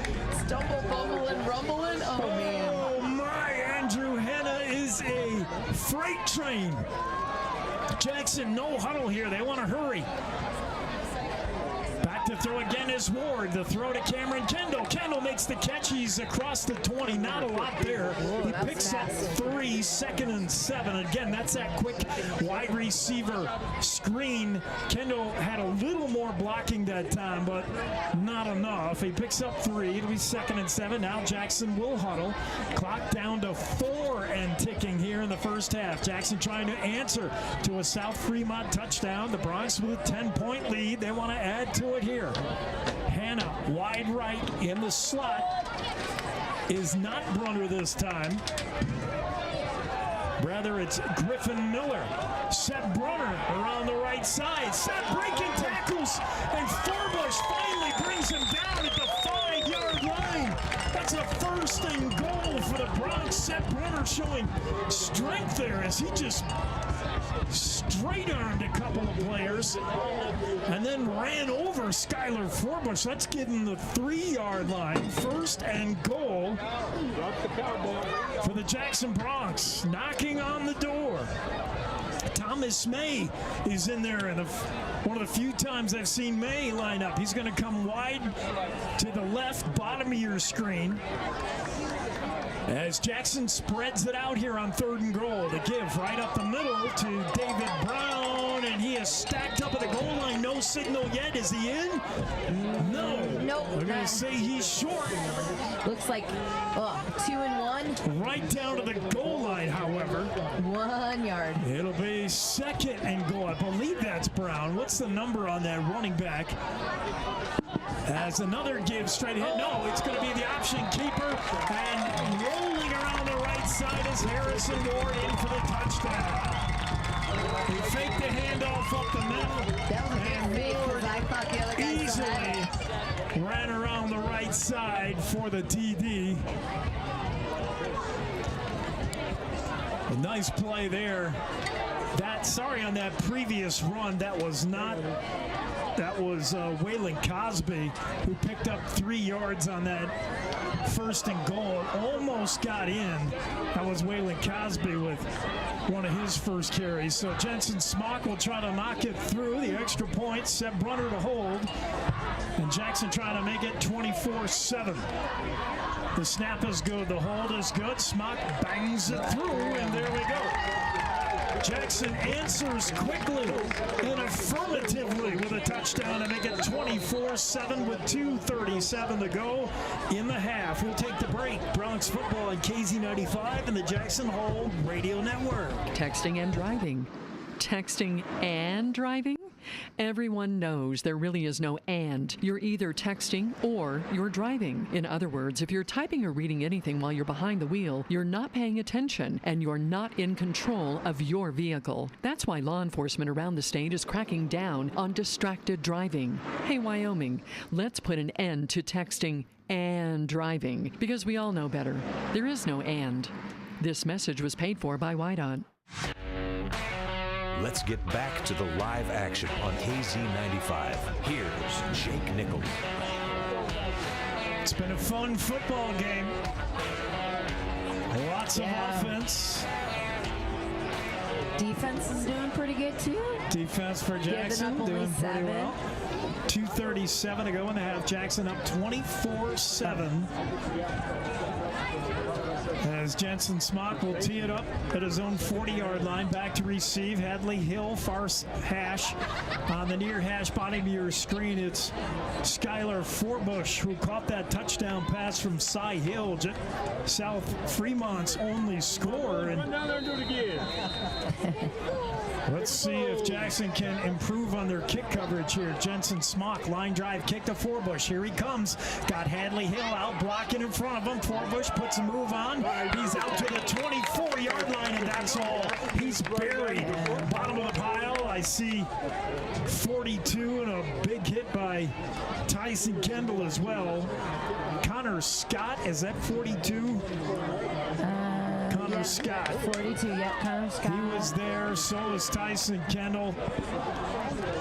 B: Stumble, bumble, and rumbling. Oh, man.
A: Oh, my. Andrew Hannah is a freight train. Jackson, no huddle here. They want to hurry. Back to throw again is Ward. The throw to Cameron Kendall. Kendall makes the catch. He's across the 20. Not a lot there. He picks up 3, 2nd and 7. Again, that's that quick wide receiver screen. Kendall had a little more blocking that time, but not enough. He picks up 3. It'll be 2nd and 7. Now Jackson will huddle. Clock down to 4 and ticking here in the first half. Jackson trying to answer to a South Fremont touchdown. The Bronx with a 10-point lead. They want to add to it here. Hannah wide right in the slot is not Brunner this time. Rather, it's Griffin Miller. Seth Brunner around the right side. Seth breaking tackles, and Forbush finally brings him down at the 5-yard line. That's a first and goal for the Bronx. Seth Brunner showing strength there as he just straight-armed a couple of players and then ran over Skylar Forbush. Let's get in the 3-yard line. First and goal for the Jackson Bronx. Knocking on the door. Thomas May is in there, and one of the few times I've seen May line up. He's going to come wide to the left bottom of your screen as Jackson spreads it out here on 3rd and goal. The give right up the middle to David Brown, and he is stacked up at the goal line. No signal yet. Is he in? No.
B: Nope.
A: We're going to say he's short.
B: Looks like 2 and 1.
A: Right down to the goal line, however.
B: 1 yard.
A: It'll be 2nd and goal. I believe that's Brown. What's the number on that running back? As another give straight ahead. No, it's going to be the option keeper. And rolling around the right side is Harrison Ward in for the touchdown. He faked the handoff up the middle.
B: That was a good big because I thought the other guy
A: easily ran around the right side for the TD. A nice play there. Sorry on that previous run, that was Waylon Cosby, who picked up 3 yards on that 1st and goal. Almost got in. That was Waylon Cosby with one of his first carries. So Jensen Smock will try to knock it through. The extra point, Seb Brunner to hold. And Jackson trying to make it 24-7. The snap is good. The hold is good. Smock bangs it through, and there we go. Jackson answers quickly and affirmatively with a touchdown to make it 24-7 with 2:37 to go in the half. We'll take the break. Bronx football on KZ95 and the Jackson Hole Radio Network.
G: Texting and driving. Texting and driving? Everyone knows there really is no and. You're either texting or you're driving. In other words, if you're typing or reading anything while you're behind the wheel, you're not paying attention and you're not in control of your vehicle. That's why law enforcement around the state is cracking down on distracted driving. Hey, Wyoming, let's put an end to texting and driving because we all know better. There is no and. This message was paid for by Wydot.
D: Let's get back to the live action on KZ95. Here's Jake Nichols.
A: It's been a fun football game. Lots of offense.
B: Defense is doing pretty good, too.
A: Defense for Jackson doing pretty well. 2:37 to go in the half. Jackson up 24-7. As Jensen Smock will tee it up at his own 40-yard line. Back to receive. Hadley Hill, far hash. On the near hash bottom of your screen, it's Skylar Forbush, who caught that touchdown pass from Cy Hill, South Fremont's only score. And let's see if Jackson can improve on their kick coverage here. Jensen Smock, line drive, kick to Forbush. Here he comes. Got Hadley Hill out blocking in front of him. Forbush puts a move on. He's out to the 24-yard line, and that's all. He's buried. Bottom of the pile, I see 42 and a big hit by Tyson Kendall as well. Connor Scott, is that 42? Connor Scott.
B: 42, yep, Connor Scott.
A: He was there, so was Tyson Kendall.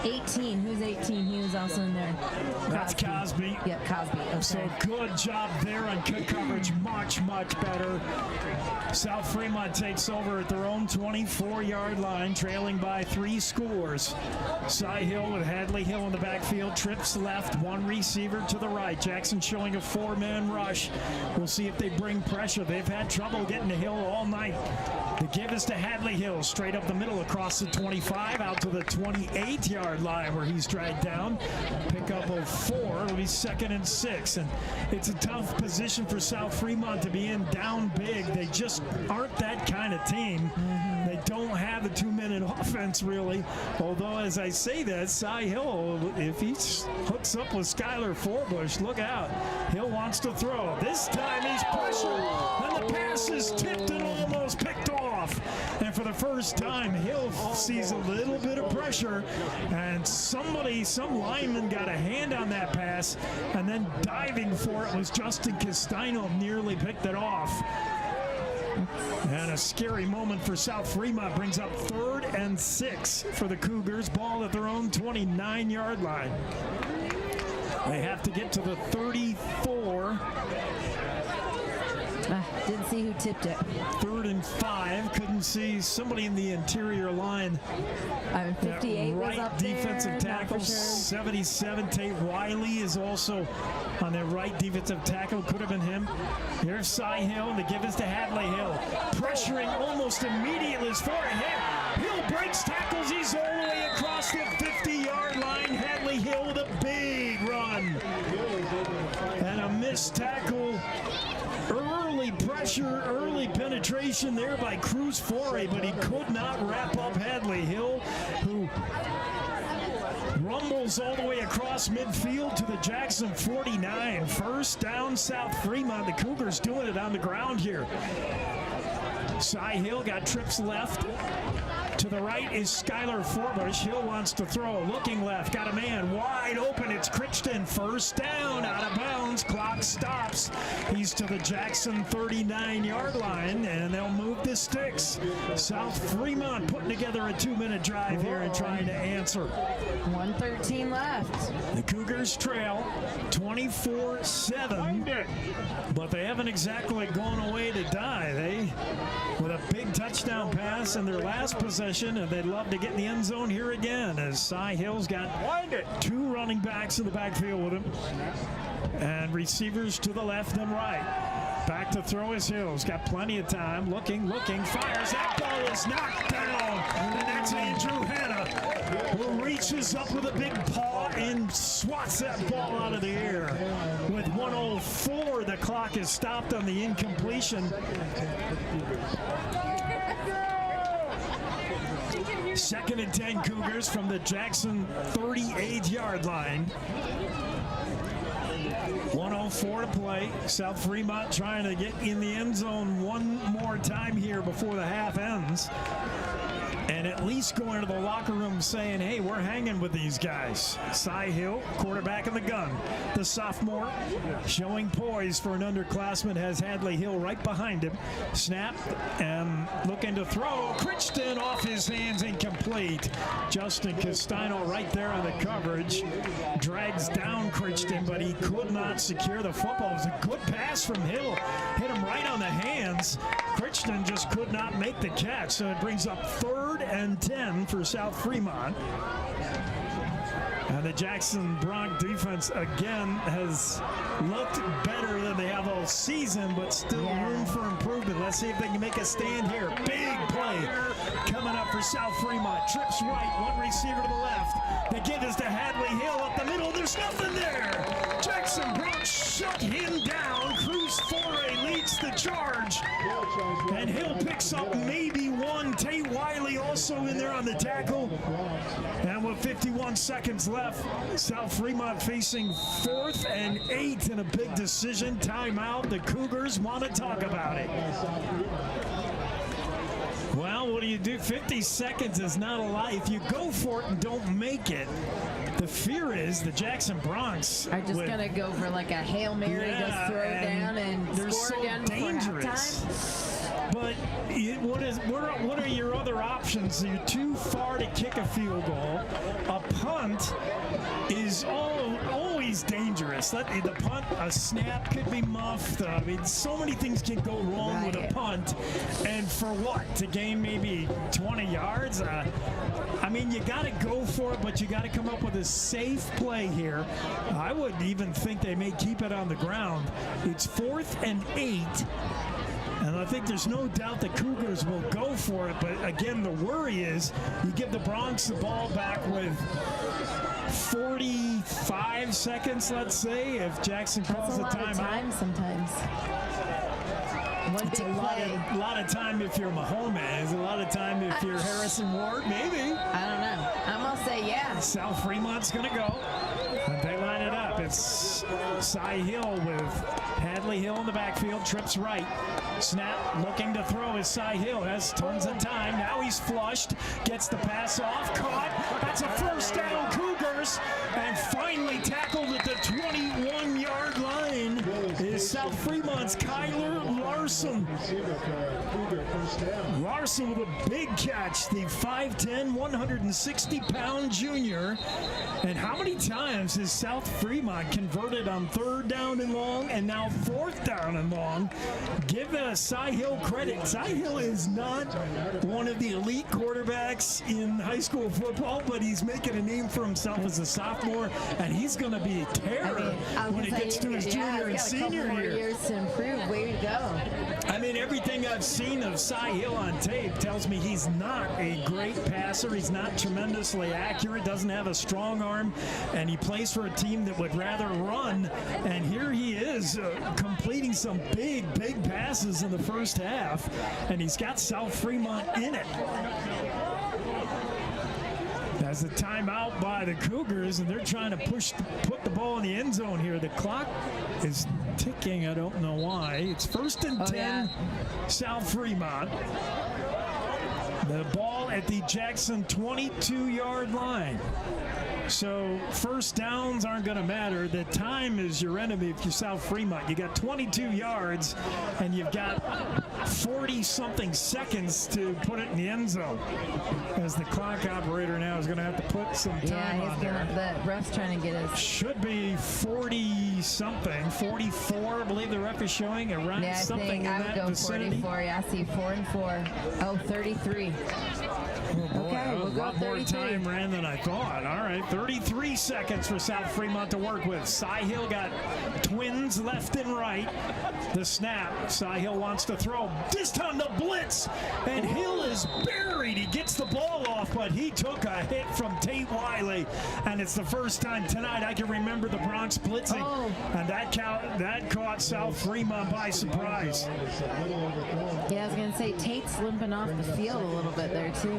B: 18, who's 18? He was also in there.
A: That's Cosby.
B: Yep, Cosby. Okay.
A: So good job there on kick coverage. Much, much better. South Fremont takes over at their own 24-yard line, trailing by 3 scores. Cy Hill with Hadley Hill in the backfield. Trips left, 1 receiver to the right. Jackson showing a 4-man rush. We'll see if they bring pressure. They've had trouble getting to Hill all night. The give is to Hadley Hill, straight up the middle across the 25, out to the 28-yard line where he's dragged down. Pickup of 4. It'll be 2nd and 6. And it's a tough position for South Fremont to be in, down big. They just aren't that kind of team. They don't have a 2-minute offense, really. Although, as I say that, Cy Hill, if he hooks up with Skylar Forbush, look out. Hill wants to throw. This time he's pressured. And the pass is tipped and almost picked off. And for the first time, Hill sees a little bit of pressure. And some lineman got a hand on that pass. And then diving for it was Justin Castino, nearly picked it off. And a scary moment for South Fremont brings up 3rd and 6 for the Cougars. Ball at their own 29-yard line. They have to get to the 34.
B: Didn't see who tipped it.
A: 3rd and 5. Couldn't see somebody in the interior line.
B: 58
A: right
B: was up
A: defensive
B: there,
A: tackle,
B: not for sure.
A: 77. Tate Wiley is also on the right defensive tackle. Could have been him. Here's Cy Hill. The give is to Hadley Hill. Pressuring almost immediately as far ahead. Hill breaks tackles. He's all the way across the 50-yard line. Hadley Hill with a big run. And a missed tackle. Early pressure, early penetration there by Cruz Foray, but he could not wrap up Hadley Hill, who rumbles all the way across midfield to the Jackson 49. First down, South Fremont. The Cougars doing it on the ground here. Cy Hill got trips left. To the right is Skylar Forbush. Hill wants to throw. Looking left. Got a man wide open. It's Crichton. First down. Out of bounds. Clock stops. He's to the Jackson 39-yard line, and they'll move the sticks. South Fremont putting together a 2-minute drive here and trying to answer.
B: 1:13 left.
A: The Cougars trail 24-7, but they haven't exactly gone away to die. They, with a big touchdown pass in their last possession, and they'd love to get in the end zone here again, as Cy Hill's got 2 running backs in the backfield with him, and receivers to the left and right. Back to throw is Hill's got plenty of time. Looking, fires. That ball is knocked down, and that's Andrew Hanna, who reaches up with a big paw and swats that ball out of the air. With 1:04, the clock is stopped on the incompletion. 2nd and 10 Cougars from the Jackson 38-yard line. 1:04 to play. South Fremont trying to get in the end zone one more time here before the half ends. And at least go into the locker room saying, hey, we're hanging with these guys. Cy Hill, quarterback in the gun. The sophomore showing poise for an underclassman, has Hadley Hill right behind him. Snap and looking to throw. Crichton off his hands, incomplete. Justin Castano right there on the coverage. Drags down Crichton, but he could not secure the football. It was a good pass from Hill. Hit him right on the hands. Crichton just could not make the catch, so it brings up 3rd and 10 for South Fremont. And the Jackson Bronc defense again has looked better than they have all season, but still room for improvement. Let's see if they can make a stand here. Big play coming up for South Fremont. Trips right, 1 receiver to the left. The give is to Hadley Hill up the middle. There's nothing there. Jackson Bronc shut him down. Cruz Foray leads the charge. And Hill picks up maybe 1. Tate Wiley also in there on the tackle. And with 51 seconds left, South Fremont facing 4th and 8 in a big decision. Timeout. The Cougars want to talk about it. Well, what do you do? 50 seconds is not a lot. If you go for it and don't make it, the fear is the Jackson Broncs
B: are just going to go for like a Hail Mary, just throw it down and
A: they're
B: score
A: so
B: again before
A: dangerous.
B: halftime.
A: But what are your other options? You're too far to kick a field goal. A punt is always dangerous. The punt, a snap could be muffed. I mean, so many things can go wrong with a punt. And for what? To gain maybe 20 yards? I mean, you got to go for it, but you got to come up with a safe play here. I would even think they may keep it on the ground. It's 4th and 8. And I think there's no doubt the Cougars will go for it. But again, the worry is you give the Broncs the ball back with 45 seconds, let's say, if Jackson calls a timeout.
B: That's a lot of time sometimes.
A: It's a lot of time if you're Mahomes. It's a lot of time if you're Harrison Ward, maybe.
B: I don't know. I'm going to say yeah.
A: South Fremont's going to go. And they line it up. It's Cy Hill with Hadley Hill in the backfield. Trips right. Snap, looking to throw is Cy Hill. Has tons of time. Now he's flushed. Gets the pass off. Caught. That's a first down, Cougars. And finally tackled at the 21-yard line is South Fremont's Kyler Larson. Larson. Larson with a big catch, the 5'10", 160-pound junior. And how many times has South Fremont converted on 3rd down and long and now 4th down and long? Give Cy Hill credit. Cy Hill is not one of the elite quarterbacks in high school football, but he's making a name for himself as a sophomore, and he's going to be a terror when he gets to his junior and senior year.
B: More years to improve. Way to go.
A: I mean, everything I've seen of Cy Hill on tape tells me he's not a great passer. He's not tremendously accurate, doesn't have a strong arm, and he plays for a team that would rather run. And here he is completing some big passes in the first half, and he's got South Fremont in it. As a timeout by the Cougars, and they're trying to put the ball in the end zone here. The clock is ticking. I don't know why. It's 1st and 10, South Fremont. The ball at the Jackson 22-yard line. So first downs aren't going to matter. The time is your enemy if you're South Fremont. You got 22 yards, and you've got 40-something seconds to put it in the end zone. As the clock operator now is going to have to put some time on there.
B: The ref's trying to get us.
A: Should be 40-something, 44, I believe the ref is showing, around something in that vicinity.
B: 44. Yeah, I see 4 and 4. Oh, 33.
A: Oh boy,
B: okay, we'll
A: a
B: go
A: lot more
B: 33.
A: time ran than I thought. All right, 33 seconds for South Fremont to work with. Cy Hill got twins left and right. The snap. Cy Hill wants to throw. This time the blitz. And Hill is buried. He gets the ball off, but he took a hit from Tate Wiley. And it's the first time tonight I can remember the Bronx blitzing. And that caught South Fremont by surprise.
B: Yeah, I was going to say Tate's limping off the field a little bit there, too.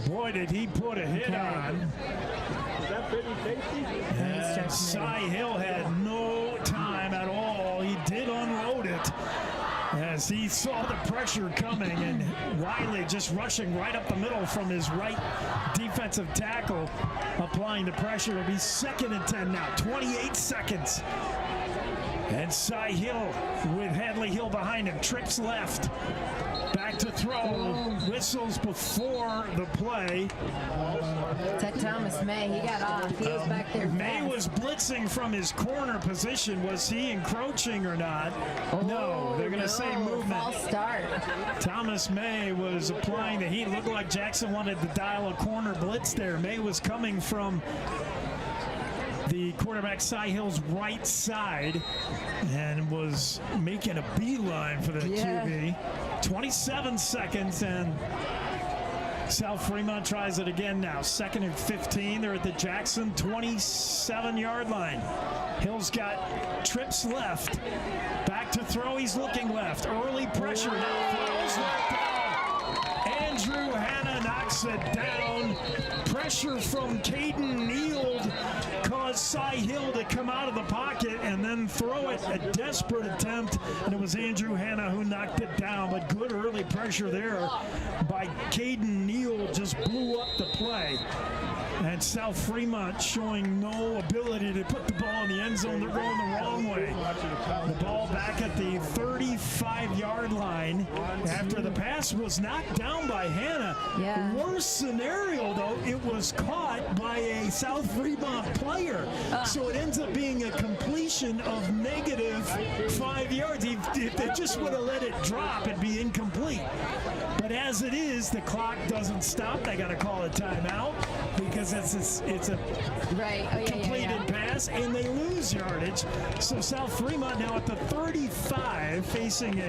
A: Boy, did he put a hit on.
I: Is that pretty tasty?
A: And Cy Hill had no time at all. He did unload it as he saw the pressure coming, and Wiley just rushing right up the middle from his right defensive tackle, applying the pressure. It'll be 2nd and 10 now, 28 seconds. And Cy Hill with Hadley Hill behind him, trips left. Back to throw, whistles before the play.
B: Is that Thomas May? He got off. He was back there.
A: May was blitzing from his corner position. Was he encroaching or not? No, they're going to say movement.
B: False start.
A: Thomas May was applying the heat. Looked like Jackson wanted to dial a corner blitz there. May was coming from the quarterback Cy Hill's right side and was making a beeline for the QB. 27 seconds, and South Fremont tries it again now. 2nd and 15. They're at the Jackson 27-yard line. Hill's got trips left. Back to throw. He's looking left. Early pressure. Now throws that ball. Andrew Hanna knocks it down. Pressure from Caden Neild caused Cy Hill to come out of the pocket and then throw it. A desperate attempt, and it was Andrew Hanna who knocked it down. But good early pressure there by Caden Neild just blew up the play. And South Fremont showing no ability to put the ball in the end zone. They're going the wrong way. The ball back at the 35-yard line after the pass was knocked down by Hanna.
B: Yeah.
A: Worst scenario, though, it was caught by a South Fremont player. So it ends up being a completion of -5 yards. If they just would have let it drop, it'd be incomplete. But as it is, the clock doesn't stop. They got to call a timeout because it's a completed pass, and they lose yardage. So South Fremont now at the 35, facing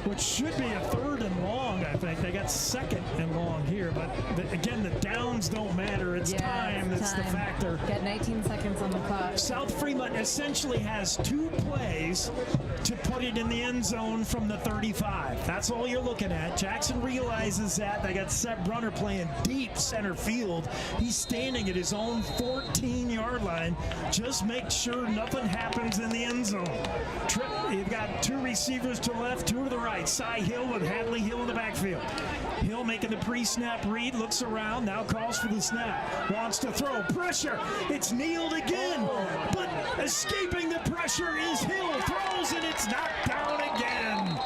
A: which should be a 3rd and long, I think. They got 2nd and long here, but again, the downs don't matter. It's time that's the factor.
B: Got 19 seconds on the clock.
A: South Fremont essentially has 2 plays to put it in the end zone from the 35. That's all you're looking at. Jackson realizes that. They got Seth Brunner playing deep center field. He's standing at his own 14-yard line. Just make sure nothing happens in the end zone. You've got 2 receivers to the left, 2 to the right. Cy Hill with Hadley Hill in the backfield. Hill making the pre-snap read, looks around, now calls for the snap. Wants to throw. Pressure. It's Neild again. But escaping the pressure is Hill. Throws, and it's knocked down again.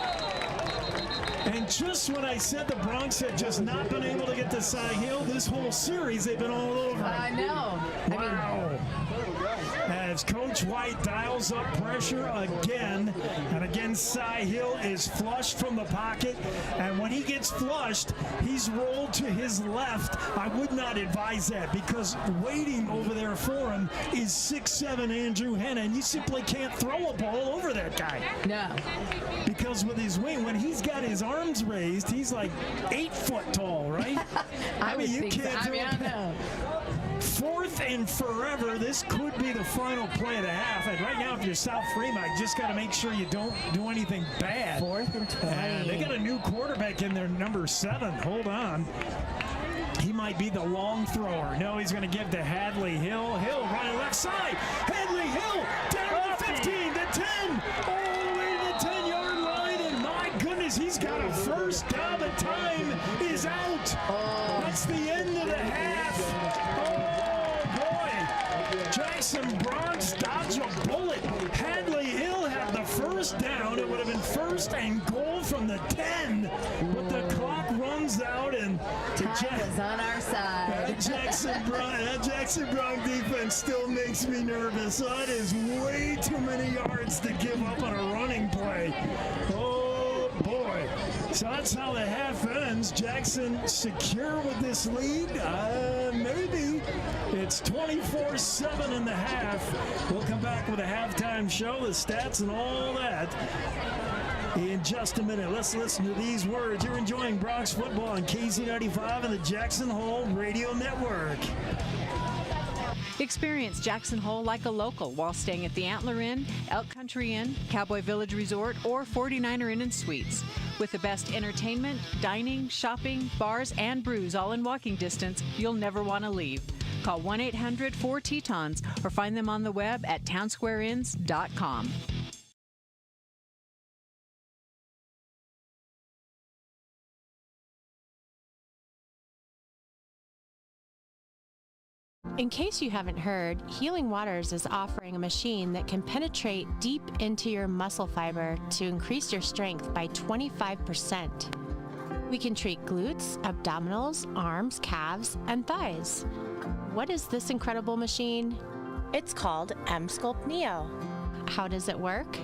A: just when I said the Bronx had just not been able to get to Cy Hill, this whole series they've been all over.
B: I know.
A: Wow. As Coach White dials up pressure again, and again Cy Hill is flushed from the pocket, and when he gets flushed, he's rolled to his left. I would not advise that because waiting over there for him is 6'7" Andrew Hanna, and you simply can't throw a ball over that guy.
B: No.
A: Because with his wing, when he's got his arms raised, he's like 8 foot tall, right?
B: I mean, you can't. I don't know.
A: 4th and forever. This could be the final play of the half. And right now, if you're South Fremont, you just got to make sure you don't do anything bad.
B: 4th and 20.
A: They got a new quarterback in there, number 7. Hold on. He might be the long thrower. No, he's going to give to Hadley Hill. Hill running left side. Hadley Hill down to 15, to 10, all the way to the 10-yard line. And my goodness, he's got a first down. The time is out. That's the end of the half. Oh, boy. Jackson Bronx dodged a bullet. Hadley Hill had the first down. It would have been 1st and goal from the 10. But the clock runs out, and
B: time was on our side.
A: That Jackson Bronx defense still makes me nervous. That is way too many yards to give up on a running play. Oh, boy. So that's how the half ends. Jackson secure with this lead. Maybe. It's 24-7 in the half. We'll come back with a halftime show, the stats and all that in just a minute. Let's listen to these words. You're enjoying Bronx football on KZ95 and the Jackson Hole Radio Network.
F: Experience Jackson Hole like a local while staying at the Antler Inn, Elk Country Inn, Cowboy Village Resort, or 49er Inn and Suites. With the best entertainment, dining, shopping, bars, and brews all in walking distance, you'll never want to leave. Call 1-800-4-TETONS or find them on the web at townsquareinns.com.
J: In case you haven't heard, Healing Waters is offering a machine that can penetrate deep into your muscle fiber to increase your strength by 25%. We can treat glutes, abdominals, arms, calves, and thighs. What is this incredible machine? It's called M-Sculpt Neo. How does it work?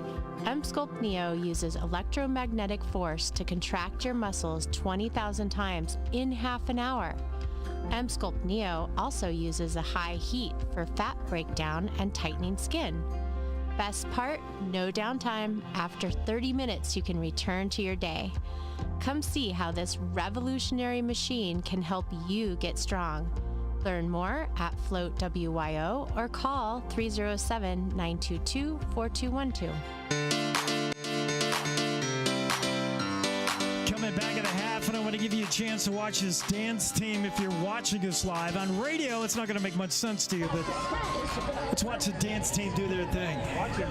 J: M-Sculpt Neo uses electromagnetic force to contract your muscles 20,000 times in half an hour. M-Sculpt Neo also uses a high heat for fat breakdown and tightening skin. Best part, no downtime. After 30 minutes, you can return to your day. Come see how this revolutionary machine can help you get strong. Learn more at Float WYO or call 307-922-4212.
A: Coming back at the half, and I want to give you a chance to watch this dance team if you're watching us live. On radio, it's not going to make much sense to you, but let's watch the dance team do their thing.
I: Watch it.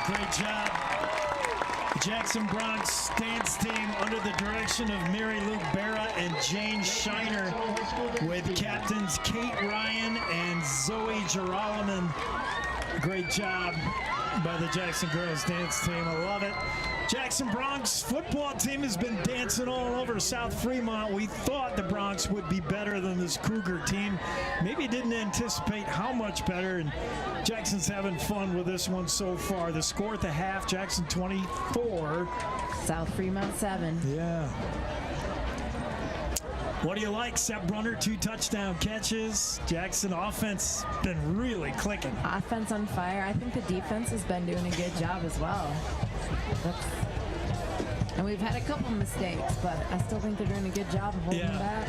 A: Great job. Jackson Bronx dance team under the direction of Mary Lou Barra and Jane Shiner with captains Kate Ryan and Zoe Geralaman Great job by the Jackson girls dance team. I love it. Jackson Bronx football team has been dancing all over South Fremont. We thought the Bronx would be better than this Cougar team. Maybe didn't anticipate how much better, and Jackson's having fun with this one so far. The score at the half, Jackson 24.
B: South Fremont 7.
A: Yeah. What do you like? Seth Brunner, 2 touchdown catches. Jackson offense been really clicking.
B: Offense on fire. I think the defense has been doing a good job as well. And we've had a couple mistakes, but I still think they're doing a good job of holding back.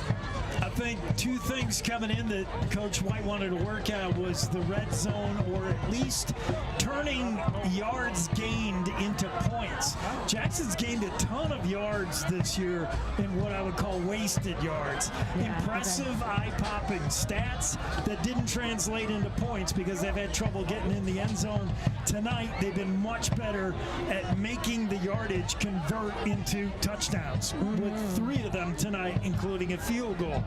A: I think 2 things coming in that Coach White wanted to work out was the red zone, or at least turning yards gained into points. Jackson's gained a ton of yards this year in what I would call wasted yards. Impressive, eye-popping stats that didn't translate into points because they've had trouble getting in the end zone. Tonight, they've been much better at making the yardage convert into touchdowns, with 3 of them tonight, including a field goal.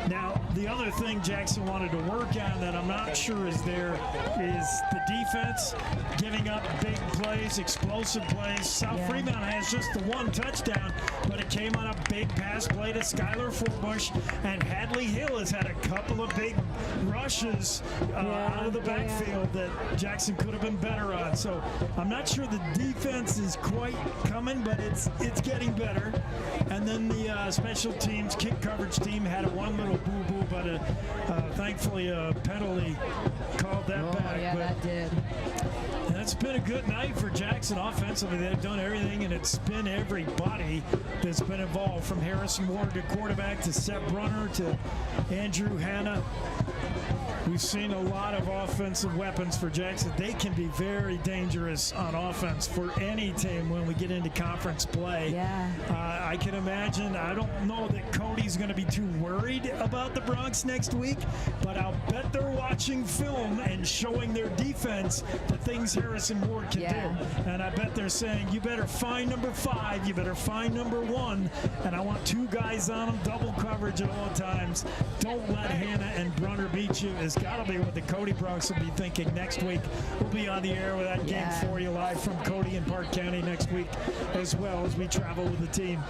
A: Now, the other thing Jackson wanted to work on that I'm not sure is there is the defense giving up big plays, explosive plays. South Fremont has just the 1 touchdown, but it came on a big pass play to Skylar Forbush, and Hadley Hill has had a couple of big rushes out of the backfield that Jackson could have been better on. So I'm not sure the defense is quite coming, but it's getting better. And then the special teams kick coverage team had one little boo-boo, but thankfully a penalty called that back.
B: Yeah, that did.
A: That's been a good night for Jackson offensively. They've done everything, and it's been everybody that's been involved, from Harrison Ward to quarterback to Seth Brunner to Andrew Hanna. We've seen a lot of offensive weapons for Jackson. They can be very dangerous on offense for any team when we get into conference play.
B: Yeah.
A: I can imagine. I don't know that Cody's going to be too worried about the Bronx next week, but I'll bet they're watching film and showing their defense the things Harrison Ward can do. And I bet they're saying, you better find number 5, you better find number 1, and I want 2 guys on them, double coverage at all times. Don't let Hanna and Brunner beat you. It's got to be what the Cody Bronx will be thinking next week. We'll be on the air with that game for you live from Cody and Park County next week, as well as we travel with the team.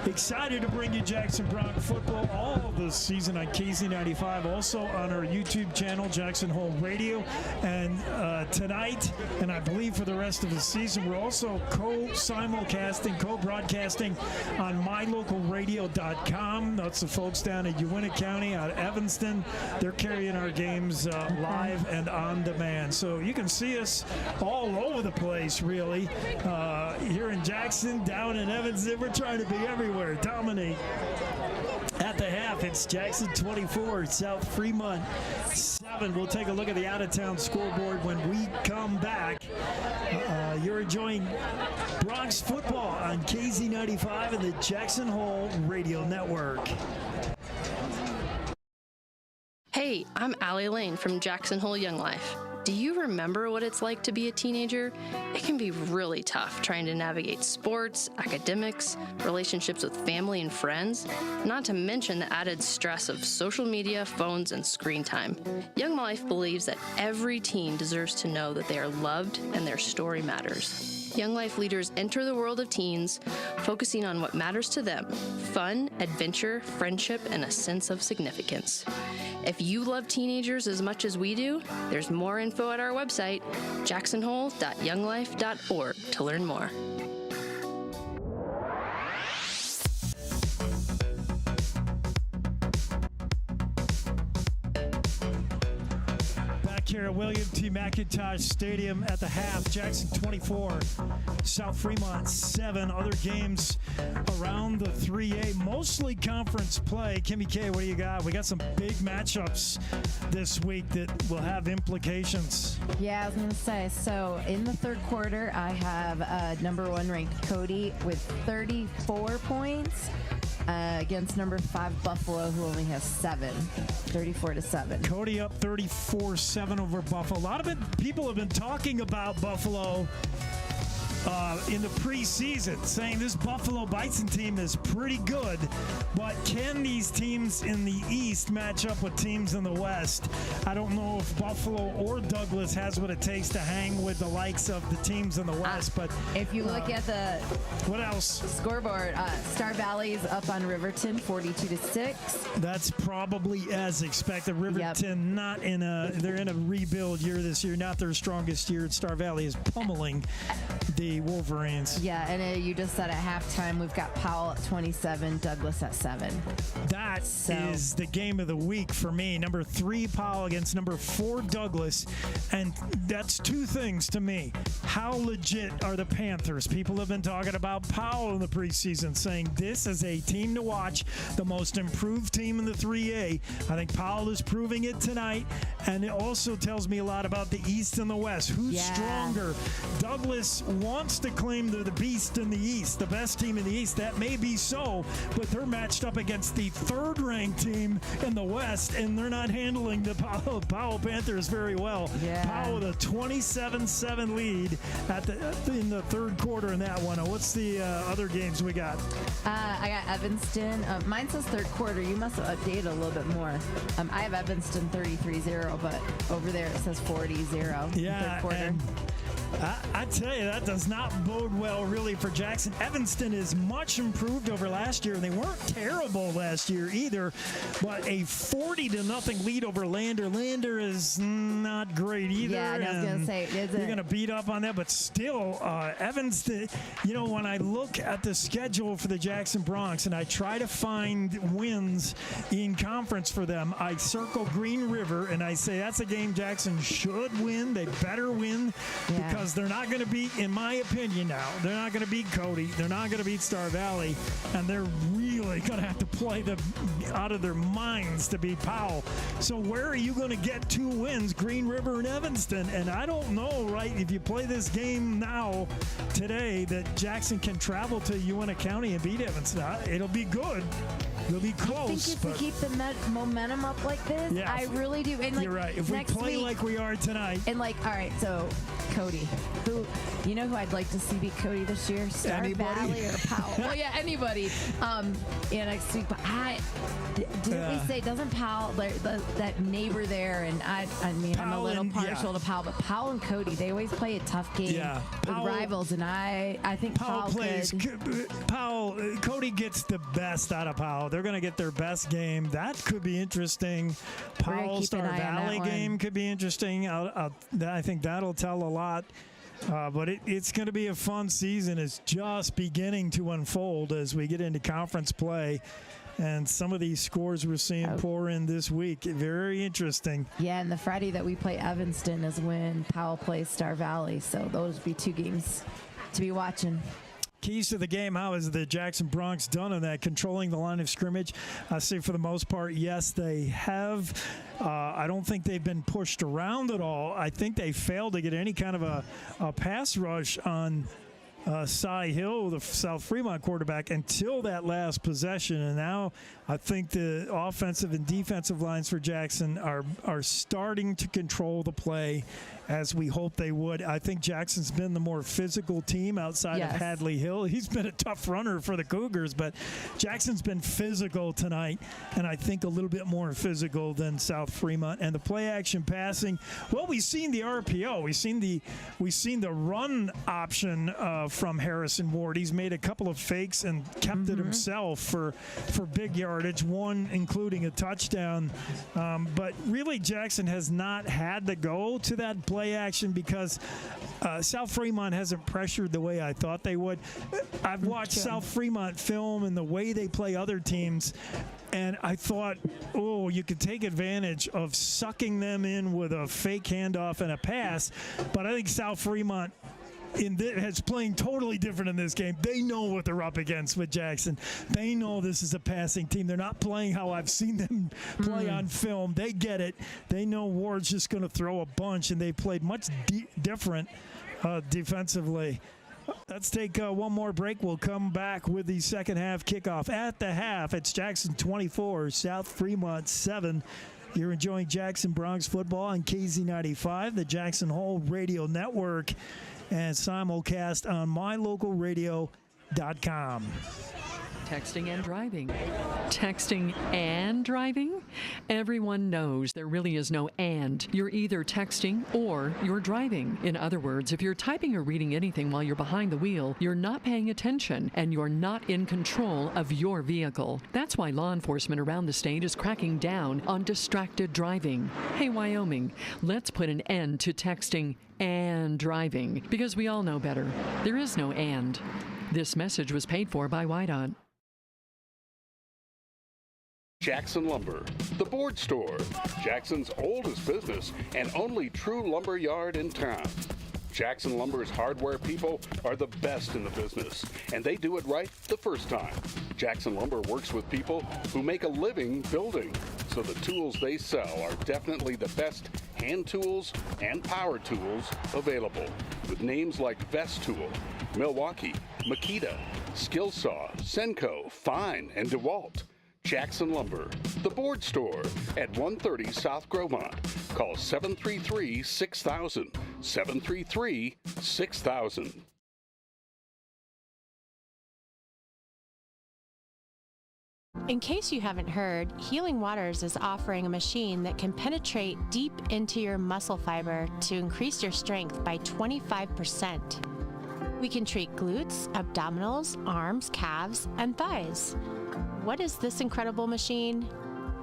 A: Excited to bring you Jackson Bronx football all this season on KZ95, also on our YouTube channel, Jackson Hole Radio. And tonight, and I believe for the rest of the season, we're also co-simulcasting, co-broadcasting on mylocalradio.com. That's the folks down in Uintah County, out of Evanston. They're carrying our games live and on demand. So you can see us all over the place, really. Here in Jackson, down in Evanston, we're trying to be everywhere, dominate. At the half, it's Jackson 24, South Fremont 7. We'll take a look at the out-of-town scoreboard when we come back. You're enjoying Bronx football on KZ95 and the Jackson Hole Radio Network.
K: Hey, I'm Allie Lane from Jackson Hole Young Life. Do you remember what it's like to be a teenager? It can be really tough trying to navigate sports, academics, relationships with family and friends, not to mention the added stress of social media, phones, and screen time. Young Life believes that every teen deserves to know that they are loved and their story matters. Young Life leaders enter the world of teens, focusing on what matters to them: fun, adventure, friendship, and a sense of significance. If you love teenagers as much as we do, there's more info at our website, jacksonhole.younglife.org, to learn more.
A: Here at William T. MacIntosh Stadium at the half. Jackson 24, South Fremont 7. Other games around the 3A, mostly conference play. Kimmy K, what do you got? We got some big matchups this week that will have implications.
B: Yeah, I was going to say, so in the third quarter, I have number 1 ranked Cody with 34 points. Against number 5 Buffalo, who only has 7, 34-7.
A: Cody up 34-7 over Buffalo. A lot of people have been talking about Buffalo in the preseason, saying this Buffalo Bison team is pretty good, but can these teams in the East match up with teams in the West? I don't know if Buffalo or Douglas has what it takes to hang with the likes of the teams in the West, but
B: if you look at the
A: what else
B: scoreboard, Star Valley's up on Riverton 42-6.
A: That's probably as expected. Riverton they're in a rebuild year this year, not their strongest year. Star Valley is pummeling the Wolverines.
B: Yeah, and you just said at halftime we've got Powell at 27, Douglas at 7.
A: That is the game of the week for me. Number 3 Powell against number 4 Douglas, and that's two things to me. How legit are the Panthers? People have been talking about Powell in the preseason, saying this is a team to watch, the most improved team in the 3A. I think Powell is proving it tonight, and it also tells me a lot about the East and the West. Who's stronger? Douglas wants to claim they're the beast in the East, the best team in the East. That may be so, but they're matched up against the third-ranked team in the West, and they're not handling the Powell Panthers very well.
B: Yeah.
A: Powell with a 27-7 lead in the third quarter in that one. What's the other games we got?
B: I got Evanston. Mine says third quarter. You must have updated a little bit more. I have Evanston 33-0, but over there it says 40-0 third quarter.
A: And I tell you, that does not bode well really for Jackson. Evanston is much improved over last year, and they weren't terrible last year either, but a 40-0 lead over Lander. Lander is not great either.
B: Yeah, and I was going to say,
A: you're going to beat up on that, but still, Evanston, when I look at the schedule for the Jackson Bronx and I try to find wins in conference for them, I circle Green River and I say that's a game Jackson should win. They better win because they're not going to beat, in my opinion now, they're not going to beat Cody. They're not going to beat Star Valley, and they're really going to have to play them out of their minds to beat Powell. So where are you going to get 2 wins, Green River and Evanston? And I don't know, right, if you play this game now, today, that Jackson can travel to Uintah County and beat Evanston. It'll be good. It'll be close.
B: I think if we keep the momentum up like this, I really do. And
A: you're right. If we play like we are tonight.
B: And all right, so Cody, who I'd like to see beat Cody this year? Star Valley or Powell? Well, yeah, anybody. Next week, but didn't we say, doesn't Powell, that neighbor there, and I'm a little partial to Powell, but Powell and Cody, they always play a tough game with rivals, and I think Powell plays.
A: Cody gets the best out of Powell. They're going to get their best game. That could be interesting. Powell Star Valley game could be interesting. I think that'll tell a lot. But it's going to be a fun season. It's just beginning to unfold as we get into conference play. And some of these scores we're seeing pour in this week. Very interesting.
B: Yeah, and the Friday that we play Evanston is when Powell plays Star Valley. So those would be 2 games to be watching.
A: Keys to the game, how is the Jackson Bronx done on that? Controlling the line of scrimmage? I say for the most part, yes, they have. I don't think they've been pushed around at all. I think they failed to get any kind of a pass rush on Cy Hill, the South Fremont quarterback, until that last possession. And now I think the offensive and defensive lines for Jackson are starting to control the play as we hope they would. I think Jackson's been the more physical team outside of Hadley Hill. He's been a tough runner for the Cougars, but Jackson's been physical tonight, and I think a little bit more physical than South Fremont. And the play action passing, well, we've seen the RPO. We've seen the run option from Harrison Ward. He's made a couple of fakes and kept it himself for big yardage, one including a touchdown. But really, Jackson has not had to go to that play action because South Fremont hasn't pressured the way I thought they would. I've watched South Fremont film and the way they play other teams, and I thought, you could take advantage of sucking them in with a fake handoff and a pass. But I think South Fremont has playing totally different in this game. They know what they're up against with Jackson. They know this is a passing team. They're not playing how I've seen them play on film. They get it. They know Ward's just going to throw a bunch, and they played much different defensively. Let's take one more break. We'll come back with the second half kickoff. At the half, it's Jackson 24, South Fremont 7. You're enjoying Jackson Bronx football on KZ95, the Jackson Hole Radio Network. and simulcast on mylocalradio.com.
G: Texting and driving. Texting and driving? Everyone knows there really is no and. You're either texting or you're driving. In other words, if you're typing or reading anything while you're behind the wheel, you're not paying attention and you're not in control of your vehicle. That's why law enforcement around the state is cracking down on distracted driving. Hey, Wyoming, let's put an end to texting and driving because we all know better. There is no and. This message was paid for by Whiteout.
C: Jackson Lumber, the board store, Jackson's oldest business and only true lumber yard in town. Jackson Lumber's hardware people are the best in the business, and they do it right the first time. Jackson Lumber works with people who make a living building, so the tools they sell are definitely the best hand tools and power tools available, with names like Vest Tool, Milwaukee, Makita, Skillsaw, Senco, Fine, and DeWalt. Jackson Lumber, the board store at 130 South Gromont. Call 733-6000, 733-6000.
J: In case you haven't heard, Healing Waters is offering a machine that can penetrate deep into your muscle fiber to increase your strength by 25%. We can treat glutes, abdominals, arms, calves, and thighs. What is this incredible machine?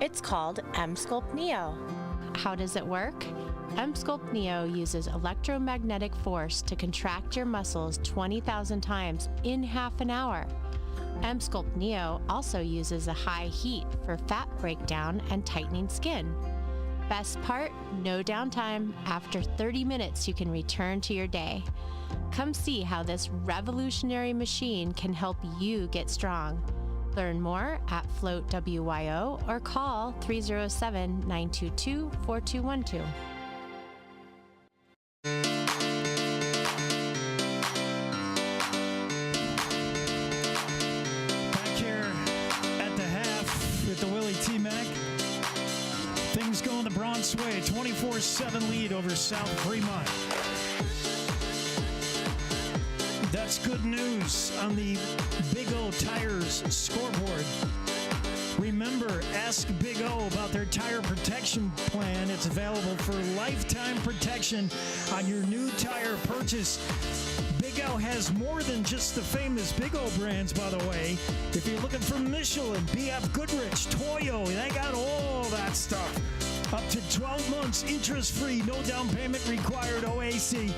J: It's called M-Sculpt Neo. How does it work? M-Sculpt Neo uses electromagnetic force to contract your muscles 20,000 times in half an hour. M-Sculpt Neo also uses a high heat for fat breakdown and tightening skin. Best part, no downtime. After 30 minutes, you can return to your day. Come see how this revolutionary machine can help you get strong. Learn more at Float WYO or call 307-922-4212.
A: Back here at the half with the Willie T. Mac. Things going the Bronx way. 24-7 lead over South Fremont. That's good news on the Big O Tires scoreboard. Remember, ask Big O about their tire protection plan. It's available for lifetime protection on your new tire purchase. Big O has more than just the famous Big O brands, by the way. If you're looking for Michelin, BF Goodrich, Toyo, they got all that stuff. Up to 12 months, interest-free, no down payment required OAC.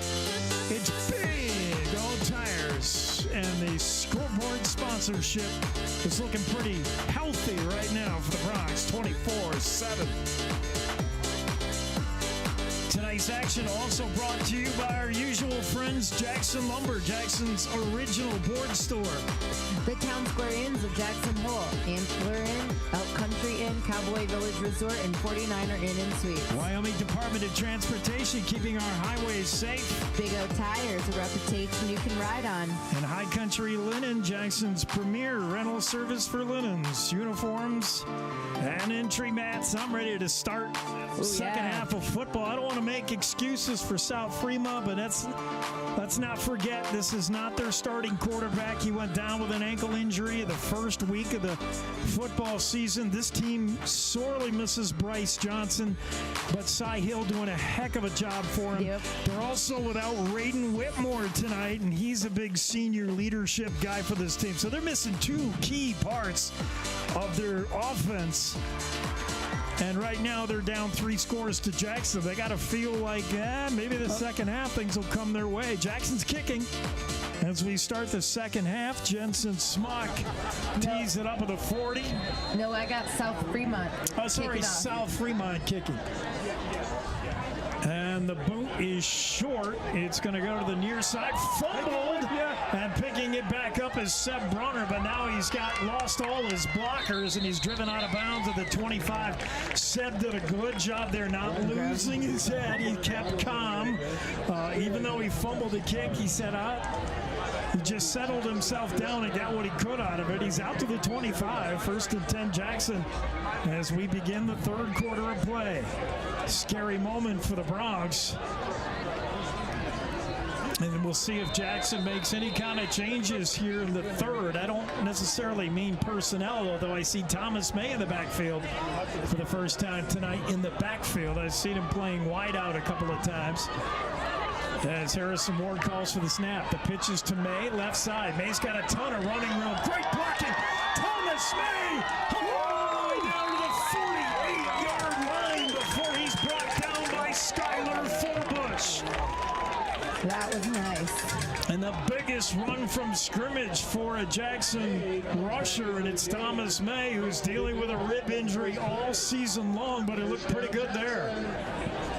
A: It's Big O Tires, and the scoreboard sponsorship is looking pretty healthy right now for the Bronx, 24/7. Tonight's action also brought to you by our usual friends, Jackson Lumber, Jackson's original board store.
B: The Town Square Inns of Jackson Hole, Antler Inn, Elk Country Inn, Cowboy Village Resort, and 49er Inn and Suites.
A: Wyoming Department of Transportation, keeping our highways safe.
B: Big O Tires, a reputation you can ride on.
A: And High Country Linen, Jackson's premier rental service for linens, uniforms, and entry mats. I'm ready to start second half of football. I don't want to make excuses for South Fremont, but let's not forget this is not their starting quarterback. He went down with an ankle injury the first week of the football season. This team sorely misses Bryce Johnson, but Cy Hill doing a heck of a job for him.
B: Yep.
A: They're also without Raiden Whitmore tonight, and he's a big senior leadership guy for this team. So they're missing two key parts of their offense. And right now they're down 3 scores to Jackson. They got to feel like, maybe the second half things will come their way. Jackson's kicking. As we start the second half, Jensen Smock tees it up at the 40.
B: No, I got South Fremont.
A: Oh, sorry, South Fremont kicking. And the boot is short. It's going to go to the near side. Fumbled. And picking it back up is Seb Brunner, but now he's lost all his blockers, and he's driven out of bounds at the 25. Seb did a good job there, not losing his head. He kept calm. Even though he fumbled the kick, he said, he just settled himself down and got what he could out of it. He's out to the 25, 1st and 10 Jackson, as we begin the third quarter of play. Scary moment for the Bronx. And we'll see if Jackson makes any kind of changes here in the third. I don't necessarily mean personnel, although I see Thomas May in the backfield for the first time tonight in the backfield. I've seen him playing wide out a couple of times. As Harrison Ward calls for the snap. The pitch is to May, left side. May's got a ton of running room. Great blocking. Thomas May all the way down to the 48-yard line before he's brought down by Skylar Forbush.
B: That was nice.
A: And the biggest run from scrimmage for a Jackson rusher, and it's Thomas May, who's dealing with a rib injury all season long, but it looked pretty good there.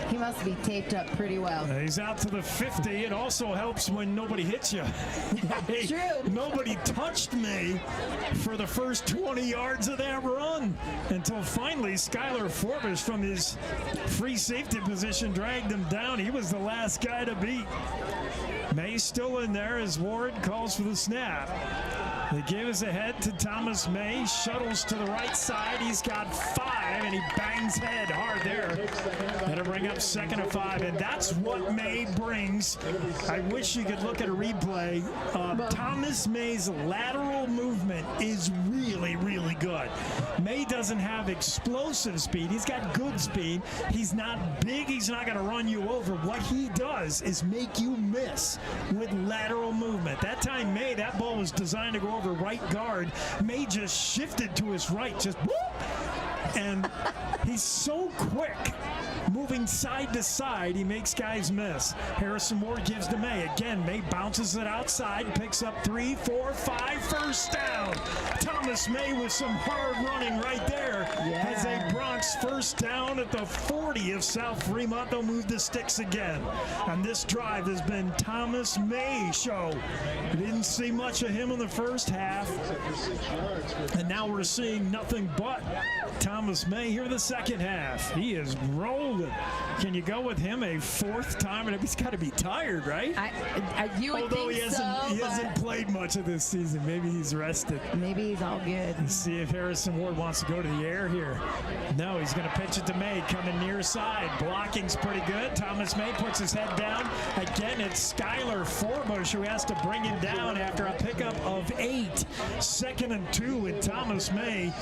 B: He must be taped up pretty well.
A: He's out to the 50. It also helps when nobody hits you.
B: That's true.
A: Nobody touched me for the first 20 yards of that run until finally Skylar Forbush from his free safety position dragged him down. He was the last guy to beat. May still in there as Ward calls for the snap. They give us ahead to Thomas May. Shuttles to the right side. He's got 5, and he bangs head hard there. That'll bring up 2nd and 5, and that's what May brings. I wish you could look at a replay. Thomas May's lateral movement is really, really good. May doesn't have explosive speed. He's got good speed. He's not big. He's not going to run you over. What he does is make you miss with lateral movement. That time, May, that ball was designed to go over right guard. May just shifted to his right, just whoop, and he's so quick moving side to side, he makes guys miss. Harrison Ward gives to May. Again, May bounces it outside, picks up 3, 4, 5, first down. Thomas May with some hard running right there. Has a Bronx first down at the 40 of South Fremont. They'll move the sticks again. And this drive has been Thomas May show. We didn't see much of him in the first half. And now we're seeing nothing but Thomas May here in the second half. He is rolling. Can you go with him a 4th time? And he's got to be tired, right?
B: You would
A: Although
B: think
A: he hasn't played much of this season. Maybe he's rested.
B: Maybe he's all good.
A: Let's see if Harrison Ward wants to go to the air here. No, he's going to pitch it to May, coming near side. Blocking's pretty good. Thomas May puts his head down. Again, it's Skylar Forbush who has to bring him down after a pickup of 8. 2nd and 2 with Thomas May.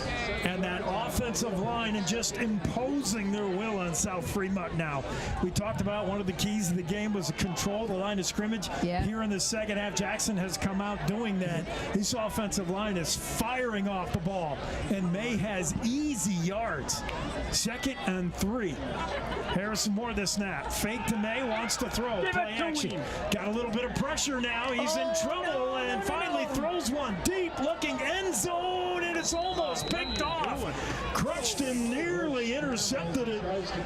A: And that offensive line and just imposing their will on South Fremont now. We talked about one of the keys of the game was to control the line of scrimmage. Here in the second half, Jackson has come out doing that. This offensive line is firing off the ball, and May has easy yards. 2nd and 3. Harrison Moore the snap. Fake to May, wants to throw. Play action. Got a little bit of pressure now. He's in trouble and finally throws one deep looking end zone, and it's almost picked off. Crushed and nearly intercepted it.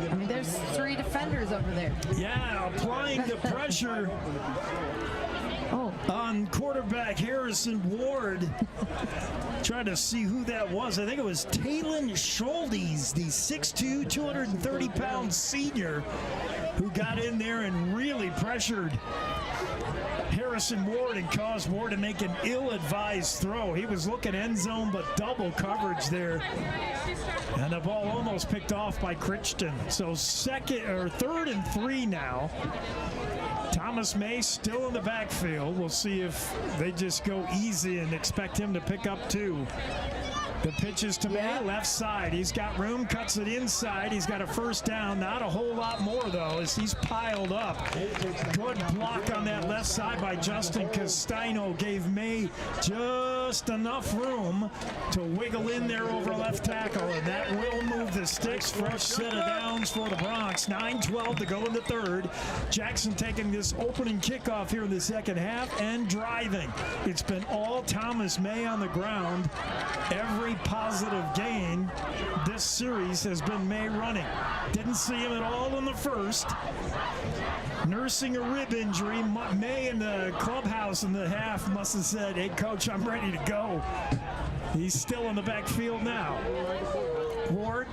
B: I mean, there's 3 defenders over there.
A: Yeah, applying the pressure on quarterback Harrison Ward. Trying to see who that was. I think it was Talon Schultes, the 6'2", 230-pound senior who got in there and really pressured Harrison Ward and caused Ward to make an ill-advised throw. He was looking end zone, but double coverage there. And the ball almost picked off by Crichton. So 3rd and 3 now. Thomas May still in the backfield. We'll see if they just go easy and expect him to pick up 2. The pitch is to May, left side. He's got room, cuts it inside. He's got a first down. Not a whole lot more, though, as he's piled up. Good block on that left side by Justin Castino. Gave May just enough room to wiggle in there over left tackle, and that will move the sticks. Fresh set of downs for the Bronx. 9:12 to go in the third. Jackson taking this opening kickoff here in the second half and driving. It's been all Thomas May on the ground. Every positive gain this series has been May running. Didn't see him at all in the first. Nursing a rib injury. May in the clubhouse in the half must have said, "Hey, coach, I'm ready to go." He's still in the backfield now. Ward,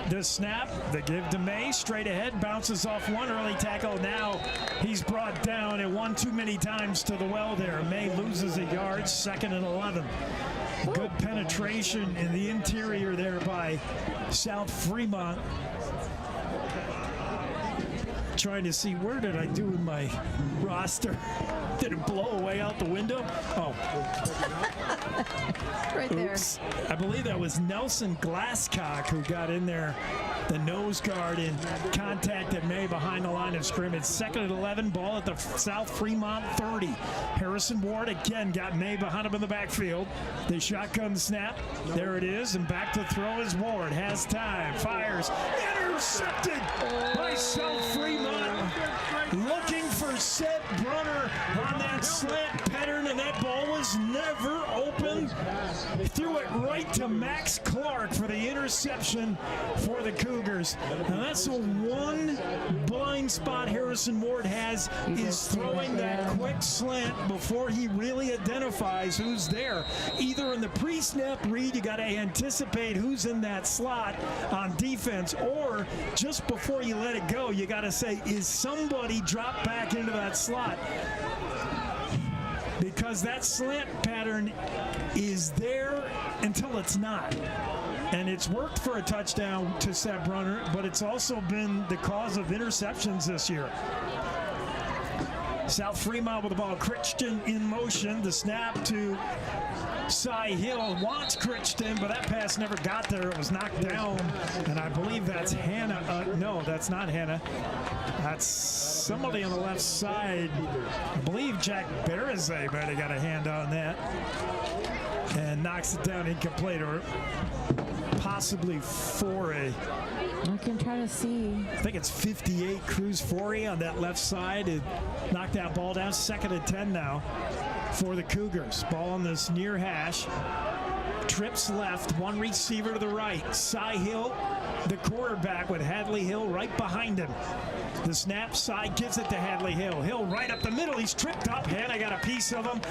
A: the snap, the give to May, straight ahead, bounces off one early tackle. Now he's brought down and one too many times to the well there. May loses a yard, 2nd and 11. Good penetration in the interior there by South Fremont. trying to see where did I do in my roster. Did it blow away out the window? Oh.
B: Right there.
A: Oops. I believe that was Nelson Glasscock who got in there, the nose guard, and contacted May behind the line of scrimmage. Second and 11, ball at the South Fremont 30. Harrison Ward again got May behind him in the backfield. The shotgun snap, there it is, and back to throw is Ward. Has time, fires, intercepted by South Fremont. Looking for Seth Brunner on that slant pattern, and that ball was never open. Threw it right to Max Clark for the interception for the Cougars. Now that's the one blind spot Harrison Ward has, is throwing that quick slant before he really identifies who's there. Either in the pre-snap read, you got to anticipate who's in that slot on defense, or just before you let it go, you got to say, is somebody dropped back into that slot? Because that slant pattern is there until it's not. And it's worked for a touchdown to Seth Brunner, but it's also been the cause of interceptions this year. South Fremont with the ball. Crichton in motion. The snap to Cy Hill. Wants Crichton, but that pass never got there. It was knocked down. And I believe that's Hannah. No, that's not Hannah. That's somebody on the left side. I believe Jack Barazay might have got a hand on that. And knocks it down, incomplete, or possibly Forey.
B: I can try to see.
A: I think it's 58 Cruz Forey on that left side. It knocked that ball down. Second and 10 now for the Cougars. Ball on this near hash. Trips left, one receiver to the right. Cy Hill, the quarterback, with Hadley Hill right behind him. The snap, Cy gives it to Hadley Hill. Hill right up the middle. He's tripped up. Hannah got a piece of him.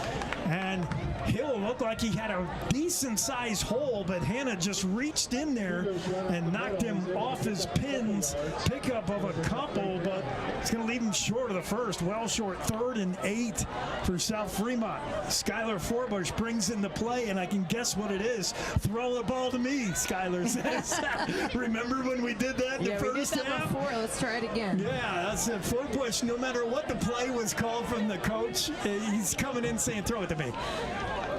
A: And Hill looked like he had a decent-sized hole, but Hannah just reached in there and knocked him off his pins. Pickup of a couple, but it's going to leave him short of the first. Well short. 3rd and 8 for South Fremont. Skylar Forbush brings in the play, and I can guess what it is. Throw the ball to me, Skylar says. Remember when we did that in the first half?
B: Yeah, we did that before. Let's try it again.
A: Yeah, that's it. Forbush, no matter what the play was called from the coach, he's coming in saying, throw it to me.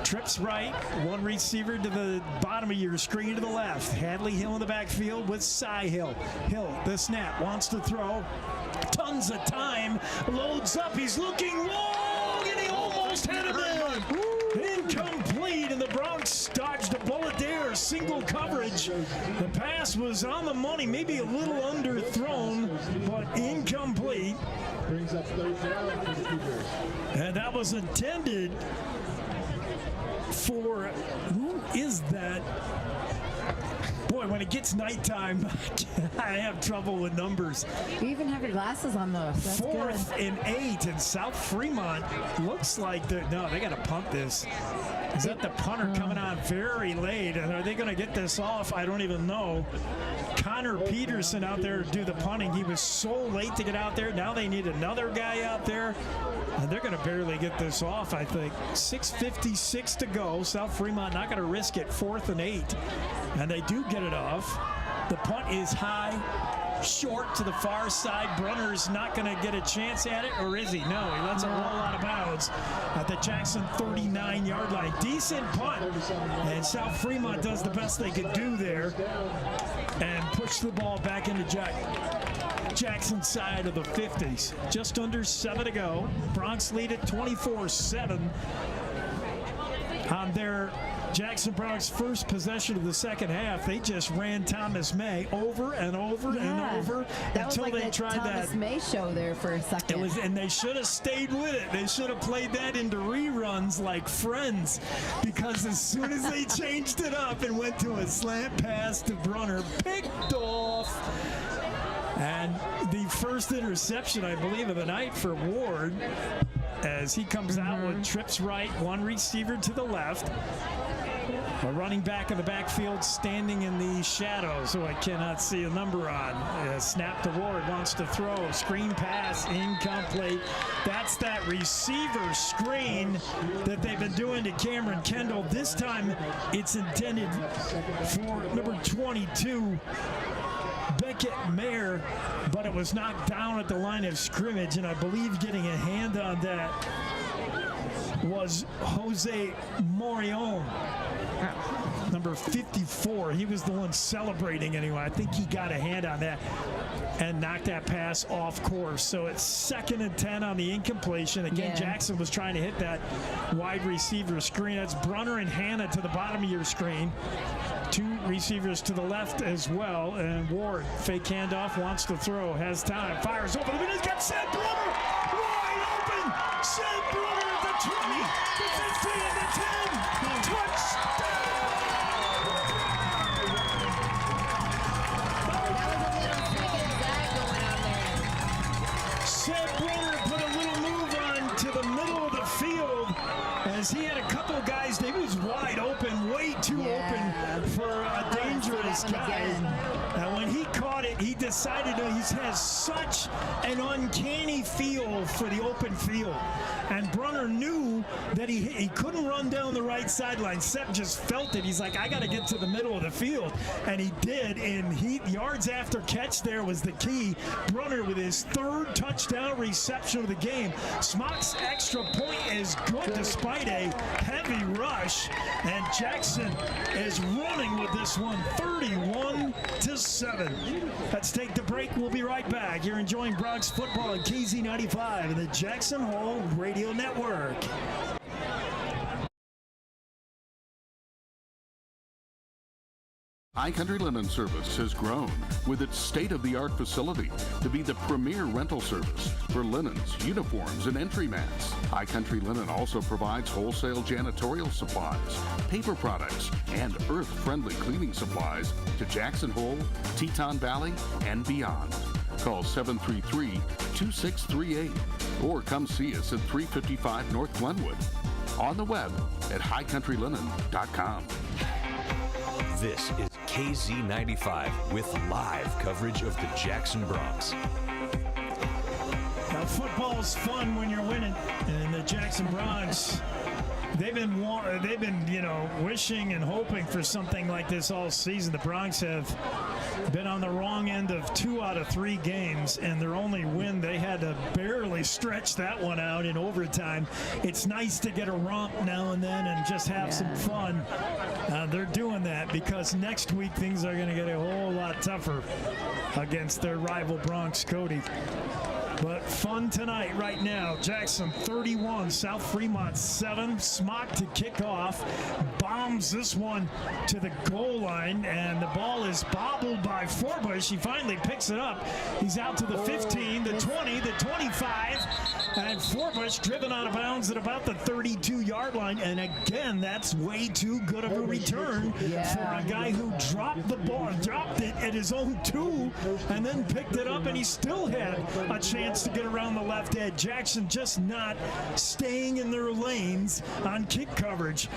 A: Trips right, one receiver to the bottom of your screen to the left. Hadley Hill in the backfield with Cy Hill. Hill, the snap, wants to throw. Tons of time, loads up, he's looking long, and he almost had him in. Incomplete, and the Bronx dodged a bullet there. Single coverage. The pass was on the money, maybe a little underthrown, but incomplete.
I: Brings up 3rd down for the Cougars.
A: And that was intended for, who is that? Boy, when it gets nighttime, I have trouble with numbers.
B: You even have your glasses on, though. That's
A: 4th
B: good.
A: and 8, and South Fremont looks like they got to punt this. Is that the punter coming on very late? And are they going to get this off? I don't even know. Connor Peterson out there to do the punting. He was so late to get out there. Now they need another guy out there. And they're going to barely get this off, I think. 6:56 to go. South Fremont not going to risk it. 4th and 8. And they do get it off. The punt is high, short to the far side. Brunner's not going to get a chance at it, or is he? No, he lets it roll out of bounds at the Jackson 39-yard line. Decent punt, and South Fremont does the best they could do there and push the ball back into Jackson side of the 50s. Just under 7 to go. Bronx lead at 24-7 on their Jackson Bronx first possession of the second half. They just ran Thomas May over and over and over until they tried that
B: Thomas May show there for a second.
A: And they should have stayed with it. They should have played that into reruns like Friends, because as soon as they changed it up and went to a slant pass to Brunner, picked off. And the first interception, I believe, of the night for Ward, as he comes out with trips right, one receiver to the left. A running back in the backfield standing in the shadows, who I cannot see a number on. Snap to Ward, wants to throw. Screen pass, incomplete. That's that receiver screen that they've been doing to Cameron Kendall. This time it's intended for number 22, Beckett Mayer, but it was knocked down at the line of scrimmage, and I believe getting a hand on that was Jose Morion, number 54. He was the one celebrating anyway. I think he got a hand on that and knocked that pass off course. So it's 2nd and 10 on the incompletion. Again, Jackson was trying to hit that wide receiver screen. That's Brunner and Hanna to the bottom of your screen. 2 receivers to the left as well. And Ward, fake handoff, wants to throw, has time, fires over the middle. He's got Seth Brunner wide open. Seth Brunner at the 20, the 15, the 10. Touchdown! Seth Brunner put a little move on to the middle of the field as he had a couple of guys. He was wide open, way too open for a dangerous guy. And when he caught it, he decided he has such an uncanny feel for the open field. And Brunner knew that he couldn't run down the right sideline. Seth just felt it. He's like, I got to get to the middle of the field. And he did. And yards after catch there was the key. Brunner with his 3rd touchdown reception of the game. Smock's extra point is good despite a heavy rush. And Jackson is running with this one, 31-7. Let's take the break. We'll be right back. You're enjoying Bronx football on KZ95 and the Jackson Hole Radio Network.
C: High Country Linen Service has grown with its state-of-the-art facility to be the premier rental service for linens, uniforms, and entry mats. High Country Linen also provides wholesale janitorial supplies, paper products, and earth-friendly cleaning supplies to Jackson Hole, Teton Valley, and beyond. Call 733-2638 or come see us at 355 North Glenwood. On the web at highcountrylinen.com.
D: This is KZ95 with live coverage of the Jackson Bronx.
A: Now, football's fun when you're winning, and the Jackson Bronx, they've been wishing and hoping for something like this all season. The Bronx have been on the wrong end of 2 out of 3 games, and their only win, they had to barely stretch that one out in overtime. It's nice to get a romp now and then and just have some fun. They're doing that because next week things are going to get a whole lot tougher against their rival Bronx Cody. But fun tonight right now. Jackson 31, South Fremont 7. Smock to kick off. Bombs this one to the goal line, and the ball is bobbled by Forbush. He finally picks it up. He's out to the 15, the 20, the 25, and Forbush driven out of bounds at about the 32-yard line. And again, that's way too good of a return for a guy who dropped the ball, dropped it at his own 2, and then picked it up, and he still had a chance to get around the left edge. Jackson just not staying in their lanes on kick coverage.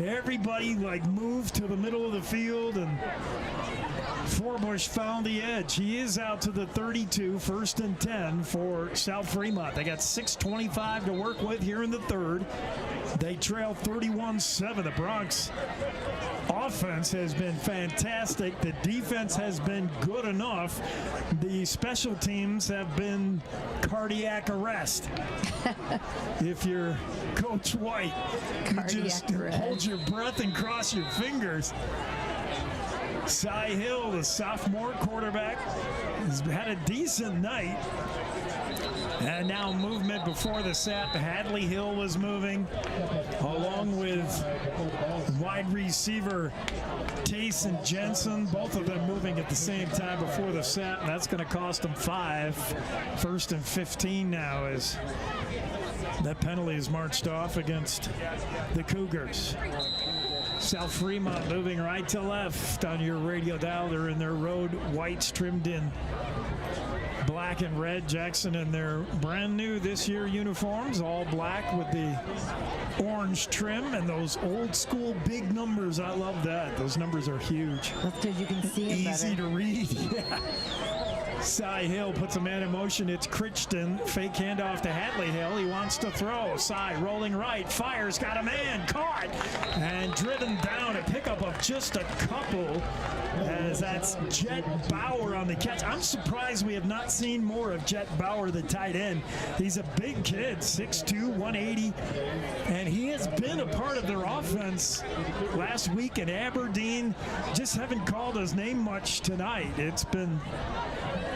A: Everybody moved to the middle of the field, and Forbush found the edge. He is out to the 32, 1st and 10 for South Fremont. They got 6:25 to work with here in the 3rd. They trail 31-7. The Bronx offense has been fantastic. The defense has been good enough. The special teams have been cardiac arrest. If you're Coach White, you just hold your breath and cross your fingers. Cy Hill, the sophomore quarterback, has had a decent night. And now movement before the snap. Hadley Hill was moving along with wide receiver Tayson Jensen. Both of them moving at the same time before the snap. And that's going to cost them 5. 1st and 15 now as that penalty is marched off against the Cougars. South Fremont moving right to left on your radio dial. They're in their road whites trimmed in black and red. Jackson in their brand new this year uniforms, all black with the orange trim and those old school big numbers. I love that. Those numbers are huge.
B: That's because you can see it
A: easy
B: better.
A: to read. Yeah. Cy Hill puts a man in motion. It's Crichton. Fake handoff to Hadley Hill. He wants to throw. Cy rolling right. Fires. Got a man. Caught. And driven down. A pickup of just a couple. As that's Jet Bauer on the catch. I'm surprised we have not seen more of Jet Bauer, the tight end. He's a big kid. 6'2", 180. And he has been a part of their offense last week in Aberdeen. Just haven't called his name much tonight. It's been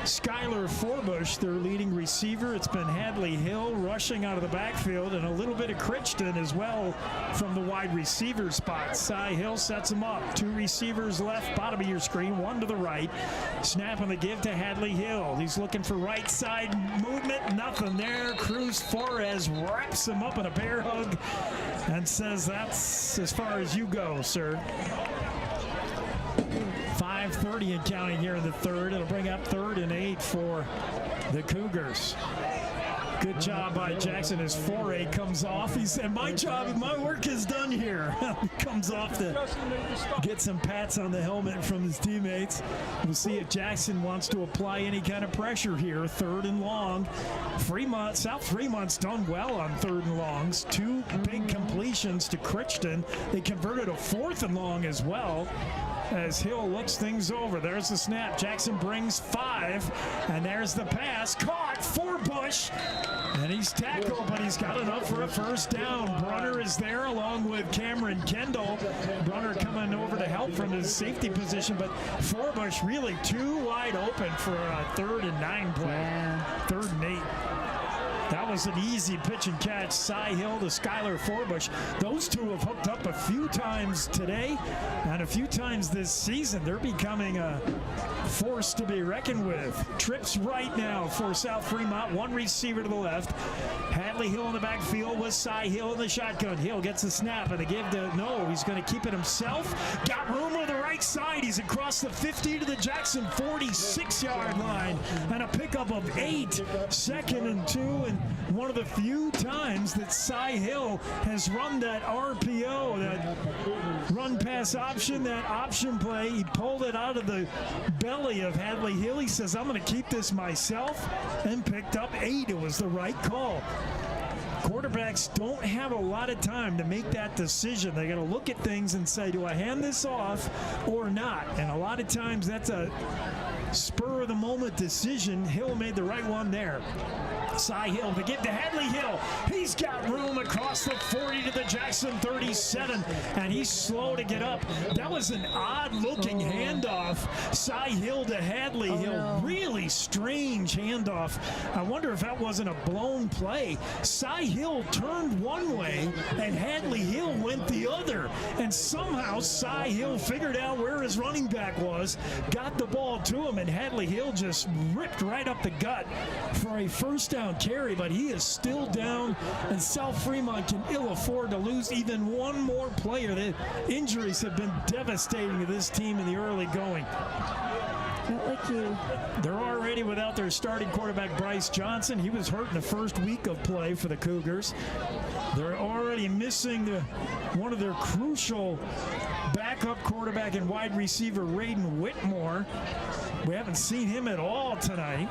A: Skylar Forbush, their leading receiver. It's been Hadley Hill rushing out of the backfield, and a little bit of Crichton as well from the wide receiver spot. Cy Hill sets him up. 2 receivers left, bottom of your screen, 1 to the right. Snap on the give to Hadley Hill. He's looking for right side movement. Nothing there. Cruz Flores wraps him up in a bear hug and says, "That's as far as you go, sir." 5:30 and counting here in the third. It'll bring up 3rd and 8 for the Cougars. Good job by Jackson as Foray comes off. He said, my work is done here. He comes off to get some pats on the helmet from his teammates. We'll see if Jackson wants to apply any kind of pressure here. 3rd and long. South Fremont's done well on 3rd and longs. 2 big completions to Crichton. They converted a 4th and long as well. As Hill looks things over. There's the snap. Jackson brings 5. And there's the pass. Caught. Forbush. And he's tackled, but he's got enough for a first down. Brunner is there along with Cameron Kendall. Brunner coming over to help from his safety position, but Forbush really too wide open for a 3rd and 9 play.
B: Yeah.
A: 3rd and 8. That was an easy pitch and catch. Cy Hill to Skylar Forbush. Those two have hooked up a few times today and a few times this season. They're becoming a force to be reckoned with. Trips right now for South Fremont. 1 receiver to the left. Hadley Hill in the backfield with Cy Hill in the shotgun. Hill gets the snap and the give to, no, he's going to keep it himself. Got room on the right side. He's across the 50 to the Jackson 46-yard line. And a pickup of 8. 2nd and 2, and one of the few times that Cy Hill has run that RPO, that run pass option, that option play. He pulled it out of the belly of Hadley Hill. He says, I'm going to keep this myself, and picked up 8. It was the right call. Quarterbacks don't have a lot of time to make that decision. They got to look at things and say, do I hand this off or not? And a lot of times that's a spur of the moment decision. Hill made the right one there. Cy Hill to give to Hadley Hill. He's got room across the 40 to the Jackson 37, and he's slow to get up. That was an odd-looking handoff. Cy Hill to Hadley Hill.
B: No.
A: Really strange handoff. I wonder if that wasn't a blown play. Cy Hill turned one way, and Hadley Hill went the other. And somehow Cy Hill figured out where his running back was, got the ball to him, and Hadley Hill just ripped right up the gut for a first down carry, but he is still down, and South Fremont can ill afford to lose even one more player. The injuries have been devastating to this team in the early going.
B: Felt like you.
A: They're already without their starting quarterback, Bryce Johnson. He was hurt in the first week of play for the Cougars. They're already missing one of their crucial backup quarterback and wide receiver, Raiden Whitmore. We haven't seen him at all tonight.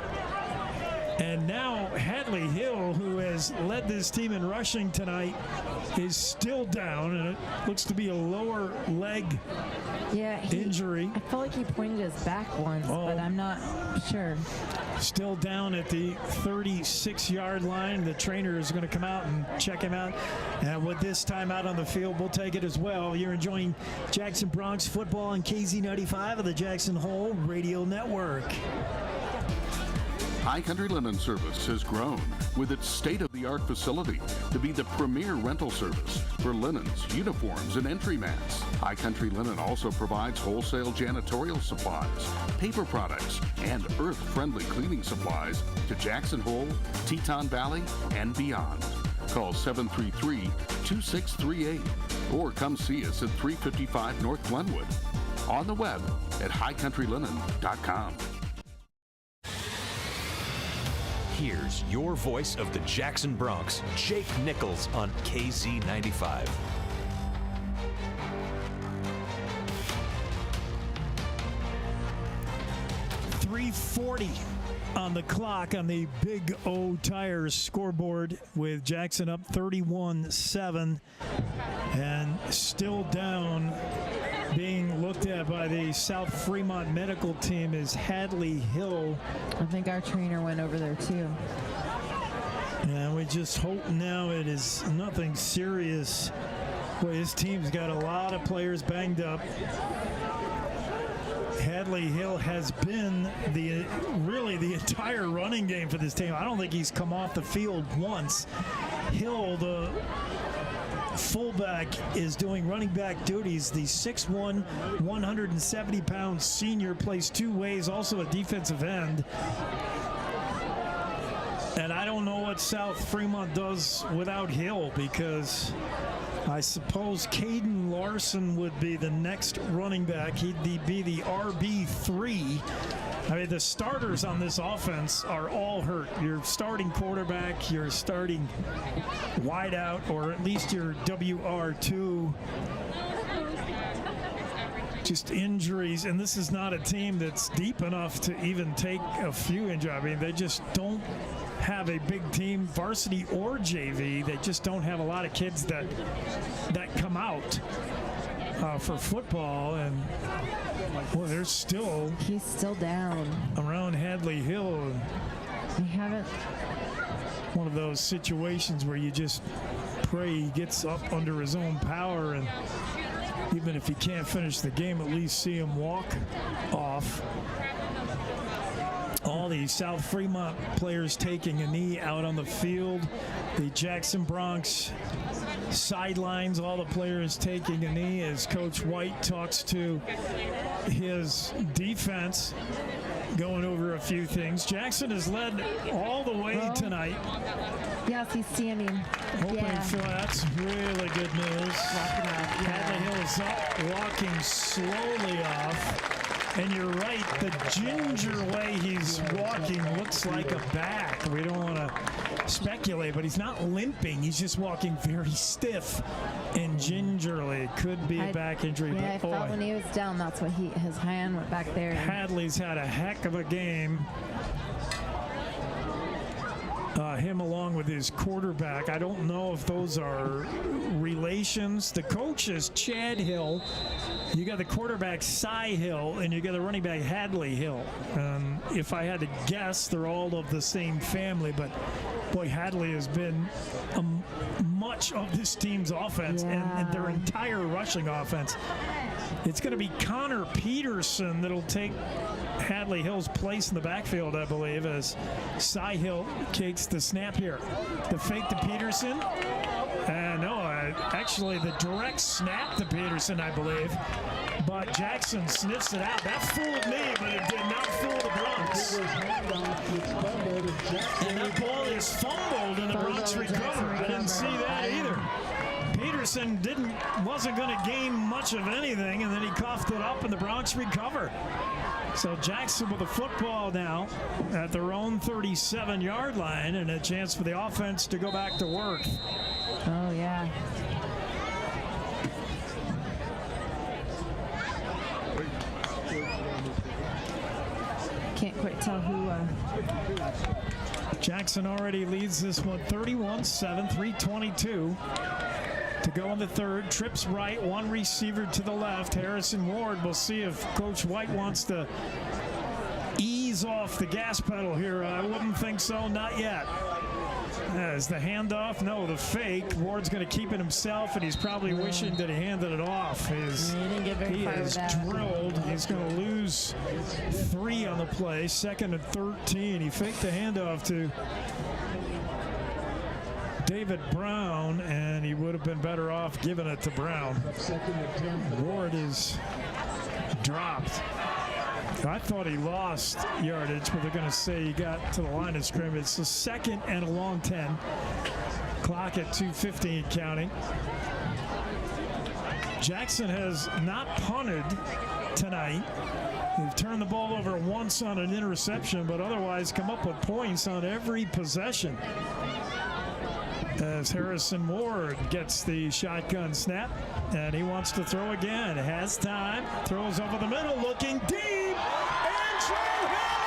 A: And now Hadley Hill, who has led this team in rushing tonight, is still down, and it looks to be a lower leg injury.
B: I felt like he pointed his back once, but I'm not sure.
A: Still down at the 36-yard line. The trainer is going to come out and check him out. And with this time out on the field, we'll take it as well. You're enjoying Jackson Bronx football on KZ95 of the Jackson Hole Radio Network.
C: High Country Linen Service has grown with its state-of-the-art facility to be the premier rental service for linens, uniforms, and entry mats. High Country Linen also provides wholesale janitorial supplies, paper products, and earth-friendly cleaning supplies to Jackson Hole, Teton Valley, and beyond. Call 733-2638 or come see us at 355 North Glenwood. On the web at highcountrylinen.com.
D: Here's your voice of the Jackson Bronx, Jake Nichols on KZ95.
A: .340 on the clock on the Big O Tires scoreboard with Jackson up 31-7 and still down. Being looked at by the South Fremont medical team is Hadley Hill.
B: I think our trainer went over there too.
A: And we just hope now it is nothing serious. Boy, his team's got a lot of players banged up. Hadley Hill has been really the entire running game for this team. I don't think he's come off the field once. Hill, the fullback, is doing running back duties. The 6'1", 170-pound senior plays two ways, also a defensive end. And I don't know what South Fremont does without Hill, because I suppose Caden Larson would be the next running back. He'd be the RB3. I mean, the starters on this offense are all hurt. Your starting quarterback, your starting wideout, or at least your WR2. Just injuries, and this is not a team that's deep enough to even take a few injuries. I mean, they just don't have a big team, varsity or JV. They just don't have a lot of kids that come out for football, and well, he's still down around Hadley Hill.
B: We haven't.
A: One of those situations where you just pray he gets up under his own power, and even if he can't finish the game, at least see him walk off. All the South Fremont players taking a knee out on the field. The Jackson Bronx sidelines, all the players taking a knee as Coach White talks to his defense, going over a few things. Jackson has led all the way tonight.
B: Yes, he's standing.
A: Opening flats, really good news. Hadley Hill is up, walking slowly off. And you're right, the ginger way he's walking looks like a back. We don't want to speculate, but he's not limping. He's just walking very stiff and gingerly. Could be a back injury.
B: Yeah, I felt when he was down, that's what his hand went back there.
A: Hadley's had a heck of a game. Him along with his quarterback. I don't know if those are relations. The coach is Chad Hill. You got the quarterback Cy Hill, and you got the running back Hadley Hill. If I had to guess, they're all of the same family, but boy, Hadley has been much of this team's offense and their entire rushing offense. It's going to be Connor Peterson that'll take Hadley Hill's place in the backfield, I believe, as Cy Hill takes the snap here. The fake to Peterson. Actually the direct snap to Peterson, I believe. But Jackson sniffs it out. That fooled me, but it did not fool the Bronx. And that ball is fumbled, and the Bronx recover. I didn't see that either. Peterson wasn't going to gain much of anything, and then he coughed it up, and the Bronx recover. So Jackson with the football now at their own 37-yard line, and a chance for the offense to go back to work.
B: Oh, yeah. Can't quite tell who.
A: Jackson already leads this one 31-7, 3:22 to go in the third. Trips right, one receiver to the left. Harrison Ward. We'll see if Coach White wants to ease off the gas pedal here. I wouldn't think so, not yet. As the handoff, no, the fake. Ward's going to keep it himself, and he's probably wishing that he handed it off. He is drilled. He's going to lose 3 on the play. 2nd and 13. He faked the handoff to David Brown, and he would have been better off giving it to Brown. Ward is dropped. I thought he lost yardage, but they're going to say he got to the line of scrimmage. So 2nd and a long 10. Clock at 2:15 counting. Jackson has not punted tonight. They've turned the ball over once on an interception, but otherwise come up with points on every possession. As Harrison Ward gets the shotgun snap, and he wants to throw again. Has time, throws over the middle, looking deep, and Trey Hill!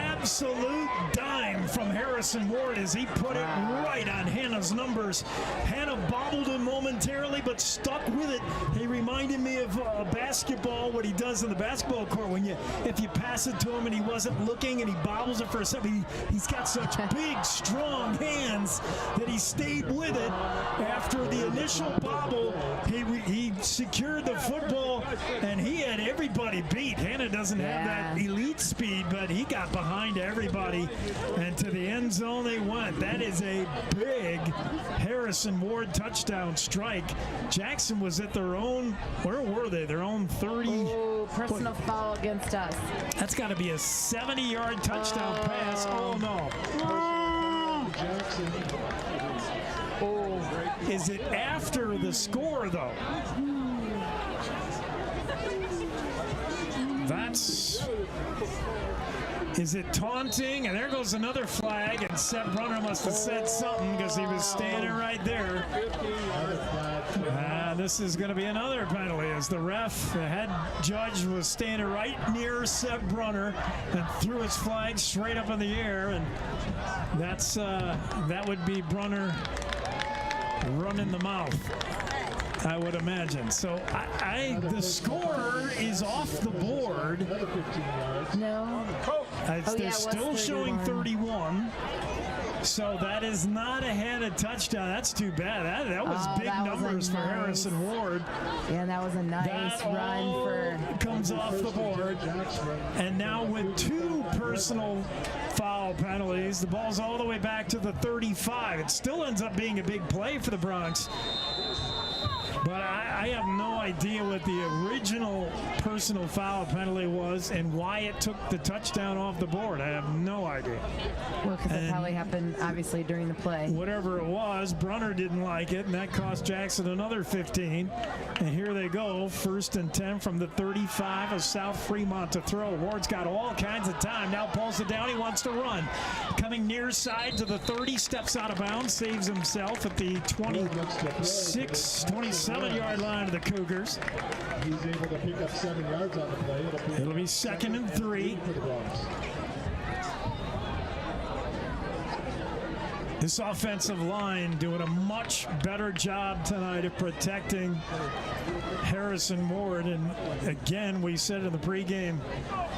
A: absolute dime from Harrison Ward as he put it right on Hannah's numbers. Hannah bobbled him momentarily, but stuck with it. He reminded me of basketball, what he does in the basketball court when if you pass it to him and he wasn't looking and he bobbles it for a second. He's got such big, strong hands that he stayed with it. After the initial bobble, he secured the football, and he had everybody beat. Hannah doesn't have that elite speed, but he got behind everybody, and to the end zone they went. That is a big Harrison Ward touchdown strike. Jackson was at their own, where were they? Their own 30.
B: Oh, personal foul against us.
A: That's got to be a 70-yard touchdown pass. Oh, no. Is it after the score, though? Is it taunting? And there goes another flag, and Seth Brunner must have said something because he was standing right there. This is going to be another penalty as the head judge was standing right near Seth Brunner and threw his flag straight up in the air, and that would be Brunner running the mouth, I would imagine. So the score is off the board.
B: No.
A: They're still showing 31. So that is not ahead of touchdown. That's too bad. That was big numbers for Harrison Ward.
B: Yeah, that was a nice run for.
A: Comes off the board. And now with 2 personal foul penalties, the ball's all the way back to the 35. It still ends up being a big play for the Bronx. But I have no idea what the original personal foul penalty was and why it took the touchdown off the board. I have no idea.
B: Well, because it probably happened, obviously, during the play.
A: Whatever it was, Brunner didn't like it, and that cost Jackson another 15. And here they go, 1st and 10 from the 35 of South Fremont to throw. Ward's got all kinds of time. Now pulls it down. He wants to run. Coming near side to the 30, steps out of bounds, saves himself at the 27-yard line of the Cougars.
I: He's able to pick up 7 yards on the play.
A: It'll be 2nd and 3. This offensive line doing a much better job tonight of protecting Harrison Ward. And again, we said in the pregame,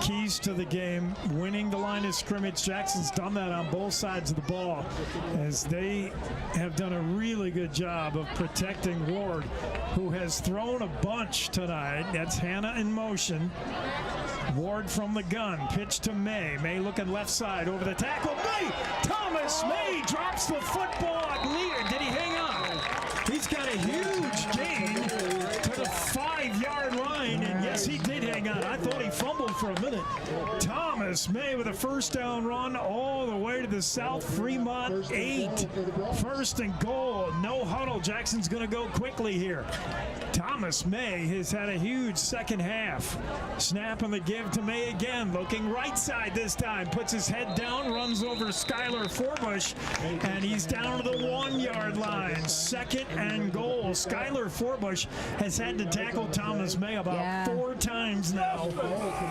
A: keys to the game, winning the line of scrimmage. Jackson's done that on both sides of the ball, as they have done a really good job of protecting Ward, who has thrown a bunch tonight. That's Hannah in motion. Ward from the gun, pitch to May. May looking left side over the tackle. May! Thomas May drops the football. Did he hang on? He's got a huge gain to the 5-yard line, and yes, he did hang on. I thought he fumbled for a minute. Thomas May with a 1st down run all the way to the South Fremont 8. 1st and goal. No huddle. Jackson's going to go quickly here. Thomas May has had a huge second half. Snap and the give to May again. Looking right side this time. Puts his head down, runs over Skylar Forbush, and he's down to the 1-yard line. 2nd and goal. Skylar Forbush has had to tackle Thomas May about 4 times now.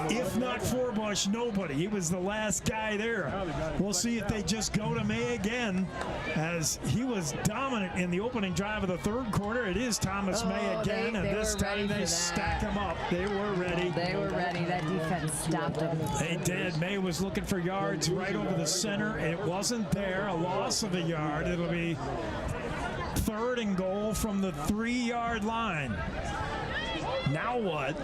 A: If not Forbush, nobody. He was the last guy there. We'll see if they just go to May again, as he was dominant in the opening drive of the 3rd quarter. It is Thomas May again, and this time they stack him up. They were ready.
B: They were ready. That defense stopped them.
A: They did. May was looking for yards right over the center. It wasn't there. A loss of a yard. It'll be 3rd and goal from the 3-yard line. Now what?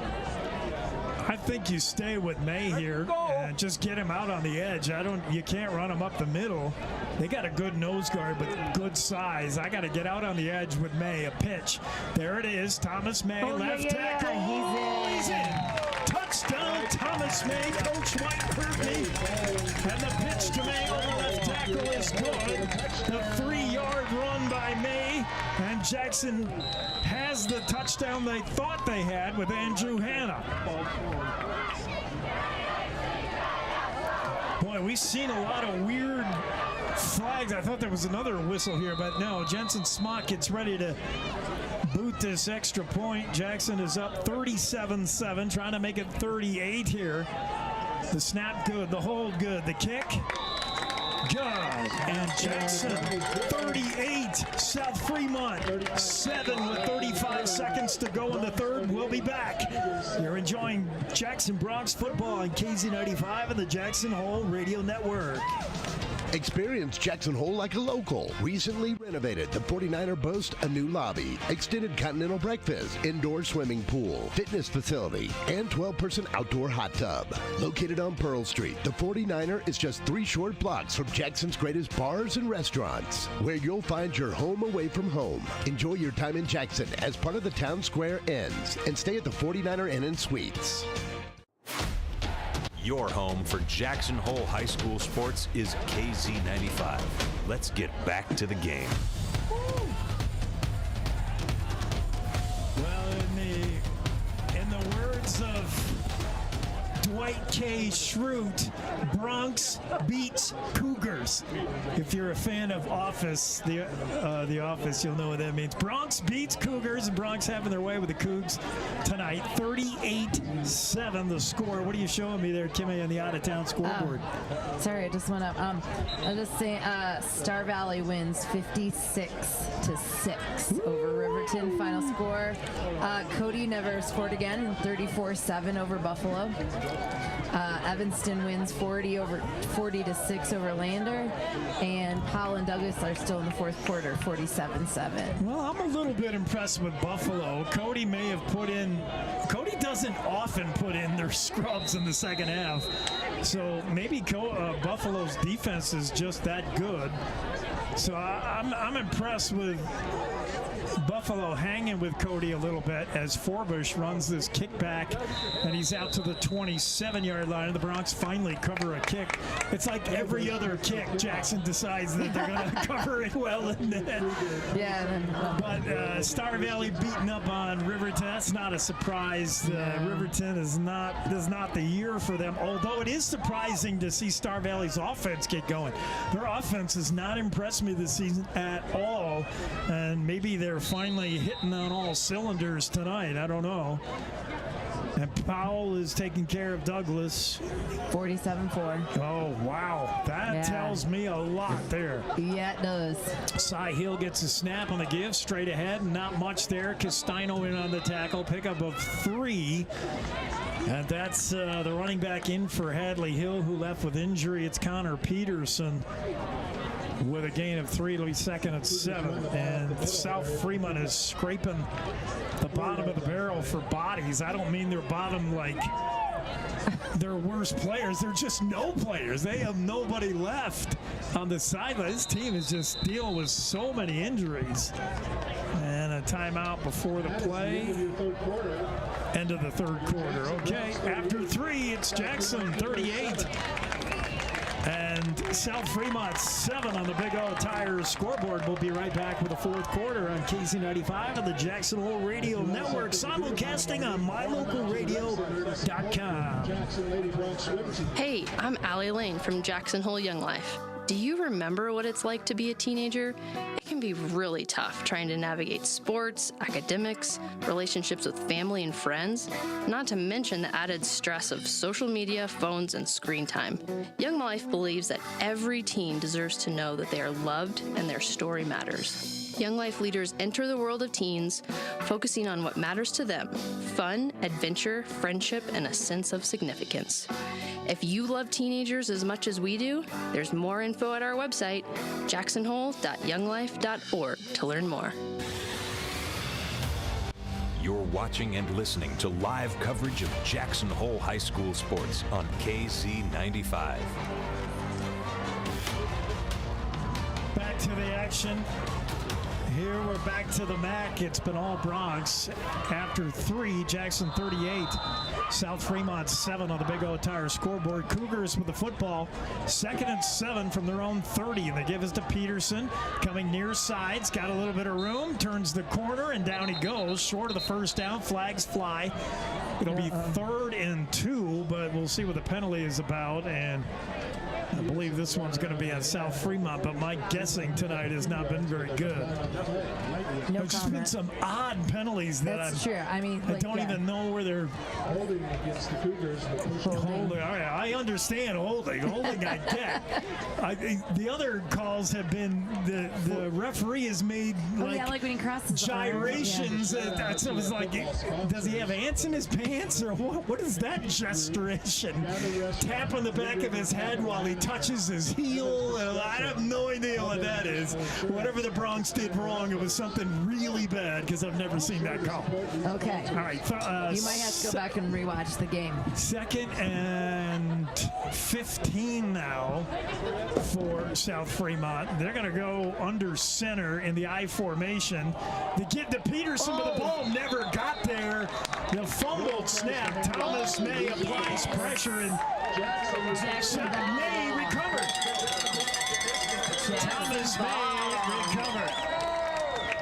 A: I think you stay with May here and just get him out on the edge. You can't run him up the middle. They got a good nose guard, but good size. I got to get out on the edge with May. A pitch. There it is. Thomas May, left tackle. He's in. Touchdown, Thomas May. Coach White heard me. And the pitch to May on the left tackle is good. The 3-yard run by May. And Jackson has the touchdown they thought they had with Andrew Hannah. Boy, we've seen a lot of weird flags. I thought there was another whistle here, but no. Jensen Smock gets ready to boot this extra point. Jackson is up 37-7, trying to make it 38 here. The snap good, the hold good, the kick good. And Jackson 38, South Fremont 7 with 35 seconds to go in the third. We'll be back. You're enjoying Jackson Bronx football on KZ95 and the Jackson Hole Radio Network.
H: Experience Jackson Hole like a local. Recently renovated, the 49er boasts a new lobby, extended continental breakfast, indoor swimming pool, fitness facility, and 12-person outdoor hot tub. Located on Pearl Street, the 49er is just 3 short blocks from Jackson's greatest bars and restaurants, where you'll find your home away from home. Enjoy your time in Jackson as part of the Town Square Inns, and stay at the 49er Inn and Suites.
D: Your home for Jackson Hole High School sports is KZ95. Let's get back to the game.
A: Well, in the words of Dwight K. Schrute, Bronx beats Cougars. If you're a fan of Office, the Office, you'll know what that means. Bronx beats Cougars, and Bronx having their way with the Cougs tonight. 38-7 the score. What are you showing me there, Kimmy, on the out-of-town scoreboard?
B: Sorry, it just went up. I'll just say Star Valley wins 56-6 over Riverton. Final score. Cody never scored again, 34-7 over Buffalo. Evanston wins 40-6 over Lander, and Powell and Douglas are still in the fourth quarter, 47-7.
A: Well, I'm a little bit impressed with Buffalo. Cody may have Cody doesn't often put in their scrubs in the second half, so maybe Buffalo's defense is just that good. So I'm impressed with Buffalo hanging with Cody a little bit as Forbush runs this kickback, and he's out to the 27-yard line, and the Bronx finally cover a kick. It's like every other kick, Jackson decides that they're going to cover it well in net.
B: Yeah.
A: But Star Valley beating up on Riverton. That's not a surprise. Riverton is not the year for them, although it is surprising to see Star Valley's offense get going. Their offense has not impressed me this season at all, and maybe they're finally hitting on all cylinders tonight. I don't know. And Powell is taking care of Douglas.
B: 47-4.
A: Oh, wow. That tells me a lot there.
B: Yeah, it does.
A: Cy Hill gets a snap on the give, straight ahead. Not much there. Castino in on the tackle. Pickup of 3. And that's the running back in for Hadley Hill, who left with injury. It's Connor Peterson with a gain of 3. It'll be second and 7. And South Fremont is scraping the bottom of the barrel for bodies. I don't mean their bottom like their worst players. They're just no players. They have nobody left on the sideline. This team is just dealing with so many injuries. And a timeout before the play. End of the third quarter. Okay, after 3, it's Jackson 38. And South Fremont 7 on the Big O Tires scoreboard. We'll be right back with the fourth quarter on KZ95 and the Jackson Hole Radio Network, simulcasting on mylocalradio.com.
K: Hey, I'm Allie Lane from Jackson Hole Young Life. Do you remember what it's like to be a teenager? It can be really tough trying to navigate sports, academics, relationships with family and friends, not to mention the added stress of social media, phones, and screen time. Young Life believes that every teen deserves to know that they are loved and their story matters. Young Life leaders enter the world of teens, focusing on what matters to them: fun, adventure, friendship, and a sense of significance. If you love teenagers as much as we do, there's more info at our website, jacksonhole.younglife.org, to learn more.
D: You're watching and listening to live coverage of Jackson Hole High School sports on KZ95.
A: Back to the action. Here we're back to the MAC. It's been all Bronx. After 3, Jackson 38, South Fremont 7 on the Big O Tire scoreboard. Cougars with the football. Second and 7 from their own 30. And they give us to Peterson, coming near sides. Got a little bit of room. Turns the corner, and down he goes. Short of the first down. Flags fly. It'll be 3rd and 2, but we'll see what the penalty is about. And I believe this one's going to be at South Fremont, but my guessing tonight has not been very good.
B: No
A: There's just been some odd penalties that
B: That's true. I mean,
A: I don't even know where they're
I: Holding against the Cougars.
A: holding. All right, I understand holding. Holding, I get. The other calls have been the referee has made
B: like when he crosses the arm.
A: gyrations. That's it was like, does he have ants in his pants or what? What is that gesturation? Tap on the back of his head while he touches his heel. I have no idea what that is. Whatever the Bronx did wrong, it was something really bad because I've never seen that call.
B: Okay.
A: All right.
B: You might have to go back and rewatch the game.
A: 2nd and 15 now for South Fremont. They're going to go under center in the I formation. They get to Peterson, but the ball never got there. The fumbled snap. Thomas May applies pressure, and Jackson May recovered. Thomas May recovered.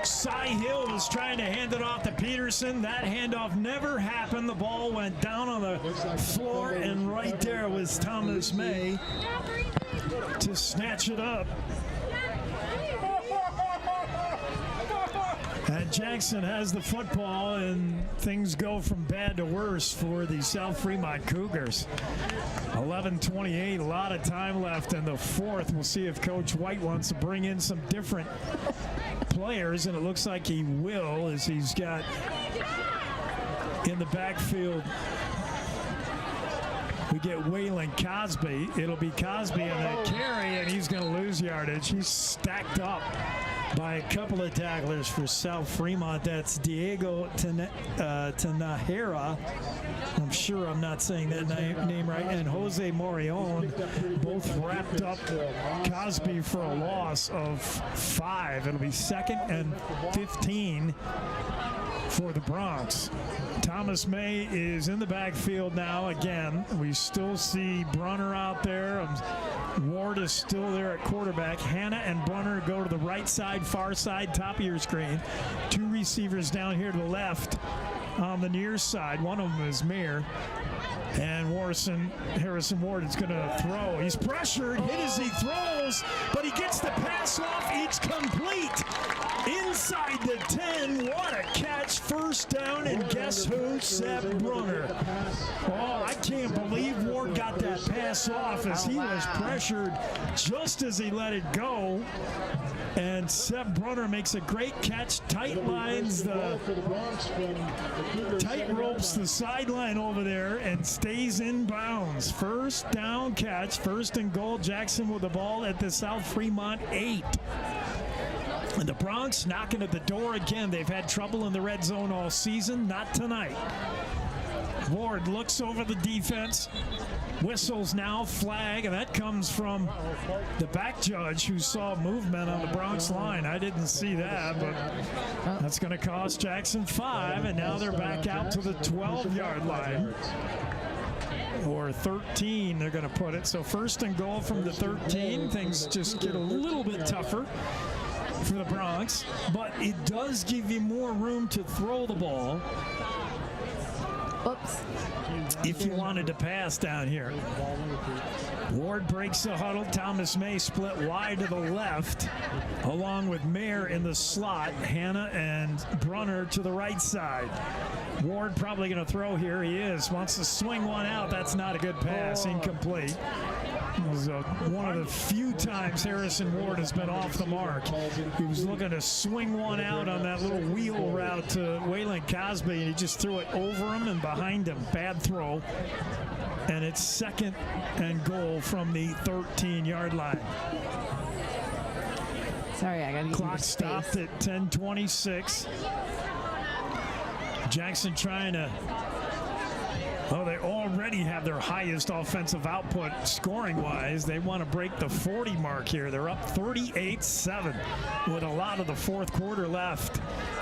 A: Cy Hill was trying to hand it off to Peterson. That handoff never happened. The ball went down on the floor, and right there was Thomas May to snatch it up. And Jackson has the football, and things go from bad to worse for the South Fremont Cougars. 11:28, a lot of time left in the fourth. We'll see if Coach White wants to bring in some different players, and it looks like he will, as he's got in the backfield. We get Waylon Cosby. It'll be Cosby on that carry, and he's going to lose yardage. He's stacked up by a couple of tacklers for South Fremont. That's Diego Tanahera. I'm sure I'm not saying that name right. And Jose Morion, both wrapped up Cosby for a loss of 5. It'll be 2nd and 15 for the Bronx. Thomas May is in the backfield now again. We still see Brunner out there. Ward is still there at quarterback. Hannah and Brunner go to the right side, far side, top of your screen. 2 receivers down here to the left on the near side. One of them is Meir. And Harrison Ward is going to throw. He's pressured, hit as he throws, but he gets the pass off. It's complete. Inside the 10. What a catch. First down, and guess who? Seb Brunner. Oh, I can't believe Ward got that pass off as he was pressured just as he let it go. And Seb Brunner makes a great catch. Tight lines the tight ropes the sideline over there and stays in bounds. First down catch, 1st and goal. Jackson with the ball at the South Fremont 8. And the Bronx knocking at the door again. They've had trouble in the red zone all season. Not tonight. Ward looks over the defense. Whistles now, flag, and that comes from the back judge who saw movement on the Bronx line. I didn't see that, but that's going to cost Jackson 5, and now they're back out to the 12-yard line. Or 13, they're going to put it. So 1st and goal from the 13. Things just get a little bit tougher for the Bronx, but it does give you more room to throw the ball.
B: Oops.
A: If you wanted to pass down here. Ward breaks the huddle. Thomas May split wide to the left, along with Mayer in the slot. Hannah and Brunner to the right side. Ward probably going to throw here. He is. Wants to swing one out. That's not a good pass. Incomplete. It was one of the few times Harrison Ward has been off the mark. He was looking to swing one out on that little wheel route to Waylon Cosby, and he just threw it over him and behind him. Bad throw. And it's 2nd and goal from the 13-yard line.
B: Sorry, I got to
A: Clock stopped at 10:26. Jackson trying to... Oh, they already have their highest offensive output scoring-wise. They want to break the 40 mark here. They're up 38-7 with a lot of the fourth quarter left.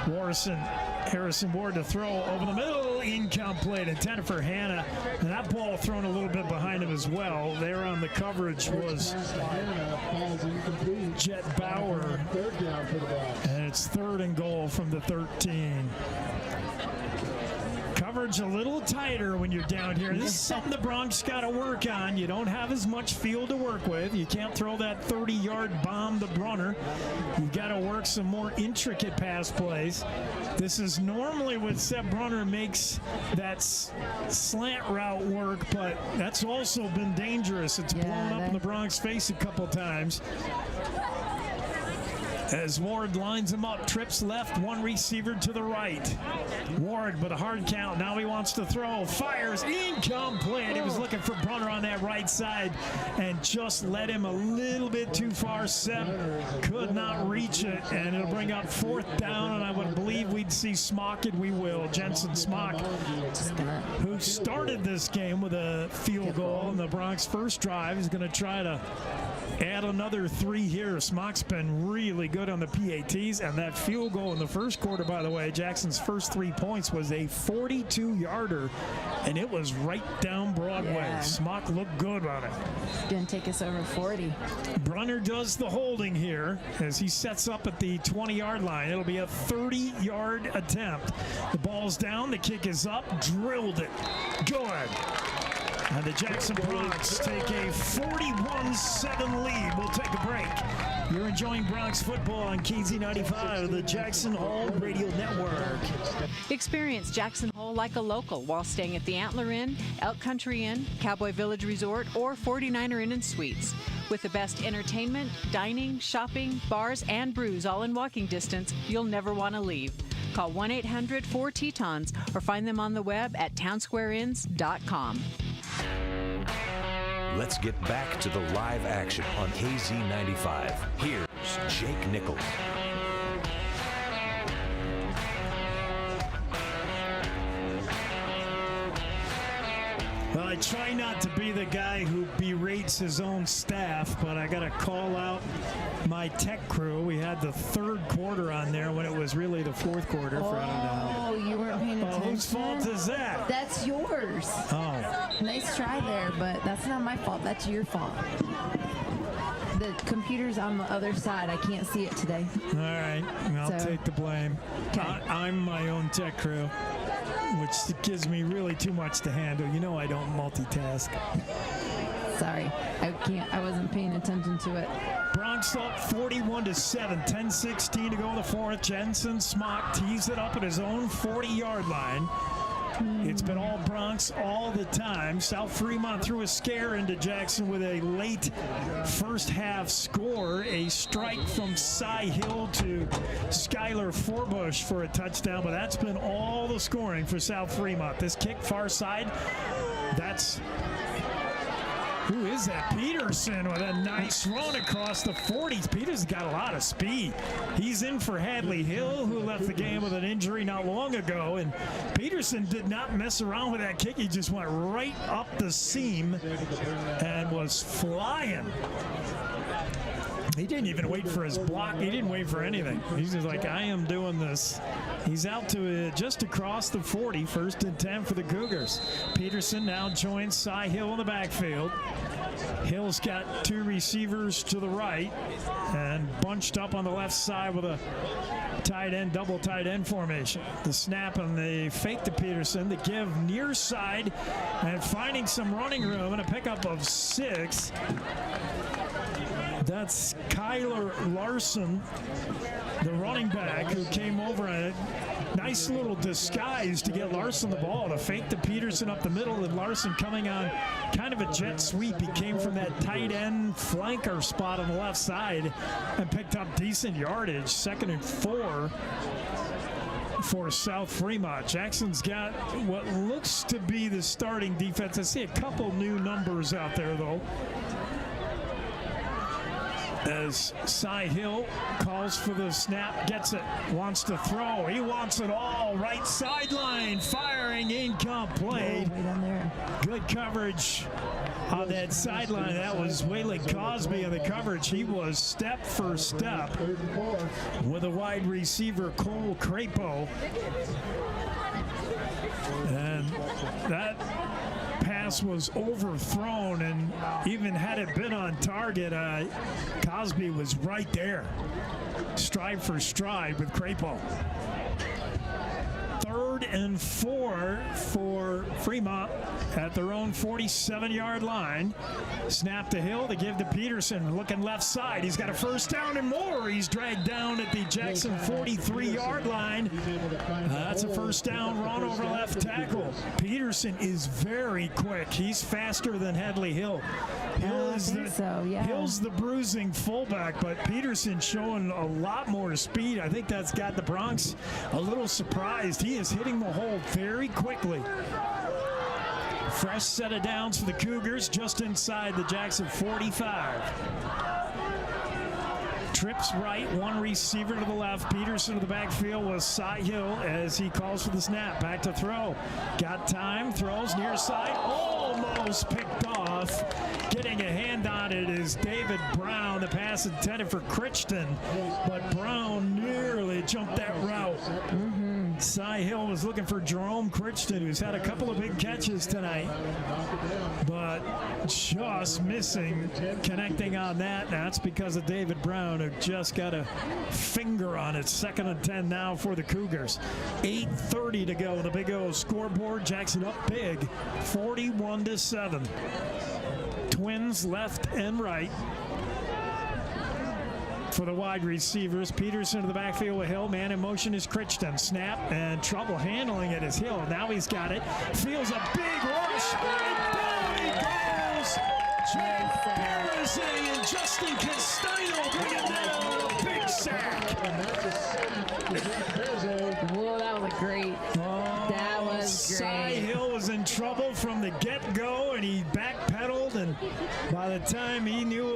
A: Harrison Ward to throw over the middle, incomplete, intended for Hannah. And that ball thrown a little bit behind him as well. There on the coverage was Jet Bauer. And it's 3rd and goal from the 13. charge a little tighter when you're down here. This is something the Bronx got to work on. You don't have as much field to work with. You can't throw that 30-yard bomb to Brunner. You've got to work some more intricate pass plays. This is normally what Seth Brunner makes that slant route work, but that's also been dangerous. It's blown up in the Bronx face a couple times. As Ward lines him up, trips left, one receiver to the right. Ward with a hard count. Now he wants to throw. Fires incomplete. He was looking for Brunner on that right side and just led him a little bit too far. Seb could not reach it, and it'll bring up 4th down, and I would believe we'd see Smock, and we will. Jensen Smock, who started this game with a field goal in the Bronx first drive, is going to try to add another 3 here. Smock's been really good on the PATs, and that field goal in the first quarter, by the way, Jackson's first 3 points was a 42-yarder, and it was right down Broadway.
B: Yeah.
A: Smock looked good on it.
B: Gonna take us over 40.
A: Brunner does the holding here as he sets up at the 20-yard line. It'll be a 30-yard attempt. The ball's down, the kick is up, drilled it. Good. And the Jackson Bronx take a 41-7 lead. We'll take a break. You're enjoying Bronx football on KZ95, the Jackson Hole Radio Network.
F: Experience Jackson Hole like a local while staying at the Antler Inn, Elk Country Inn, Cowboy Village Resort, or 49er Inn and Suites. With the best entertainment, dining, shopping, bars, and brews all in walking distance, you'll never want to leave. Call 1-800-4-TETONS or find them on the web at townsquareinns.com.
D: Let's get back to the live action on KZ95. Here's Jake Nichols.
A: Well, I try not to be the guy who berates his own staff, but I got to call out my tech crew. We had the 3rd quarter on there when it was really the 4th quarter.
B: Oh, you weren't paying attention?
A: Whose fault is that?
B: That's yours.
A: Oh.
B: Nice try there, but that's not my fault. That's your fault. The computer's on the other side. I can't see it today.
A: All right. I'll take the blame.
B: Okay.
A: I'm my own tech crew, which gives me really too much to handle. You know I don't multitask.
B: Sorry. I wasn't paying attention to it.
A: Bronx up 41-7, 10-16 to go in the 4th. Jensen Smock tees it up at his own 40-yard line. It's been all Bronx all the time. South Fremont threw a scare into Jackson with a late first half score. A strike from Cy Hill to Skylar Forbush for a touchdown, but that's been all the scoring for South Fremont. This kick far side, that's... Who is that? Peterson with a nice run across the 40s. Peterson's got a lot of speed. He's in for Hadley Hill, who left the game with an injury not long ago. And Peterson did not mess around with that kick. He just went right up the seam and was flying. He didn't even wait for his block. He didn't wait for anything. He's just like, I am doing this. He's out to just across the 40, 1st and 10 for the Cougars. Peterson now joins Cy Hill in the backfield. Hill's got 2 receivers to the right and bunched up on the left side with a tight end, double tight end formation. The snap and the fake to Peterson, the give near side and finding some running room and a pickup of 6. That's Kyler Larson, the running back, who came over in a nice little disguise to get Larson the ball. To fake to Peterson up the middle, and Larson coming on kind of a jet sweep. He came from that tight end flanker spot on the left side and picked up decent yardage. 2nd and 4 for South Fremont. Jackson's got what looks to be the starting defense. I see a couple new numbers out there, though. As Cy Hill calls for the snap, gets it, wants to throw. He wants it all. Right sideline, firing incomplete. Good coverage on that sideline. That was Waylon Cosby in the coverage. He was step for step with a wide receiver, Cole Crapo. And that pass was overthrown, and even had it been on target, Cosby was right there, stride for stride with Crapo. 3rd and 4 for Fremont at their own 47-yard line. Snap to Hill to give to Peterson, looking left side. He's got a first down and more. He's dragged down at the Jackson 43-yard line. That's a first down run over left tackle. Peterson is very quick. He's faster than Headley Hill. Hill's the bruising fullback, but Peterson showing a lot more speed. I think that's got the Bronx a little surprised. He is hitting the hole very quickly. Fresh set of downs for the Cougars just inside the Jackson 45. Trips right, one receiver to the left. Peterson to the backfield was Cy Hill as he calls for the snap. Back to throw. Got time, throws near side. Almost picked off. Getting a hand on it is David Brown. The pass intended for Crichton, but Brown nearly jumped that route. Cy Hill was looking for Jerome Crichton, who's had a couple of big catches tonight, but just missing connecting on that. That's because of David Brown, who just got a finger on it. 2nd and 10 now for the Cougars. 8:30 to go. The Big O scoreboard. Jackson up big, 41-7. Twins left and right. For the wide receivers, Peterson to the backfield with Hill. Man in motion is Crichton. Snap and trouble handling it is Hill. Now he's got it. Feels a big rush. And down he goes. Jake Barrizzi and Justin Castino bringing down a big sack.
B: Whoa, that was great. That was great.
A: Cy Hill was in trouble from the get-go, and he backpedaled, and by the time he knew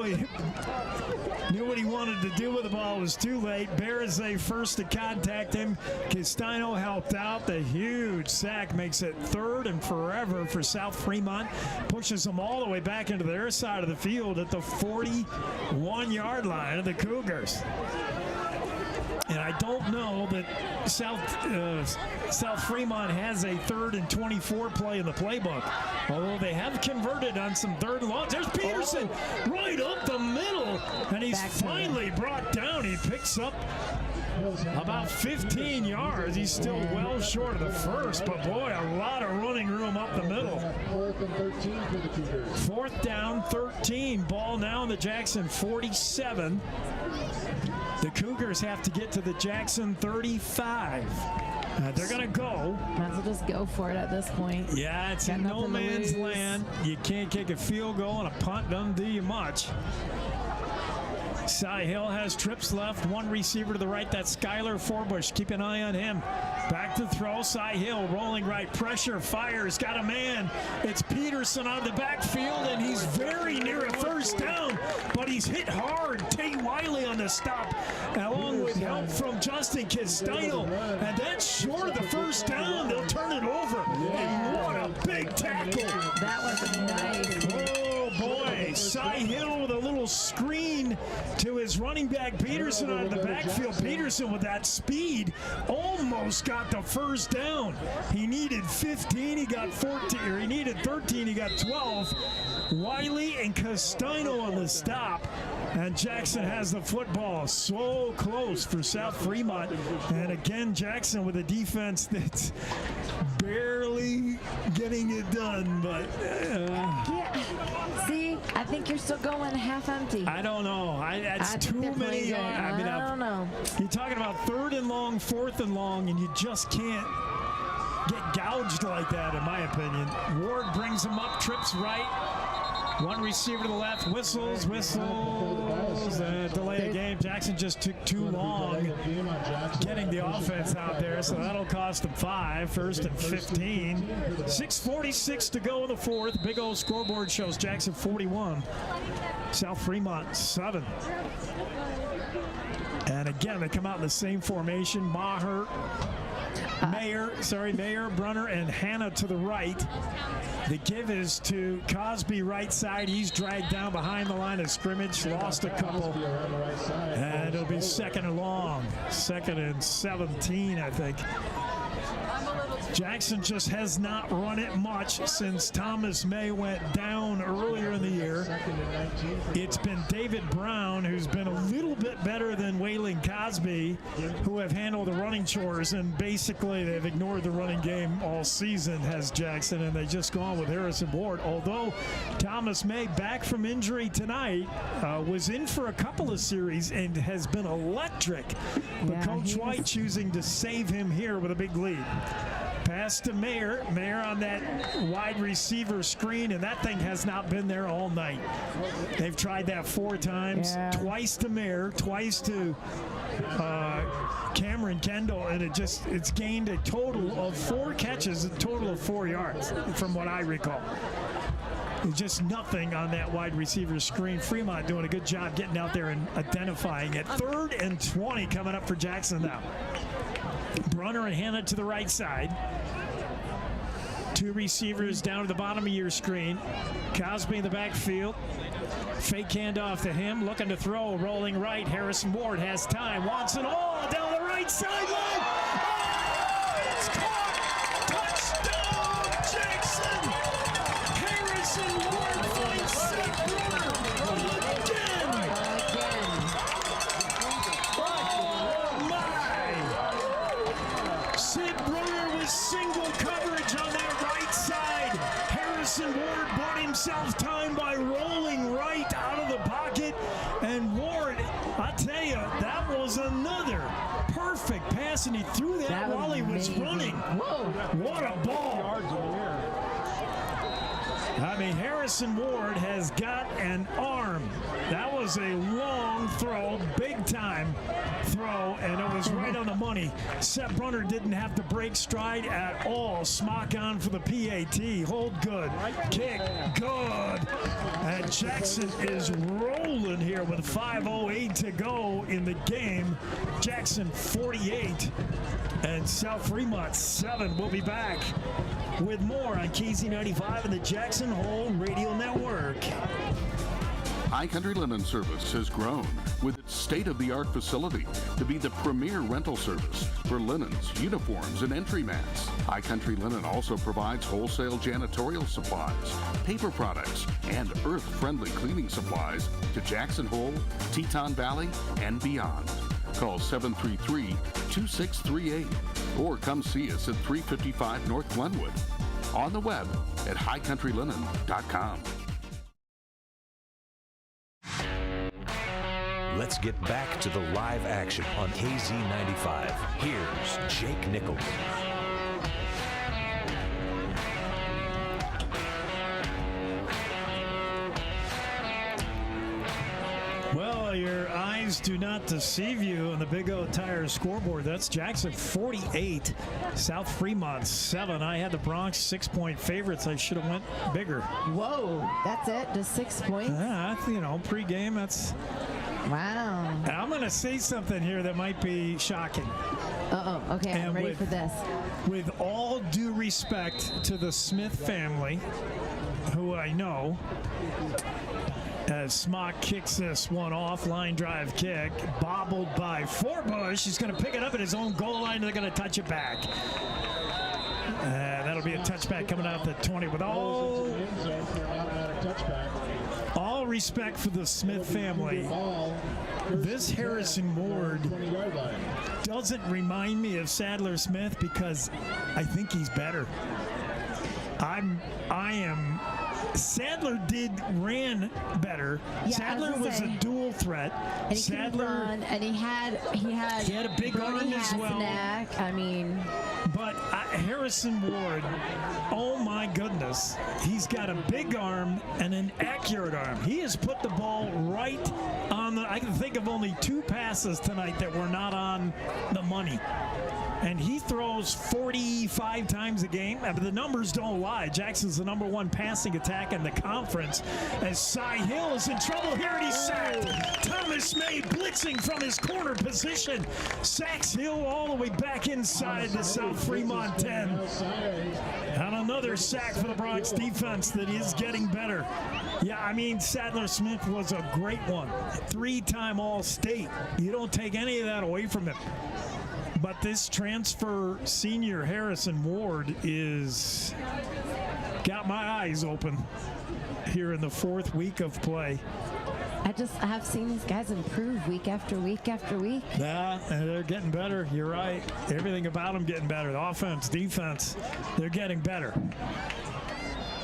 A: what he wanted to do with the ball, it was too late. Barrizzi first to contact him. Castino helped out. The huge sack makes it 3rd and forever for South Fremont. Pushes them all the way back into their side of the field at the 41-yard line of the Cougars. And I don't know that South Fremont has a 3rd and 24 play in the playbook. Although they have converted on some 3rd and longs. There's Peterson right up the middle. And he's finally brought down. He picks up about 15 yards. He's still well short of the first. But boy, a lot of running room up the middle. 4th down, 13. Ball now in the Jackson 47. The Cougars have to get to the Jackson 35. They're going to go.
B: Might as well just go for it at this point.
A: Yeah, it's in no man's land. You can't kick a field goal, and a punt doesn't do you much. Cy Hill has trips left. One receiver to the right. That's Skylar Forbush. Keep an eye on him. Back to throw. Cy Hill rolling right. Pressure. Fires. Got a man. It's Peterson on the backfield, and he's very near a first down, but he's hit hard. Tate Wiley on the stop, along with help from Justin Castino, and that's short of the first down. They'll turn it over. And what a big tackle.
B: That was nice.
A: Oh, boy. Cy Hill with a little screen to his running back Peterson out of the backfield. Peterson with that speed almost got the first down. He needed 15, he got 14, or he needed 13, he got 12. Wiley and Castino on the stop, and Jackson has the football. So close for South Fremont, and again Jackson with a defense that's barely getting it done, but
B: yeah. See, I think you're still going half empty.
A: I don't know. That's too many yards.
B: I don't know.
A: You're talking about 3rd and long, 4th and long, and you just can't get gouged like that, in my opinion. Ward brings him up, trips right. One receiver to the left, whistles, delay of game. Jackson just took too long getting the offense out there, so that'll cost them 5. 1st and 15. 6:46 to go in the 4th. Big old scoreboard shows Jackson 41, South Fremont 7. And again, they come out in the same formation. Maher, Brunner, and Hannah to the right. The give is to Cosby right side. He's dragged down behind the line of scrimmage. Lost a couple. And it'll be 2nd and long. 2nd and 17, I think. Jackson just has not run it much since Thomas May went down earlier in the year. It's been David Brown, who's been a little bit better than Waylon Cosby, who have handled the running chores, and basically they've ignored the running game all season, has Jackson, and they just gone with Harrison Ward. Although Thomas May, back from injury tonight, was in for a couple of series and has been electric. But Coach White choosing to save him here with a big lead. Pass to Mayer. Mayer on that wide receiver screen, and that thing has not been there all night. They've tried that 4 times, twice to Mayer, twice to Cameron Kendall, and it's gained a total of 4 catches, a total of 4 yards, from what I recall. Just nothing on that wide receiver screen. Fremont doing a good job getting out there and identifying it. 3rd and 20 coming up for Jackson now. Brunner and Hannah to the right side. 2 receivers down to the bottom of your screen. Cosby in the backfield. Fake handoff to him, looking to throw, rolling right. Harrison Ward has time, wants it all down the right sideline. Oh, it's caught! Touchdown, Jackson! Harrison Ward finds Sid Brunner again! Oh my! Sid Brunner with single coverage on that right side. Harrison Ward bought himself time by rolling right out of the pocket, and Ward, I tell you, that was another perfect pass, and he threw that while he was running. Whoa! What a ball! I mean, Harrison Ward has got an arm. That was a long throw, big time throw, and it was right on the money. Seth Brunner didn't have to break stride at all. Smock on for the PAT. Hold good. Kick good. And Jackson is rolling here with 5:08 to go in the game. Jackson 48 and South Fremont 7. We'll be back with more on KZ95 and the Jackson Hole Radio Network.
C: High Country Linen Service has grown with its state-of-the-art facility to be the premier rental service for linens, uniforms, and entry mats. High Country Linen also provides wholesale janitorial supplies, paper products, and earth-friendly cleaning supplies to Jackson Hole, Teton Valley, and beyond. Call 733-2638 or come see us at 355 North Glenwood. On the web at highcountrylinen.com.
D: Let's get back to the live action on KZ95. Here's Jake Nichols.
A: Well, your eyes do not deceive you on the Big O Tire scoreboard. That's Jackson 48, South Fremont 7. I had the Bronx 6-point favorites. I should have went bigger.
B: Whoa, that's it? Just 6 points?
A: Yeah, you know, pregame, that's...
B: Wow.
A: And I'm going to say something here that might be shocking.
B: Uh-oh, okay, I'm ready for this.
A: With all due respect to the Smith family, who I know, as Smock kicks this one off, line drive kick, bobbled by Forbush. He's going to pick it up at his own goal line, and they're going to touch it back. That'll be a touchback coming out the 20 with all respect for the Smith family. This Harrison Ward doesn't remind me of Sadler Smith because I think he's better. I am. Sadler ran better. Yeah, Sadler was a dual threat.
B: And he Sadler run, and he had
A: a big arm as well.
B: I mean,
A: but Harrison Ward, oh my goodness, he's got a big arm and an accurate arm. He has put the ball right on the. I can think of only 2 passes tonight that were not on the money. And he throws 45 times a game. But the numbers don't lie. Jackson's the #1 passing attack in the conference. As Cy Hill is in trouble here, and he's sacked. Thomas May blitzing from his corner position. Sacks Hill all the way back inside the South Fremont 10. And another sack for the Bronx defense that is getting better. Yeah, I mean, Sadler Smith was a great one. 3-time All-State. You don't take any of that away from him. But this transfer senior Harrison Ward is got my eyes open here in the 4th week of play.
B: I have seen these guys improve week after week after week.
A: Yeah, and they're getting better. You're right. Everything about them getting better. The offense, defense, they're getting better.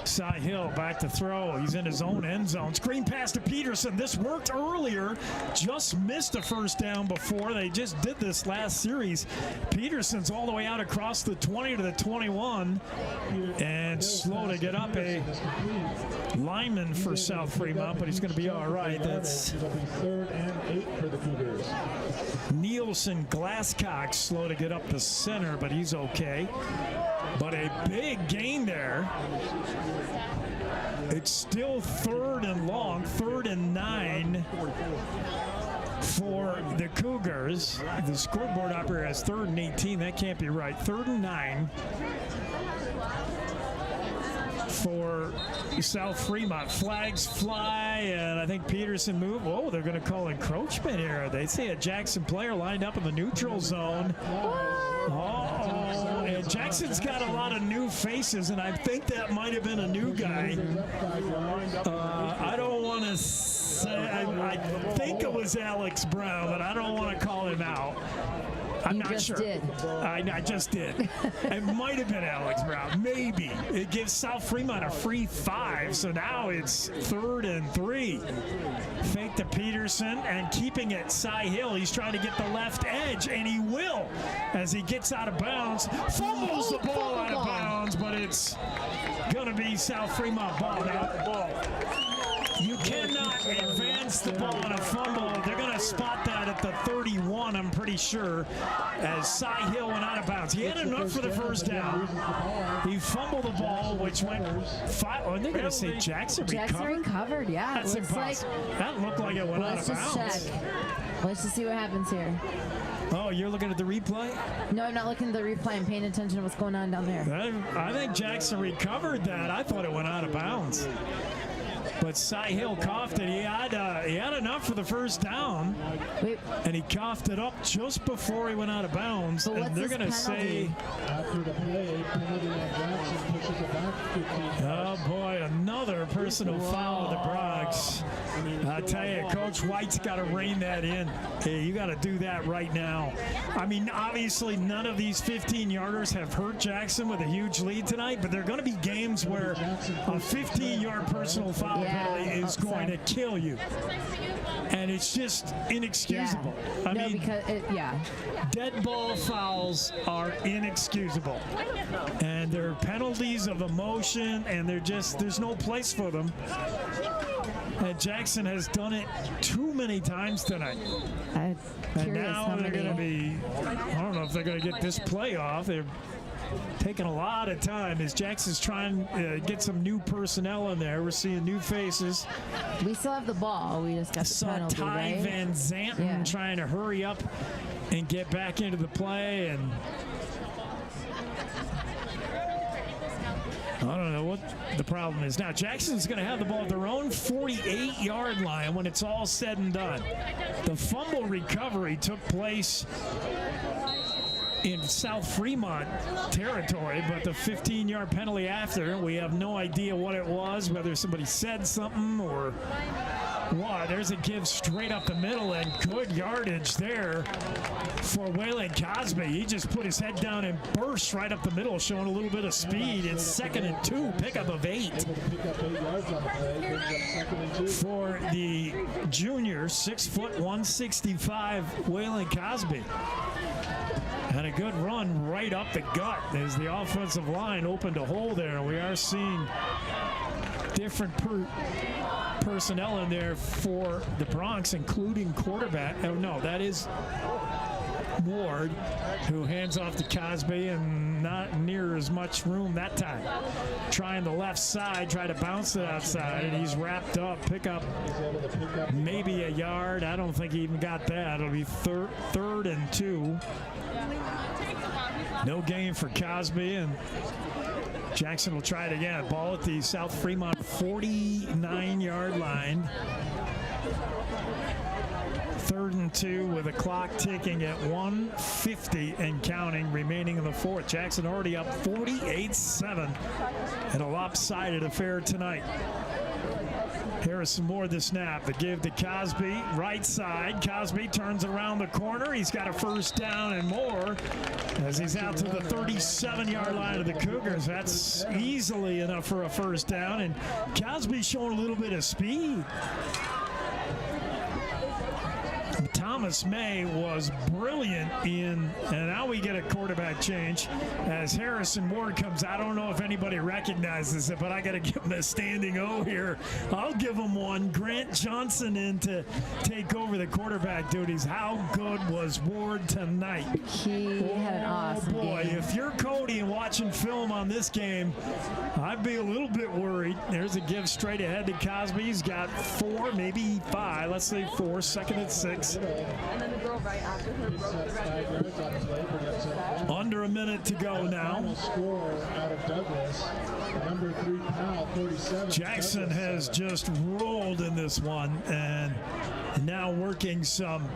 A: Cy Hill back to throw. He's in his own end zone. Screen pass to Peterson. This worked earlier. Just missed a first down before. They just did this last series. Peterson's all the way out across the 20 to the 21. And slow to get up. A lineman for South Fremont, but he's going to be all right. That's
I: 3rd and 8 for the Cougars.
A: Nielsen Glasscock slow to get up the center, but he's okay. But a big gain there. It's still 3rd and long, 3rd and 9 for the Cougars. The scoreboard operator has 3rd and 18. That can't be right. 3rd and 9 for South Fremont. Flags fly, and I think Peterson moved. Oh, they're going to call encroachment here. They say a Jackson player lined up in the neutral zone. And Jackson's got a lot of new faces, and I think that might have been a new guy. I don't want to say, I think it was Alex Brown, but I don't want to call him out. I'm not sure. I just did. It might have been Alex Brown. Maybe. It gives South Fremont a free 5, so now it's 3rd and 3. Fake to Peterson and keeping it Cy Hill. He's trying to get the left edge, and he will as he gets out of bounds. Fumbles the ball out of bounds, but it's going to be South Fremont ball. Now, you cannot advance the ball on a fumble. They're going to spot that at the 31, I'm pretty sure, as Cy Hill went out of bounds. He had enough for the first down. He fumbled the ball, which went 5. Oh, they're going to say Jackson recovered?
B: Yeah.
A: That's impossible. That looked like it went out of bounds.
B: Let's just check. Let's just see what happens here.
A: Oh, you're looking at the replay?
B: No, I'm not looking at the replay. I'm paying attention to what's going on down there.
A: I think Jackson recovered that. I thought it went out of bounds. But Cy Hill coughed it. He had enough for the first down.
B: Wait.
A: And he coughed it up just before he went out of bounds.
B: So
A: and they're going to say,
I: after the play, penalty on Jackson pushes it back 15.
A: Oh boy, another personal foul of the Bronx. I tell you, Coach White's got to rein that in. Hey, you got to do that right now. I mean, obviously none of these 15-yarders have hurt Jackson with a huge lead tonight, but there are going to be games where a 15-yard personal foul penalty is going to kill you. And it's just inexcusable.
B: Yeah.
A: I mean,
B: because
A: dead ball fouls are inexcusable. And they're penalties of emotion, and there's no place for them. And Jackson has done it too many times tonight. And now they're going to be, I don't know if they're going to get this play off. They're taking a lot of time as Jackson's trying to get some new personnel in there. We're seeing new faces.
B: We still have the ball. We just got the penalty,
A: Ty
B: right?
A: Van Zanten trying to hurry up and get back into the play, and I don't know what the problem is. Now, Jackson's going to have the ball at their own 48-yard line when it's all said and done. The fumble recovery took place in South Fremont territory, but the 15-yard penalty after, we have no idea what it was, whether somebody said something or what. There's a give straight up the middle, and good yardage there for Waylon Cosby. He just put his head down and burst right up the middle, showing a little bit of speed. It's 2nd and 2, pickup of 8 for the junior, 6 foot 165 Waylon Cosby. And a good run right up the gut as the offensive line opened a hole there. We are seeing different personnel in there for the Bronx, including quarterback. Oh, no, that is Ward, who hands off to Cosby, and not near as much room that time. Trying the left side, try to bounce it outside, and he's wrapped up. Pick up maybe a yard. I don't think he even got that. It'll be 3rd and 2. No gain for Cosby, and Jackson will try it again. Ball at the South Fremont 49-yard line. 3rd 7-2 with a clock ticking at 1:50 and counting remaining in the fourth. Jackson already up 48-7 in a lopsided affair tonight. Harrison Moore the snap. The give to Cosby, right side. Cosby turns around the corner. He's got a first down and more as he's out to the 37-yard line of the Cougars. That's easily enough for a first down, and Cosby's showing a little bit of speed. Thomas May was brilliant and now we get a quarterback change as Harrison Ward comes. I don't know if anybody recognizes it, but I got to give him a standing O here. I'll give him one. Grant Johnson in to take over the quarterback duties. How good was Ward tonight?
B: He had an awesome game.
A: If you're Cody and watching film on this game, I'd be a little bit worried. There's a give straight ahead to Cosby. He's got 4, maybe 5. Let's say 4. Second and 6.
F: And then the girl right after her broke the record.
A: Under a minute to go now.
I: Score out of Douglas. Number 3 Powell, 37.
A: Jackson has just rolled in this one and now working some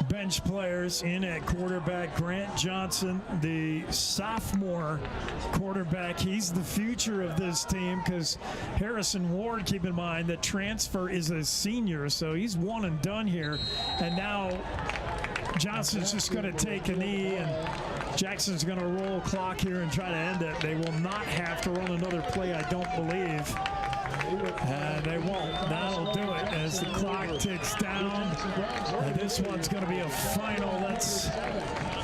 A: bench players in at quarterback. Grant Johnson, the sophomore quarterback, he's the future of this team because Harrison Ward, keep in mind, the transfer is a senior, so he's one and done here. And now Johnson's just going to take a knee, and Jackson's going to roll clock here and try to end it. They will not have to run another play, I don't believe. And they won't. That'll do it as the clock ticks down. And this one's going to be a final. Let's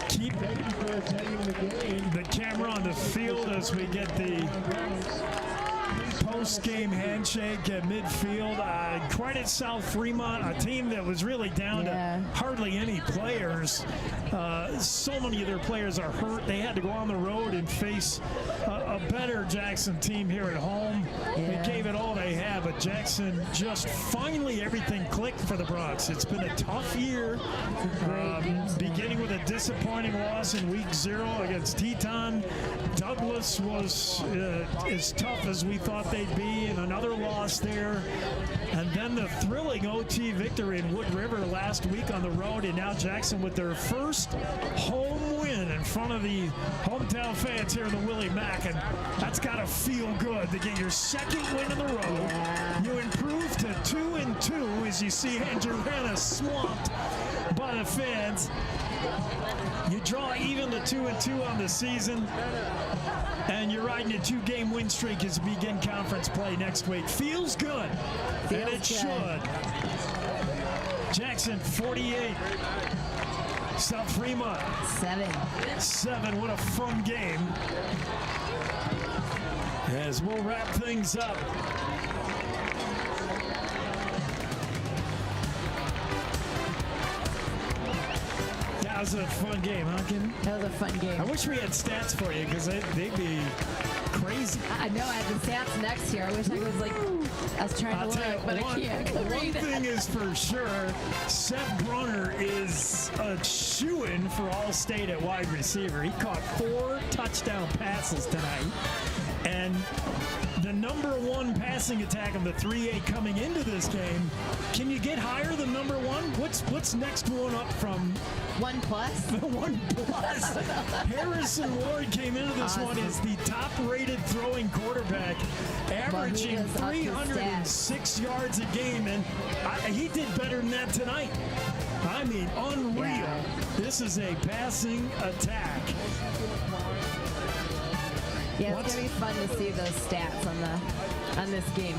A: keep the camera on the field as we get the post-game handshake at midfield. Credit South Fremont, a team that was really down to hardly any players. So many of their players are hurt. They had to go on the road and face a better Jackson team here at home. They gave it all they had, but Jackson just finally everything clicked for the Bronx. It's been a tough year, beginning with a disappointing loss in week 0 against Teton. Douglas was as tough as we thought they'd be, and another loss there. And then the thrilling OT victory in Wood River last week on the road, and now Jackson with their first home win in front of the hometown fans here in the Willie Mack, and that's got to feel good to get your second win in a row. You improve to 2-2 as you see Andrew swamped by the fans. You draw even to 2-2 on the season, and you're riding a 2-game win streak as you begin conference play next week. Feels good, and it should. Jackson 48, South Fremont 7. What a fun game. As we'll wrap things up. That was a fun game, huh, Kim?
B: That was a fun game.
A: I wish we had stats for you because they'd be crazy.
B: I know I had the stats next year. I wish I was like, I was trying to look, but I can't.
A: One thing is for sure, Seth Brunner is a shoo-in for All-State at wide receiver. He caught 4 touchdown passes tonight. And the number 1 passing attack of the 3A coming into this game. Can you get higher than number 1? What's next one up from
B: 1+?
A: 1+. Harrison Ward came into this one as the top-rated throwing quarterback, averaging 306 yards a game, and he did better than that tonight. I mean, unreal. Yeah. This is a passing attack.
B: Yeah, it's going to be fun to see those stats on this game.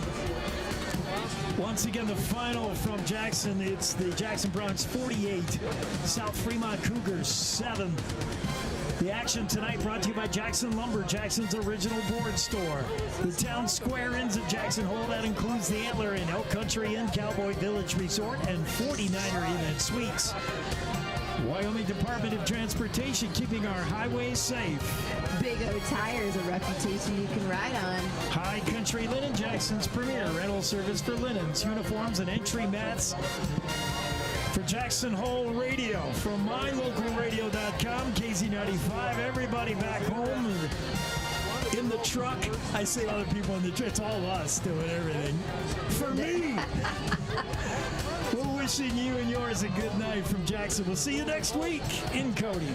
A: Once again, the final from Jackson. It's the Jackson Browns 48, South Fremont Cougars 7. The action tonight brought to you by Jackson Lumber, Jackson's original board store. The town square ends at Jackson Hole. That includes the Antler Inn, Elk Country Inn, Cowboy Village Resort, and 49er Inn and Suites. Wyoming Department of Transportation, keeping our highways safe.
B: Big O Tires, a reputation you can ride on.
A: High Country Linen, Jackson's premier rental service for linens, uniforms, and entry mats. For Jackson Hole Radio, from mylocalradio.com, KZ95, everybody back home in the truck. I say other people in the truck. It's all us doing everything. For me, we'll Wishing you and yours a good night from Jackson. We'll see you next week in Cody.